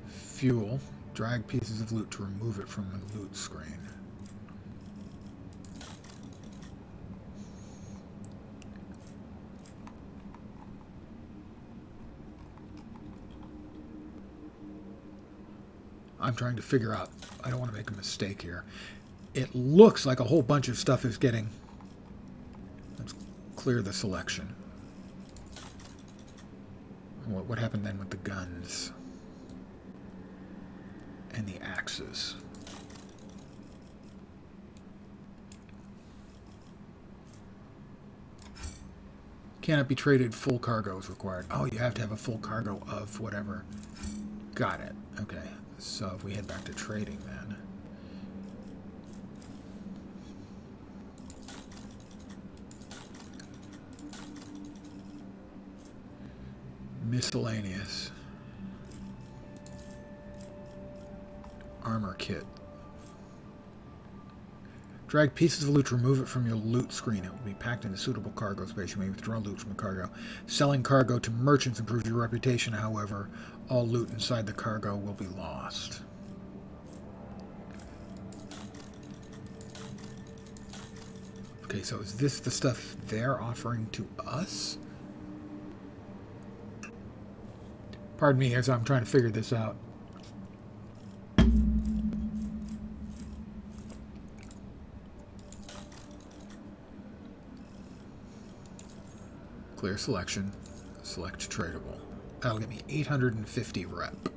Fuel. Drag pieces of loot to remove it from the loot screen. I'm trying to figure out, I don't want to make a mistake here. It looks like a whole bunch of stuff is getting, let's clear the selection. What happened then with the guns and the axes? Cannot be traded, full cargo is required. Oh, you have to have a full cargo of whatever. Got it. Okay. So if we head back to trading then. Miscellaneous. Armor kit. Drag pieces of loot to remove it from your loot screen. It will be packed into suitable cargo space. You may withdraw loot from the cargo. Selling cargo to merchants improves your reputation. However, all loot inside the cargo will be lost. Okay, so is this the stuff they're offering to us? Pardon me as I'm trying to figure this out. Clear selection, select tradable. That'll get me 850 rep.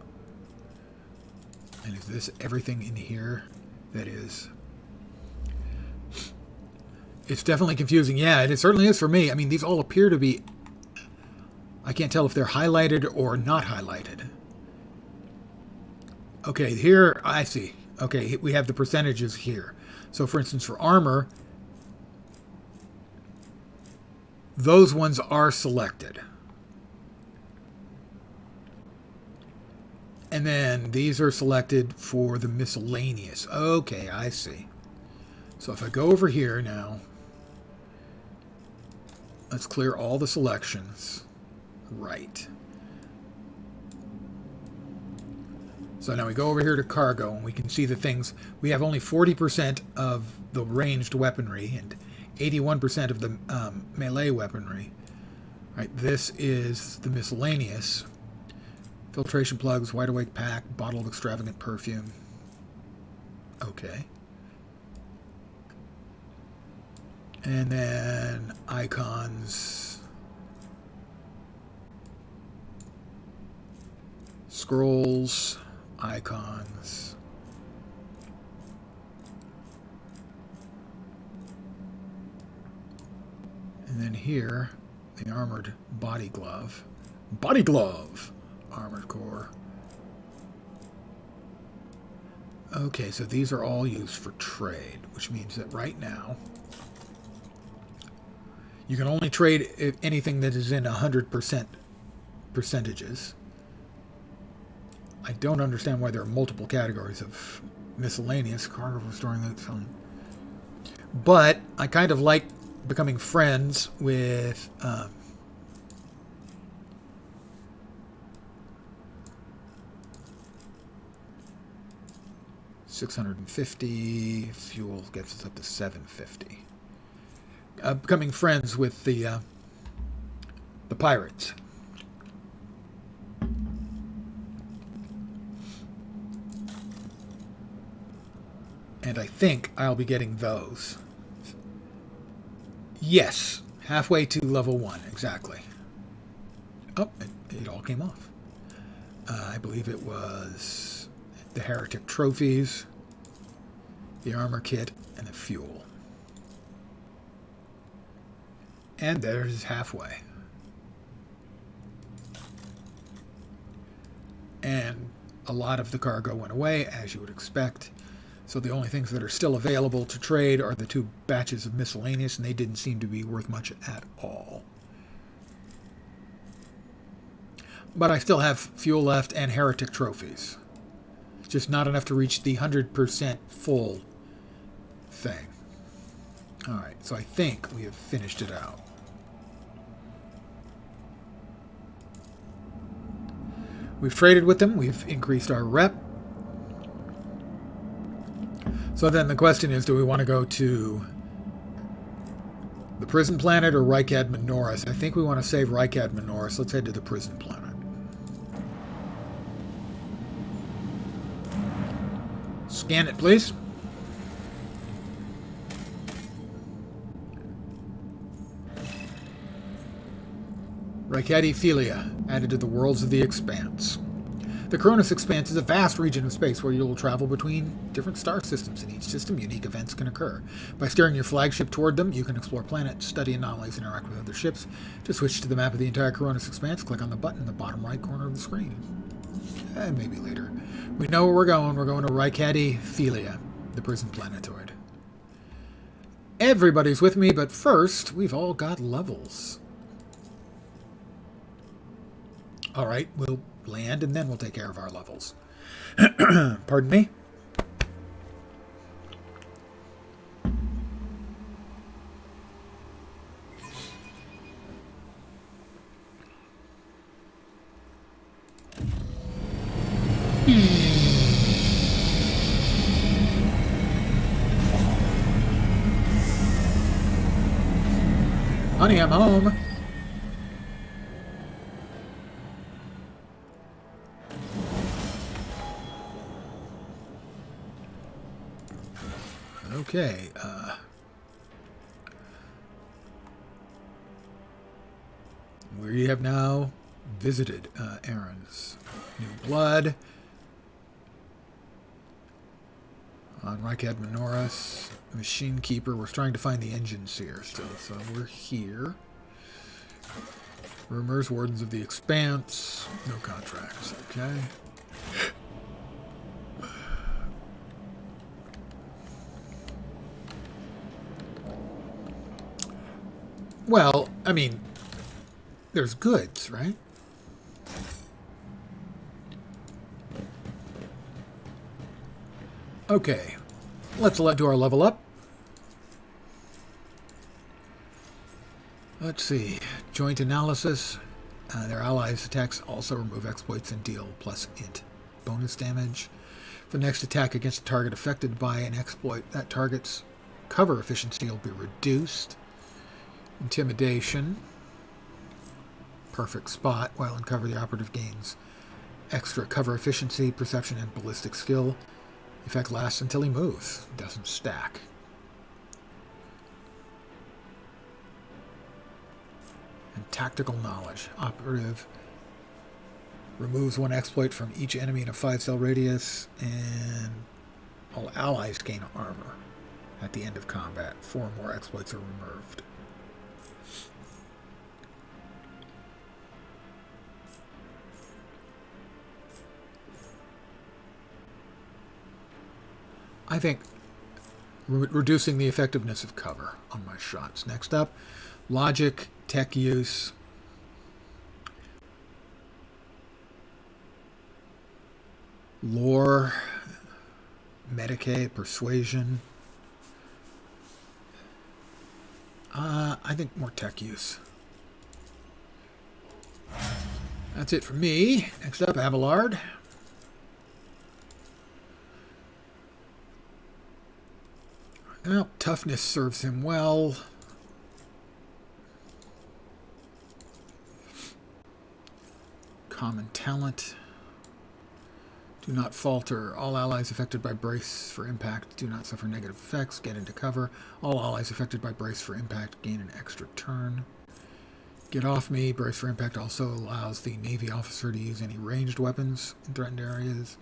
And is this everything in here that is? It's definitely confusing. Yeah, it certainly is for me. I mean, these all appear to be, I can't tell if they're highlighted or not highlighted. Okay, here, I see. Okay, we have the percentages here. So for instance, for armor, those ones are selected. And then these are selected for the miscellaneous. Okay, I see. So if I go over here now, let's clear all the selections. Right. So now we go over here to cargo and we can see the things. We have only 40% of the ranged weaponry and 81% of the melee weaponry. Right, this is the miscellaneous. Filtration plugs, wide awake pack, bottle of extravagant perfume. Okay. And then icons. Scrolls, icons. And then here, the armored body glove. Body glove! Armored core. Okay, so these are all used for trade, which means that right now, you can only trade anything that is in 100% percentages. I don't understand why there are multiple categories of miscellaneous, cargo for storing loot, selling. But I kind of like becoming friends with 650. Fuel gets us up to 750. Becoming friends with the pirates. And I think I'll be getting those. Yes, halfway to level 1, exactly. Oh, it all came off. I believe it was the heretic trophies, the armor kit, and the fuel. And there's halfway. And a lot of the cargo went away, as you would expect. So the only things that are still available to trade are the 2 batches of miscellaneous, and they didn't seem to be worth much at all. But I still have fuel left and heretic trophies. Just not enough to reach the 100% full thing. Alright, so I think we have finished it out. We've traded with them. We've increased our rep. So then the question is, do we want to go to the prison planet or Rykad Minoris? I think we want to save Rykad Minoris. Let's head to the prison planet. Scan it, please. Rykadiphilia, added to the worlds of the Expanse. The Cronus Expanse is a vast region of space where you will travel between different star systems. In each system, unique events can occur. By steering your flagship toward them, you can explore planets, study anomalies, and interact with other ships. To switch to the map of the entire Cronus Expanse, click on the button in the bottom right corner of the screen. Maybe later. We know where we're going. We're going to Rykadiphilia, the prison planetoid. Everybody's with me, but first, we've all got levels. All right, we'll land, and then we'll take care of our levels. Pardon me? Honey, I'm home. Okay, we have now visited Aaron's new blood on Rykad Minoris, Machine Keeper. We're trying to find the engine seer still, so we're here. Rumors, Wardens of the Expanse, no contracts, okay. Well, I mean, there's goods, right? Okay, let's do our level up. Let's see. Joint analysis. Their allies' attacks also remove exploits and deal plus int bonus damage. For the next attack against a target affected by an exploit, that target's cover efficiency will be reduced. Intimidation. Perfect spot. While in cover, the operative gains extra cover efficiency, perception, and ballistic skill. Effect lasts until he moves. Doesn't stack. And tactical knowledge. Operative removes 1 exploit from each enemy in a 5-cell radius, and all allies gain armor at the end of combat. 4 more exploits are removed. I think reducing the effectiveness of cover on my shots. Next up, logic, tech use. Lore, Medicaid, persuasion. I think more tech use. That's it for me. Next up, Abelard. Well, toughness serves him well. Common talent. Do not falter. All allies affected by brace for impact do not suffer negative effects. Get into cover. All allies affected by brace for impact gain an extra turn. Get off me. Brace for impact also allows the Navy officer to use any ranged weapons in threatened areas.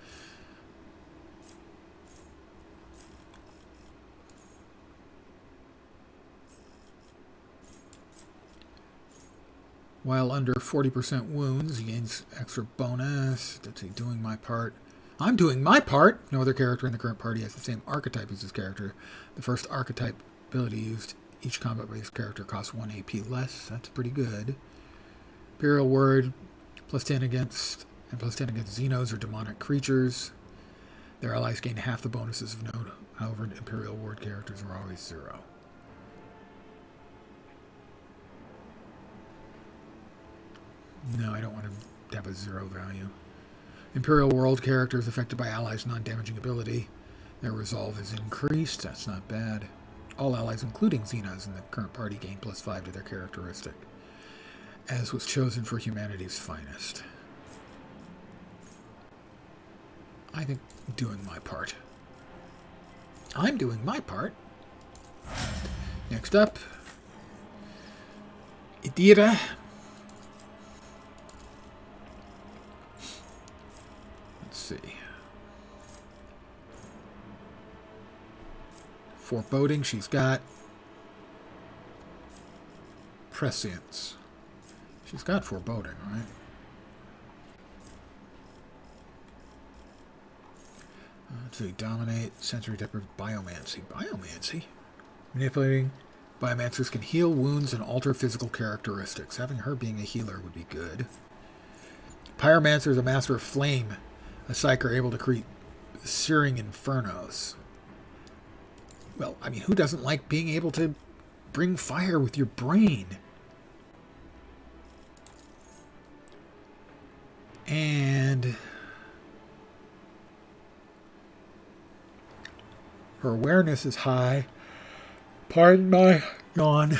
While under 40% wounds, he gains extra bonus. Let's see, doing my part. I'm doing my part! No other character in the current party has the same archetype as this character. The first archetype ability used each combat-based character costs 1 AP less. That's pretty good. Imperial Word, +10 against, and +10 against Xenos or demonic creatures. Their allies gain half the bonuses of note. However, Imperial Ward characters are always 0. No, I don't want to have a 0 value. Imperial World characters affected by allies' non-damaging ability. Their resolve is increased. That's not bad. All allies, including Xenos in the current party, gain +5 to their characteristic, as was chosen for humanity's finest. I think doing my part. I'm doing my part. Next up, Idira. See. Foreboding, she's got prescience. She's got foreboding, right? Let's see, dominate, sensory deprivation, biomancy. Biomancy? Manipulating. Biomancers can heal wounds and alter physical characteristics. Having her being a healer would be good. Pyromancer is a master of flame. A psyker able to create searing infernos. Well, I mean, who doesn't like being able to bring fire with your brain? And her awareness is high. Pardon my yawn.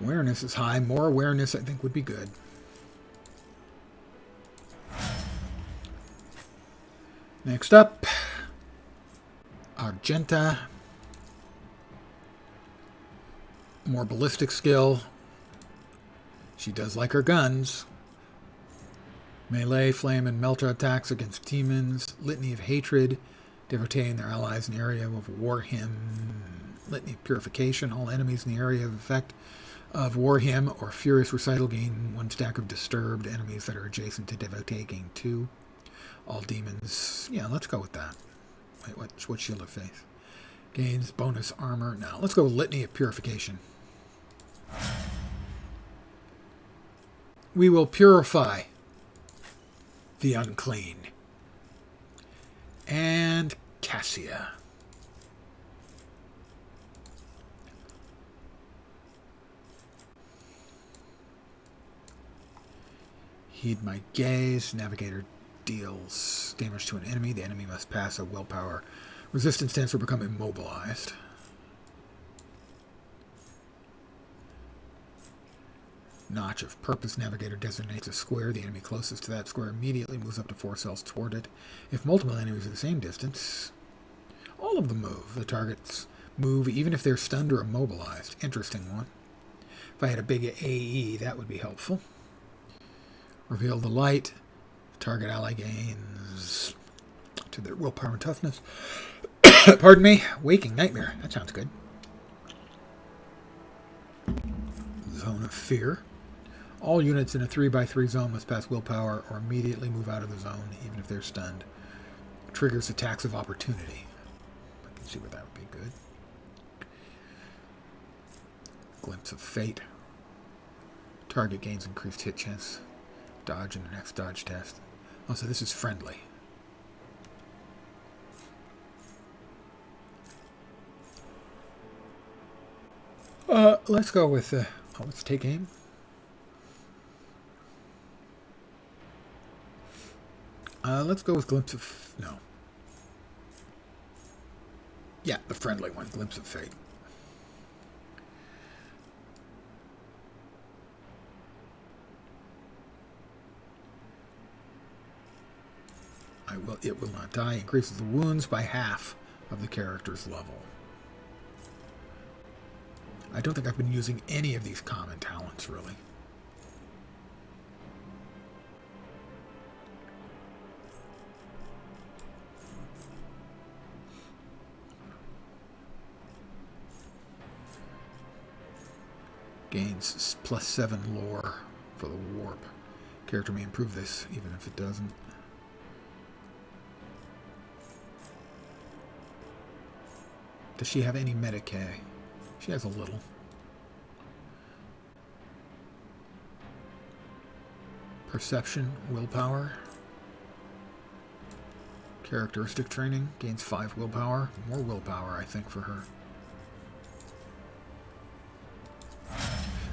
Awareness is high. More awareness, I think, would be good. Next up, Argenta. More ballistic skill. She does like her guns. Melee, flame, and melta attacks against demons. Litany of hatred. Devotee and their allies in the area of war hymn. Litany of purification. All enemies in the area of effect of war hymn or furious recital gain 1 stack of disturbed. Enemies that are adjacent to devotee gain 2. All demons. Yeah, let's go with that. Wait, what shield of faith? Gains bonus armor. Now, let's go with litany of purification. We will purify the unclean. And Cassia. Heed my gaze. Navigator deals damage to an enemy. The enemy must pass a willpower resistance test or become immobilized. Notch of purpose. Navigator designates a square. The enemy closest to that square immediately moves up to 4 cells toward it. If multiple enemies are the same distance, all of them move. The targets move even if they're stunned or immobilized. Interesting one. If I had a big AE, that would be helpful. Reveal the light. Target ally gains to their willpower and toughness. Pardon me. Waking nightmare. That sounds good. Zone of fear. All units in a 3x3 zone must pass willpower or immediately move out of the zone, even if they're stunned. Triggers attacks of opportunity. I can see where that would be good. Glimpse of fate. Target gains increased hit chance. Dodge in the next dodge test. Oh, so this is friendly. Let's go with, let's take aim. Let's go with glimpse of, no. Yeah, the friendly one, Glimpse of Fate. It will not die. Increases the wounds by half of the character's level. I don't think I've been using any of these common talents, really. Gains +7 lore for the warp. Character may improve this, even if it doesn't. Does she have any Medicae? She has a little. Perception, willpower. Characteristic training, gains 5 willpower. More willpower, I think, for her.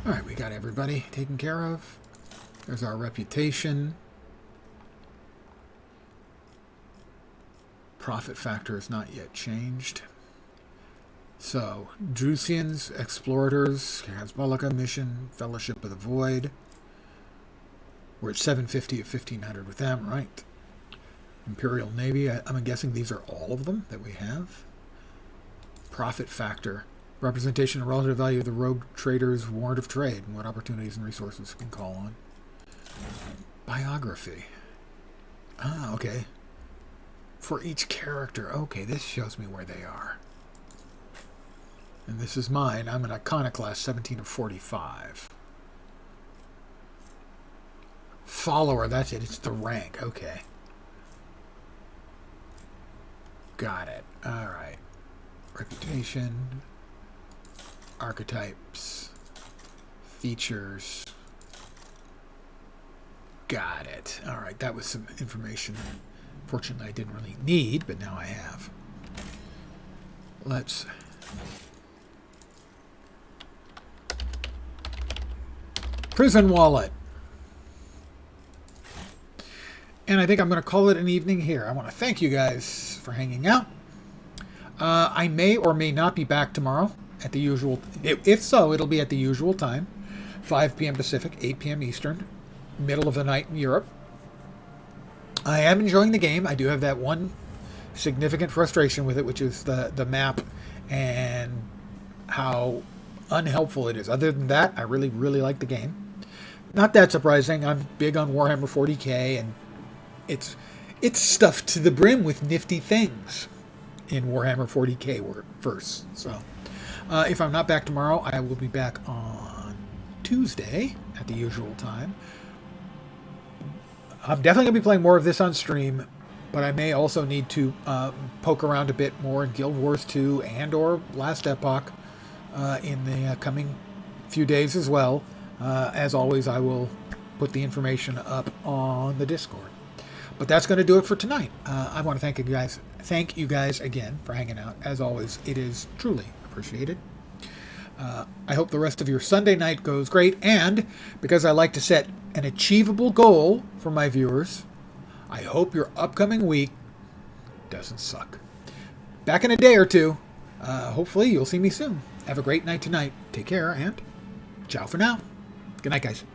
Alright, we got everybody taken care of. There's our reputation. Profit factor is not yet changed. So, Drusians, Explorators, Hasbullica Mission, Fellowship of the Void. We're at 750 of 1500 with them, right? Imperial Navy, I'm guessing these are all of them that we have. Profit factor. Representation and relative value of the rogue trader's warrant of trade and what opportunities and resources it can call on. Biography. Ah, okay. For each character. Okay, this shows me where they are. And this is mine. I'm an Iconoclast, 17 of 45. Follower, that's it. It's the rank. Okay. Got it. All right. Reputation. Archetypes. Features. Got it. All right. That was some information. Fortunately, I didn't really need, but now I have. Let's... Prison wallet. And I think I'm going to call it an evening here. I want to thank you guys for hanging out. I may or may not be back tomorrow at the usual... If so, it'll be at the usual time. 5 p.m. Pacific, 8 p.m. Eastern. Middle of the night in Europe. I am enjoying the game. I do have that one significant frustration with it, which is the map and how unhelpful it is. Other than that, I really, really like the game. Not that surprising. I'm big on Warhammer 40k, and it's stuffed to the brim with nifty things in Warhammer 40k verse. So, if I'm not back tomorrow, I will be back on Tuesday at the usual time. I'm definitely going to be playing more of this on stream, but I may also need to poke around a bit more in Guild Wars 2 and or Last Epoch in the coming few days as well. As always, I will put the information up on the Discord. But that's going to do it for tonight. I want to thank you guys again for hanging out. As always, it is truly appreciated. I hope the rest of your Sunday night goes great. And because I like to set an achievable goal for my viewers, I hope your upcoming week doesn't suck. Back in a day or two. Hopefully you'll see me soon. Have a great night tonight. Take care and ciao for now. Good night, guys.